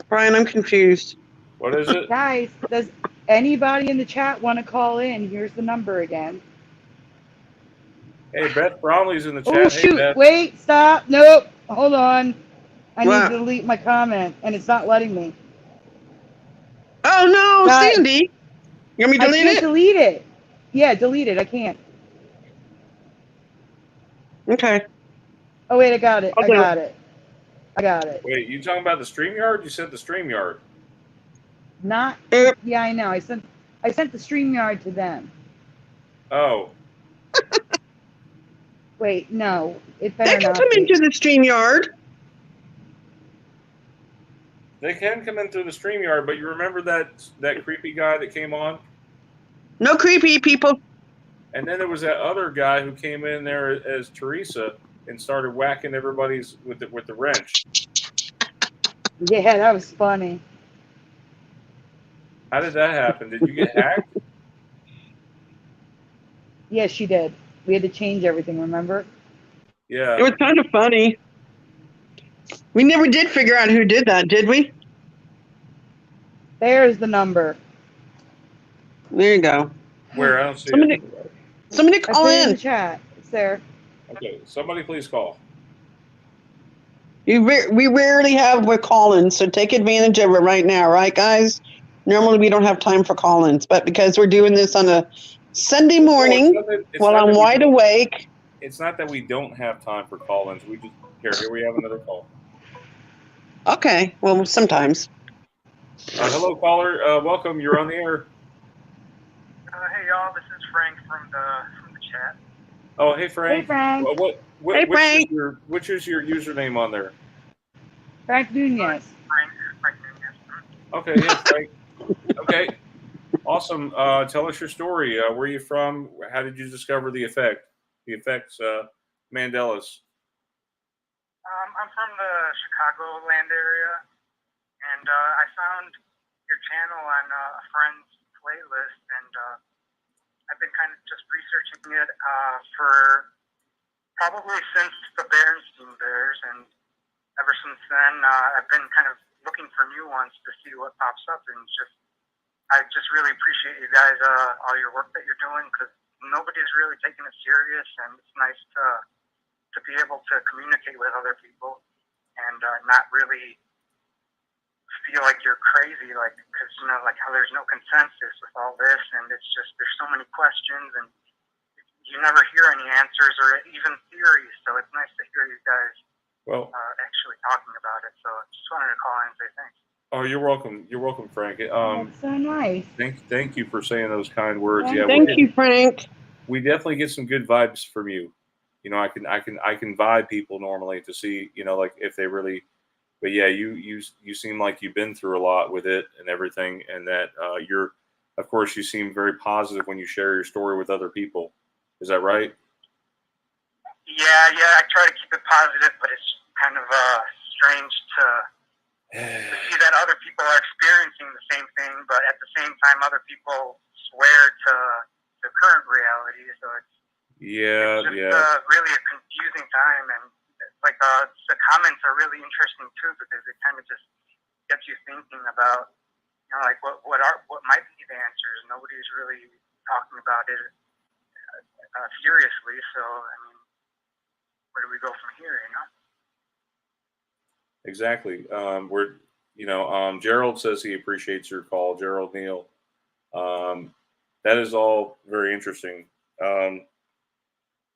Brian, I'm confused. What is it? Guys, does anybody in the chat want to call in? Here's the number again. Hey, Beth Bromley's in the chat. Oh, Hey, shoot. Beth. Wait, stop. Nope. Hold on. I need What? to delete my comment, and it's not letting me. Oh, no, Guys, Sandy. You want me to I delete can't it? delete it. Yeah, delete it. I can't. Okay. Oh, wait, I got it. I'll I do got it. I got it. Wait, you talking about the StreamYard? You said the StreamYard. Not. Yep. Yeah, I know. I sent the StreamYard to them. Oh, Wait, no. It They better can not come be. into the StreamYard. they can come in through the StreamYard, but you remember that creepy guy that came on? No creepy people. And then there was that other guy who came in there as Teresa and started whacking everybody's with the wrench. Yeah, that was funny. How did that happen? Did you get hacked? Yes, she did. We had to change everything, remember? Yeah. It was kind of funny. We never did figure out who did that, did we? There's the number. There you go. Where? I don't see Somebody, it. Somebody I call put it in in. the chat. It's there. Okay, somebody please call. We rarely have with call-ins, so take advantage of it right now, right, guys? Normally we don't have time for call-ins, but because we're doing this on a Sunday morning while I'm wide awake. It's not that we don't have time for call-ins. We just here we have another call. Okay, well, sometimes. Hello, caller. Welcome. You're on the air. Hey y'all, this is Frank from the chat. Oh, hey Frank. Hey, Frank. Hey, Frank. Which is your username on there? Frank Nunez. Frank Nunez. Okay, yeah, Frank. Okay, awesome. Tell us your story. Where are you from? How did you discover the effects, Mandela's? I'm from the Chicagoland area, and I found your channel on a friend's playlist, and I've been kind of just researching it for probably since the Berenstein Bears, and ever since then, I've been kind of looking for new ones to see what pops up, and I just really appreciate you guys, all your work that you're doing, because nobody's really taking it serious, and it's nice to be able to communicate with other people and not really feel like you're crazy, like, because, you know, like how there's no consensus with all this, and it's just, there's so many questions, and you never hear any answers or even theories, so it's nice to hear you guys actually talking about it. So I just wanted to call in and say thanks. Oh, you're welcome. You're welcome, Frank. That's so nice. Thank you for saying those kind words. Yeah, Thank you, Frank. we definitely get some good vibes from you. You know, I can vibe people normally to see, you know, like if they really, but yeah, you seem like you've been through a lot with it and everything, and that of course, you seem very positive when you share your story with other people. Is that right? Yeah, I try to keep it positive, but it's kind of strange to see that other people are experiencing the same thing, but at the same time, other people swear to the current reality. So it's just really a confusing time, and like the comments are really interesting too, because it kind of just gets you thinking about, you know, like what might be the answers. Nobody's really talking about it seriously. So I mean, where do we go from here? You know. Exactly. Gerald says he appreciates your call. Gerald Neal. That is all very interesting.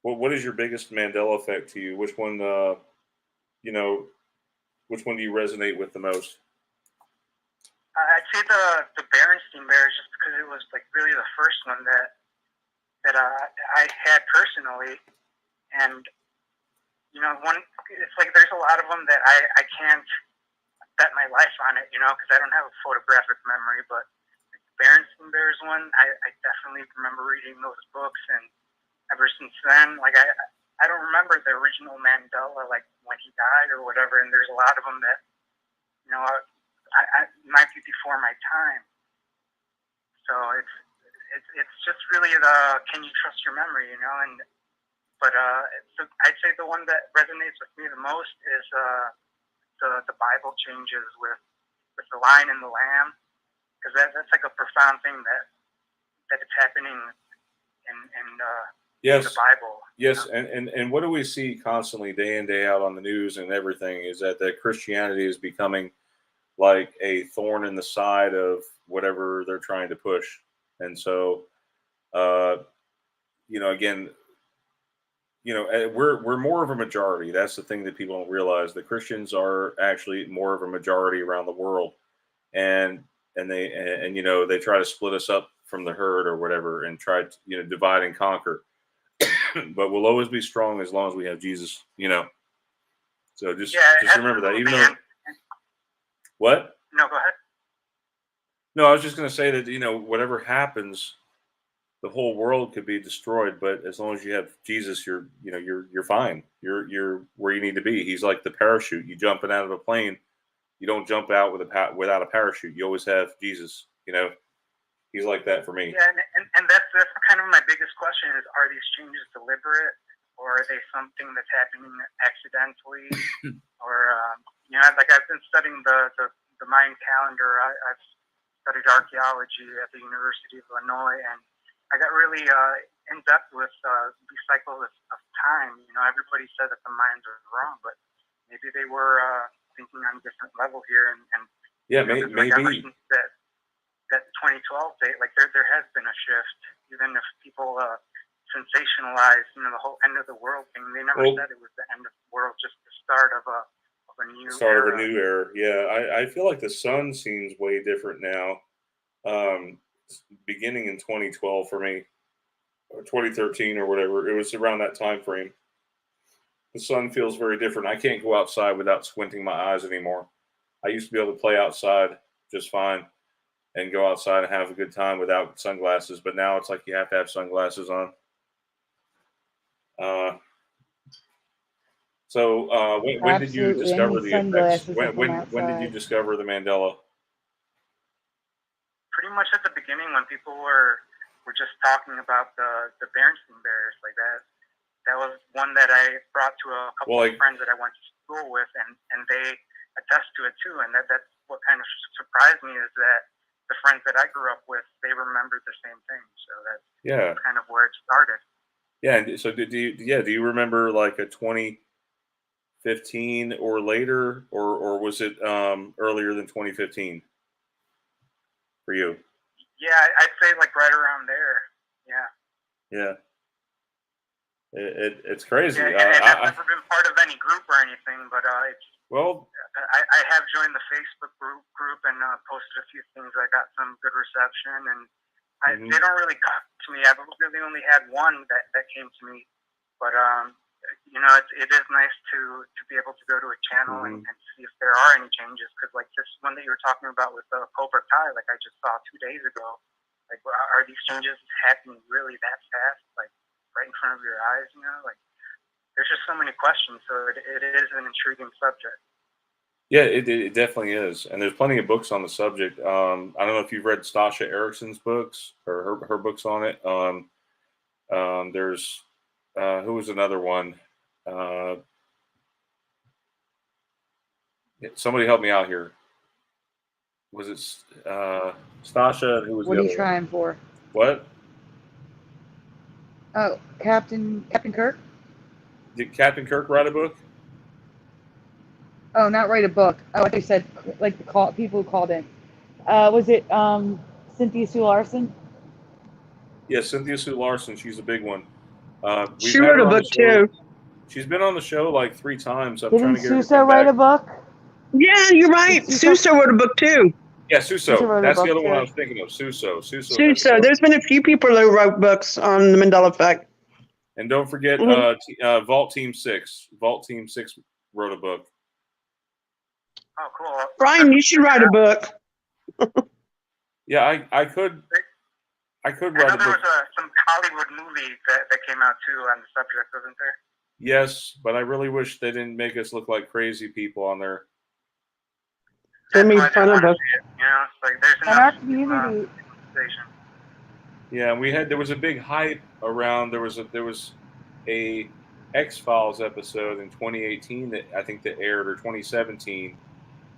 What is your biggest Mandela effect to you? Which one, which one do you resonate with the most? I'd say the Berenstein Bears, just because it was like really the first one that I had personally, and you know, it's like there's a lot of them that I can't bet my life on it, you know, because I don't have a photographic memory. But the Berenstein Bears one, I definitely remember reading those books, and ever since then, like I don't remember the original Mandela, like when he died or whatever. And there's a lot of them that, you know, I might be before my time. So it's just really can you trust your memory, you know? But I'd say the one that resonates with me the most is the Bible changes with the Lion and the Lamb, because that's like a profound thing that it's happening in yes. the Bible. Yes, you know? and what do we see constantly, day in, day out on the news and everything, is that Christianity is becoming like a thorn in the side of whatever they're trying to push. And so, again, we're more of a majority. That's the thing that people don't realize. The Christians are actually more of a majority around the world, and they try to split us up from the herd or whatever, and try to divide and conquer. But we'll always be strong as long as we have Jesus. So just remember that. Even though what? No, go ahead. No, I was just going to say that whatever happens, the whole world could be destroyed, but as long as you have Jesus, you're fine. You're where you need to be. He's like the parachute. You jumping out of a plane, you don't jump out without a parachute. You always have Jesus. He's like that for me. Yeah, and that's kind of my biggest question is: are these changes deliberate, or are they something that's happening accidentally? Or like I've been studying the Mayan calendar. I've studied archaeology at the University of Illinois, and I got really in depth with the cycle of time. You know, everybody said that the Mayans are wrong, but maybe they were thinking on a different level here. And yeah, you know, maybe. like ever since that 2012 date, like there has been a shift. Even if people sensationalize, you know, the whole end of the world thing, they never said it was the end of the world, just the start of a new start era. of a new era. Yeah, I feel like the sun seems way different now. Beginning in 2012 for me, or 2013 or whatever. It was around that time frame. The sun feels very different. I can't go outside without squinting my eyes anymore. I used to be able to play outside just fine and go outside and have a good time without sunglasses, but now it's like you have to have sunglasses on. When did you Absolutely. I discover need the effects? sunglasses if I'm When did you outside. discover the Mandela? Pretty much at the beginning when people were just talking about the Berenstain Bears, like that was one that I brought to a couple of friends that I went to school with, and they attest to it too. And that's what kind of surprised me, is that the friends that I grew up with, they remembered the same thing. So that's kind of where it started. Yeah. So do you remember like a 2015 or later, or was it earlier than 2015 for you? Yeah, I'd say like right around there. Yeah. Yeah. It's crazy. Yeah, and I've never been part of any group or anything, but I have joined the Facebook group and posted a few things. I got some good reception, and they don't really come to me. I've really only had one that came to me, but you know, it is nice to be able to go to a channel and see if there are any changes. Because like this one that you were talking about with Cobra Kai, like I just saw 2 days ago. Like, are these changes happening really that fast? Like right in front of your eyes, you know? Like, there's just so many questions. So it is an intriguing subject. Yeah, it definitely is, and there's plenty of books on the subject. I don't know if you've read Stasha Erickson's books or her books on it. There's who was another one? Somebody help me out here. Was it Stasha? Who was What the are other you one? trying for? What? Oh, Captain Kirk? Did Captain Kirk write a book? Oh, not write a book. Oh, I thought you said like the people who called in. Was it Cynthia Sue Larson? Yes, Cynthia Sue Larson. She's a big one. We've She had wrote her a on the book show. too. She's been on the show like 3 times. I'm trying Didn't to get her to Suso come write back. a book? Yeah, you're right. Suso wrote a book too. Yeah, Suso Suso. wrote a That's the book other one I too. was thinking of. Suso has a Suso. book. There's been a few people who wrote books on the Mandela effect. And don't forget Vault Team 6. Vault Team 6 wrote a book. Oh, cool. Brian, you should write a book. Yeah, I could write a book. There was some Hollywood movie that came out too on the subject, wasn't there? Yes, but I really wish they didn't make us look like crazy people on there. They made fun of us. You know, it's like there's enough And our community. Yeah, there was a big hype around. There was a X-Files episode in 2018 that I think that aired, or 2017,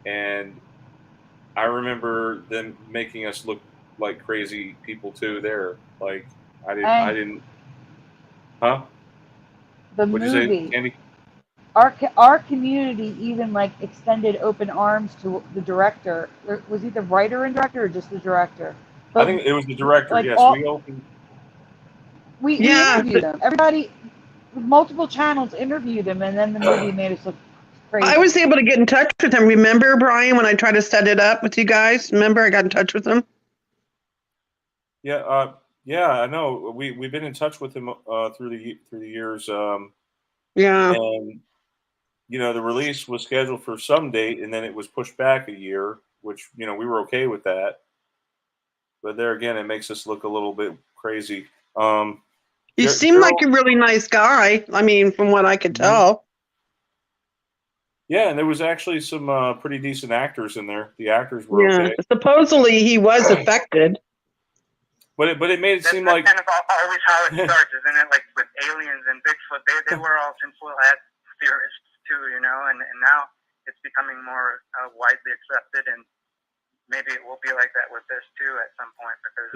and I remember them making us look like crazy people too. There, like I didn't. Huh? The What'd you say, movie. Candy? Our community even like extended open arms to the director. Was he the writer and director, or just the director? But I think it was the director. like Yes, we interviewed them. Everybody, multiple channels interviewed them, and then the movie made us look crazy. I was able to get in touch with him. Remember, Brian, when I tried to set it up with you guys? Remember, I got in touch with him. Yeah, yeah, I know. We've been in touch with him through the years. Yeah. And you know, the release was scheduled for some date, and then it was pushed back a year, which, you know, we were okay with that. But there again, it makes us look a little bit crazy. You seem like a really nice guy. I mean, from what I could tell. Yeah, and there was actually some pretty decent actors in there. The actors were okay. Supposedly he was affected. But it made it seem like kind of always how it starts, isn't it? Like with aliens and Bigfoot, they were all tinfoil hat theorists too, you know. And now it's becoming more widely accepted, and maybe it will be like that with this too at some point, because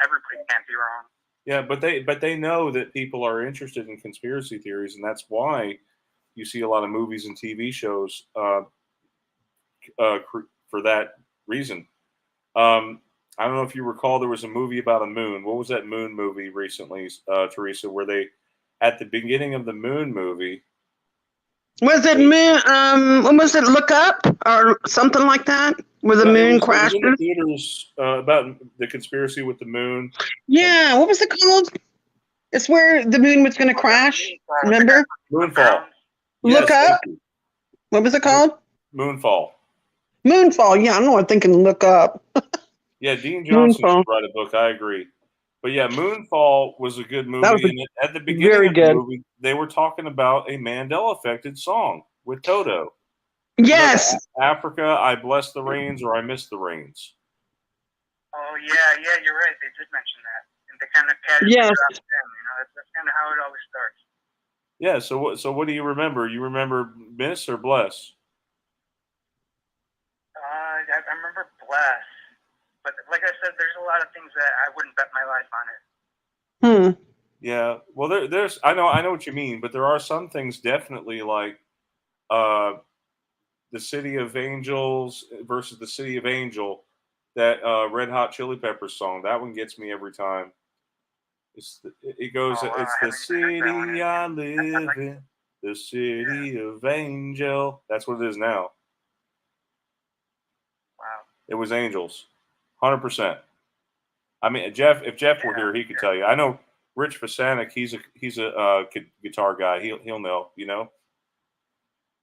everybody can't be wrong. Yeah, but they know that people are interested in conspiracy theories, and that's why you see a lot of movies and TV shows for that reason. I don't know if you recall, there was a movie about a moon. What was that moon movie recently, Teresa? Where they, at the beginning of the moon movie, Was it moon? What was it? Look Up or something like that? Where the moon it was in the crashes? theaters about the conspiracy with the moon. Yeah. What was it called? It's where the moon was going to crash. Remember? Moonfall. Look Yes, Up. thank you. What was it called? Moonfall. Moonfall. Yeah, I know. I'm thinking Look Up. Yeah, Dean Johnson Moonfall. should write a book. I agree. But yeah, Moonfall was a good That was movie, and at the beginning very of the good. movie, they were talking about a Mandela-affected song with Toto. Yes. Africa, I bless the rains, or I miss the rains. Oh yeah, you're right. They did mention that, and they kind of casually Yes. dropped in. That's kind of how it always starts. Yeah. So what do you remember? You remember miss or bless? I remember Bless, but like I said, there's a lot of things that I wouldn't bet my life on it. Yeah. Well, there's I know what you mean, but there are some things definitely like the City of Angels versus the City of Angel, that Red Hot Chili Peppers song. That one gets me every time. It goes. Oh, wow, It's I the haven't even heard that one. city I live in, the city of Angel. That's what it is now. Wow. It was Angels, 100%. I mean, if Jeff were here, he could tell you. I know Rich Fasanic. He's a guitar guy. He'll know. You know.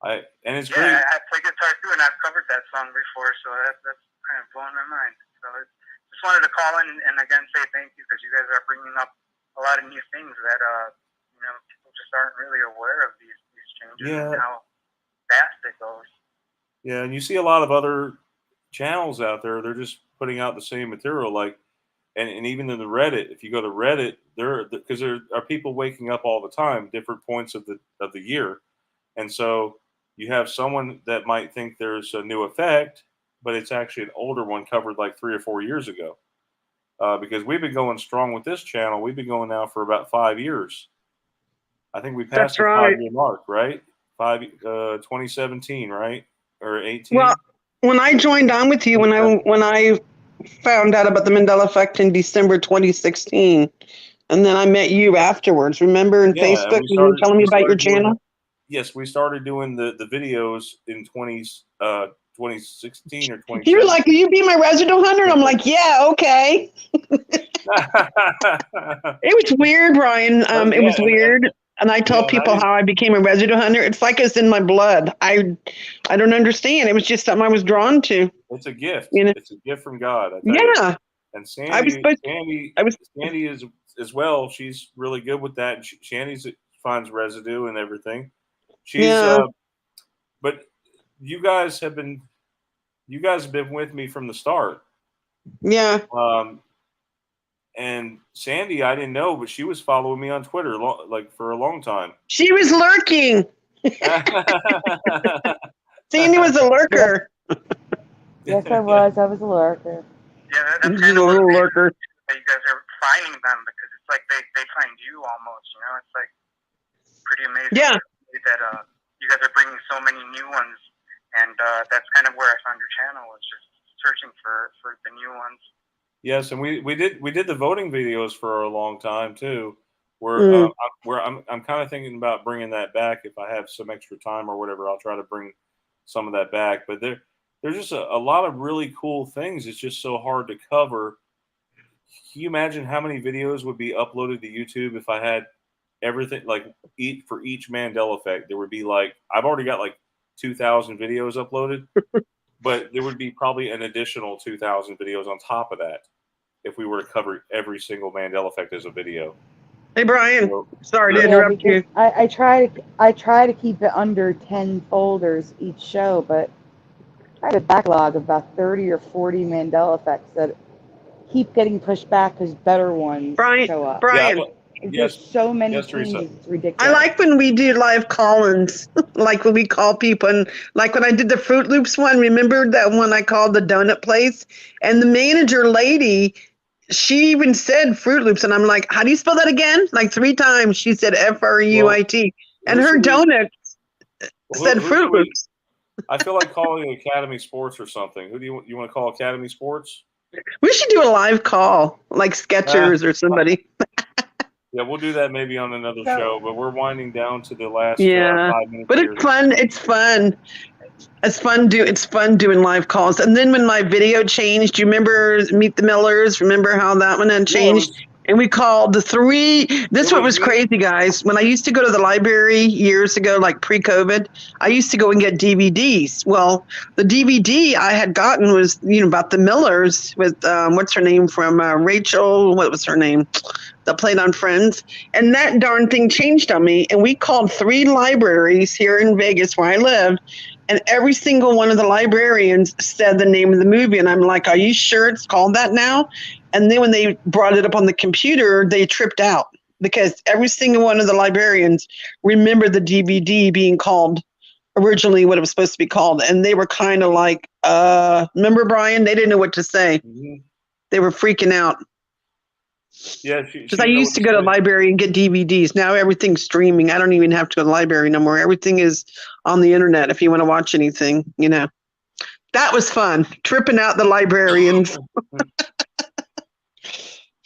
And it's great. Yeah, I play guitar too, and I've covered that song before, so that's kind of blowing my mind. So I just wanted to call in and again say thank you, because you guys are bringing up a lot of new things that people just aren't really aware of these changes and how fast it goes. Yeah, and you see a lot of other channels out there. They're just putting out the same material, like, and even in the Reddit. If you go to Reddit, because there are people waking up all the time, different points of the year, and so you have someone that might think there's a new effect, but it's actually an older one covered like 3 or 4 years ago. Because we've been going strong with this channel. We've been going now for about 5 years. I think we passed the 5-year mark, right? 2017, right? Or 18? Well, when I joined on with you, when I found out about the Mandela effect in December 2016, and then I met you afterwards. Remember in Facebook, you were telling me about your channel? Yes, we started doing the videos in 2016 or 2017. You were like, "Will you be my residue hunter?" And I'm like, "Yeah, okay." It was weird, Ryan. It was weird. And I tell people how I became a residue hunter. It's like it's in my blood. I don't understand. It was just something I was drawn to. It's a gift. You know? It's a gift from God. I tell Yeah. you. And Sandy is as well. She's really good with that. And Shandy finds residue and everything. She's but you guys have been with me from the start. Yeah. And Sandy, I didn't know, but she was following me on Twitter like for a long time. She was lurking. Sandy was a lurker. Yes, I was. I was a lurker. Yeah, that's kind of a little lurker. That you guys are finding them, because it's like they find you almost. It's like pretty amazing. Yeah. That you guys are bringing so many new ones, and that's kind of where I found your channel, was just searching for the new ones. Yes, and we did the voting videos for a long time too. Where I'm kind of thinking about bringing that back if I have some extra time or whatever. I'll try to bring some of that back. But there's just a lot of really cool things. It's just so hard to cover. Can you imagine how many videos would be uploaded to YouTube if I had everything, like for each Mandela effect? There would be like, I've already got like 2,000 videos uploaded, but there would be probably an additional 2,000 videos on top of that if we were to cover every single Mandela effect as a video. Hey Brian, sorry to interrupt you. I try to keep it under 10 folders each show, but I have a backlog of about 30 or 40 Mandela effects that keep getting pushed back because better ones show up. Brian, there's so many changes, it's ridiculous. I like when we do live call-ins, like when we call people, and like when I did the Fruit Loops one. Remember that one I called the donut place, and the manager lady she even said Fruit Loops, and I'm like, how do you spell that again? Like 3 times. She said Fruit, and Who her should we? donut said Who should Fruit we? Loops. I feel like calling Academy Sports or something. Who do you want to call Academy Sports? We should do a live call, like Ah, Skechers or somebody. yeah, we'll do that maybe on another So- show. But we're winding down to the last Yeah, 5 minutes but here. it's fun. It's fun. It's fun doing live calls. And then when my video changed, do you remember Meet the Millers? Remember how that one had changed? And we called the 3. This what was crazy, guys. When I used to go to the library years ago, like pre-COVID, I used to go and get DVDs. Well, the DVD I had gotten was, about the Millers with what's her name from Rachel. What was her name? That played on Friends. And that darn thing changed on me. And we called 3 libraries here in Vegas where I lived. And every single one of the librarians said the name of the movie. And I'm like, are you sure it's called that now? And then when they brought it up on the computer, they tripped out because every single one of the librarians remembered the DVD being called originally what it was supposed to be called. And they were kind of like, remember, Brian? They didn't know what to say. Mm-hmm. They were freaking out. Yeah, because I used to go to the library and get DVDs. Now everything's streaming. I don't even have to go to the library no more. Everything is on the internet if you want to watch anything, That was fun. Tripping out the librarians.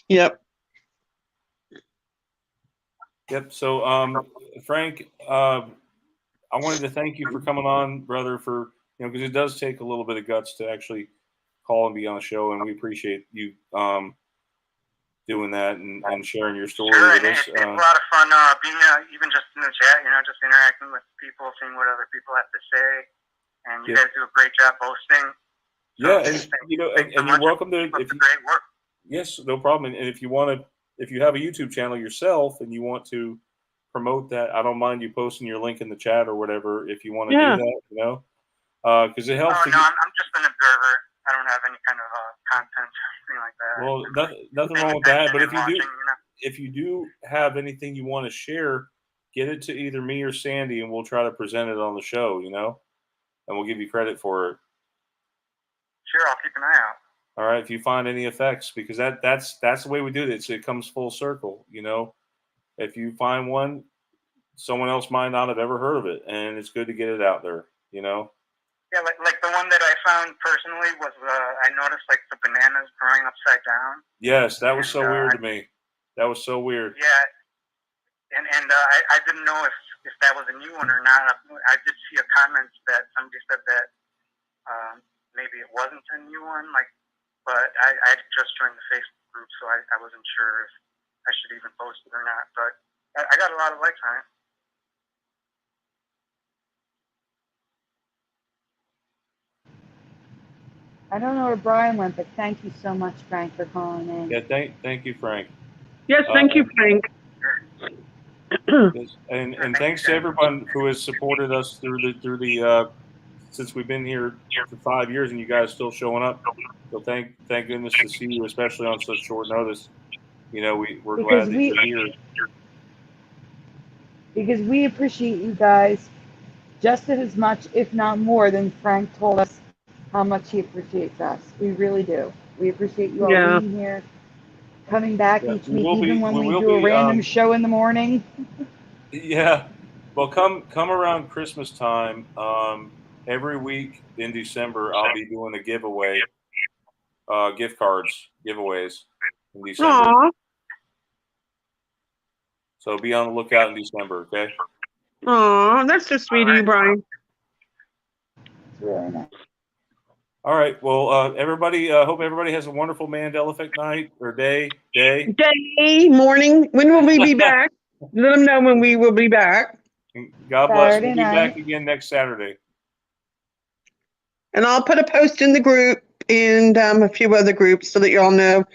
Yep. Yep. So, Frank, I wanted to thank you for coming on, brother, because it does take a little bit of guts to actually call and be on the show, and we appreciate you doing that and sharing your story with us. It's a lot of fun being even just in the chat, just interacting with people, seeing what other people have to say. And you guys do a great job hosting. Yeah, and you're welcome to. It's great work. Yes, no problem. And if you have a YouTube channel yourself and you want to promote that, I don't mind you posting your link in the chat or whatever if you want to do that. Because it helps. I'm just an observer. I don't have any kind of content or anything like that. Well, nothing wrong with that. But if you do have anything you want to share, get it to either me or Sandy, and we'll try to present it on the show. And we'll give you credit for it. Sure, I'll keep an eye out. All right, if you find any effects, because that's the way we do it. So it comes full circle. If you find one, someone else might not have ever heard of it, and it's good to get it out there. Yeah, like the one that I found personally was I noticed like the bananas growing upside down. Yes, that was so weird to me. That was so weird. Yeah, and I didn't know if that was a new one or not. I did see a comment that somebody said that maybe it wasn't a new one, but I just joined the Facebook group, so I wasn't sure if I should even post it or not. But I got a lot of likes on it. I don't know where Brian went, but thank you so much, Frank, for calling in. Yeah, thank you, Frank. Yes, thank you, Frank. And thanks to everyone who has supported us through the since we've been here for 5 years, and you guys still showing up. So thank goodness to see you, especially on such short notice. We're glad that you're here. Because we appreciate you guys just as much, if not more, than Frank told us how much he appreciates us. We really do. We appreciate you all being here, coming back each week, even when we do a random show in the morning. Yeah. Well, come around Christmas time. Every week in December, I'll be doing a giveaway, gift cards giveaways in December. Aww. So be on the lookout in December, okay? Aw, that's so sweet of you, Brian. It's really nice. All right. Well, everybody, hope everybody has a wonderful Mandela Effect night or day. Morning. When will we be back? Let them know when we will be back. And God bless. Saturday We'll be night. back again next Saturday. And I'll put a post in the group and a few other groups so that you all know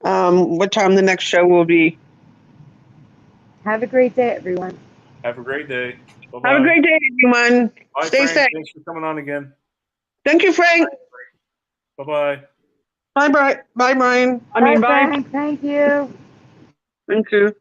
what time the next show will be. Have a great day, everyone. Have a great day. Bye-bye. Have a great day, everyone. Bye, Stay Frank. safe. Thanks for coming on again. Thank you, Frank. Bye-bye. Bye, Brian. Bye, Brian. Bye, Frank. Thank you. Thank you.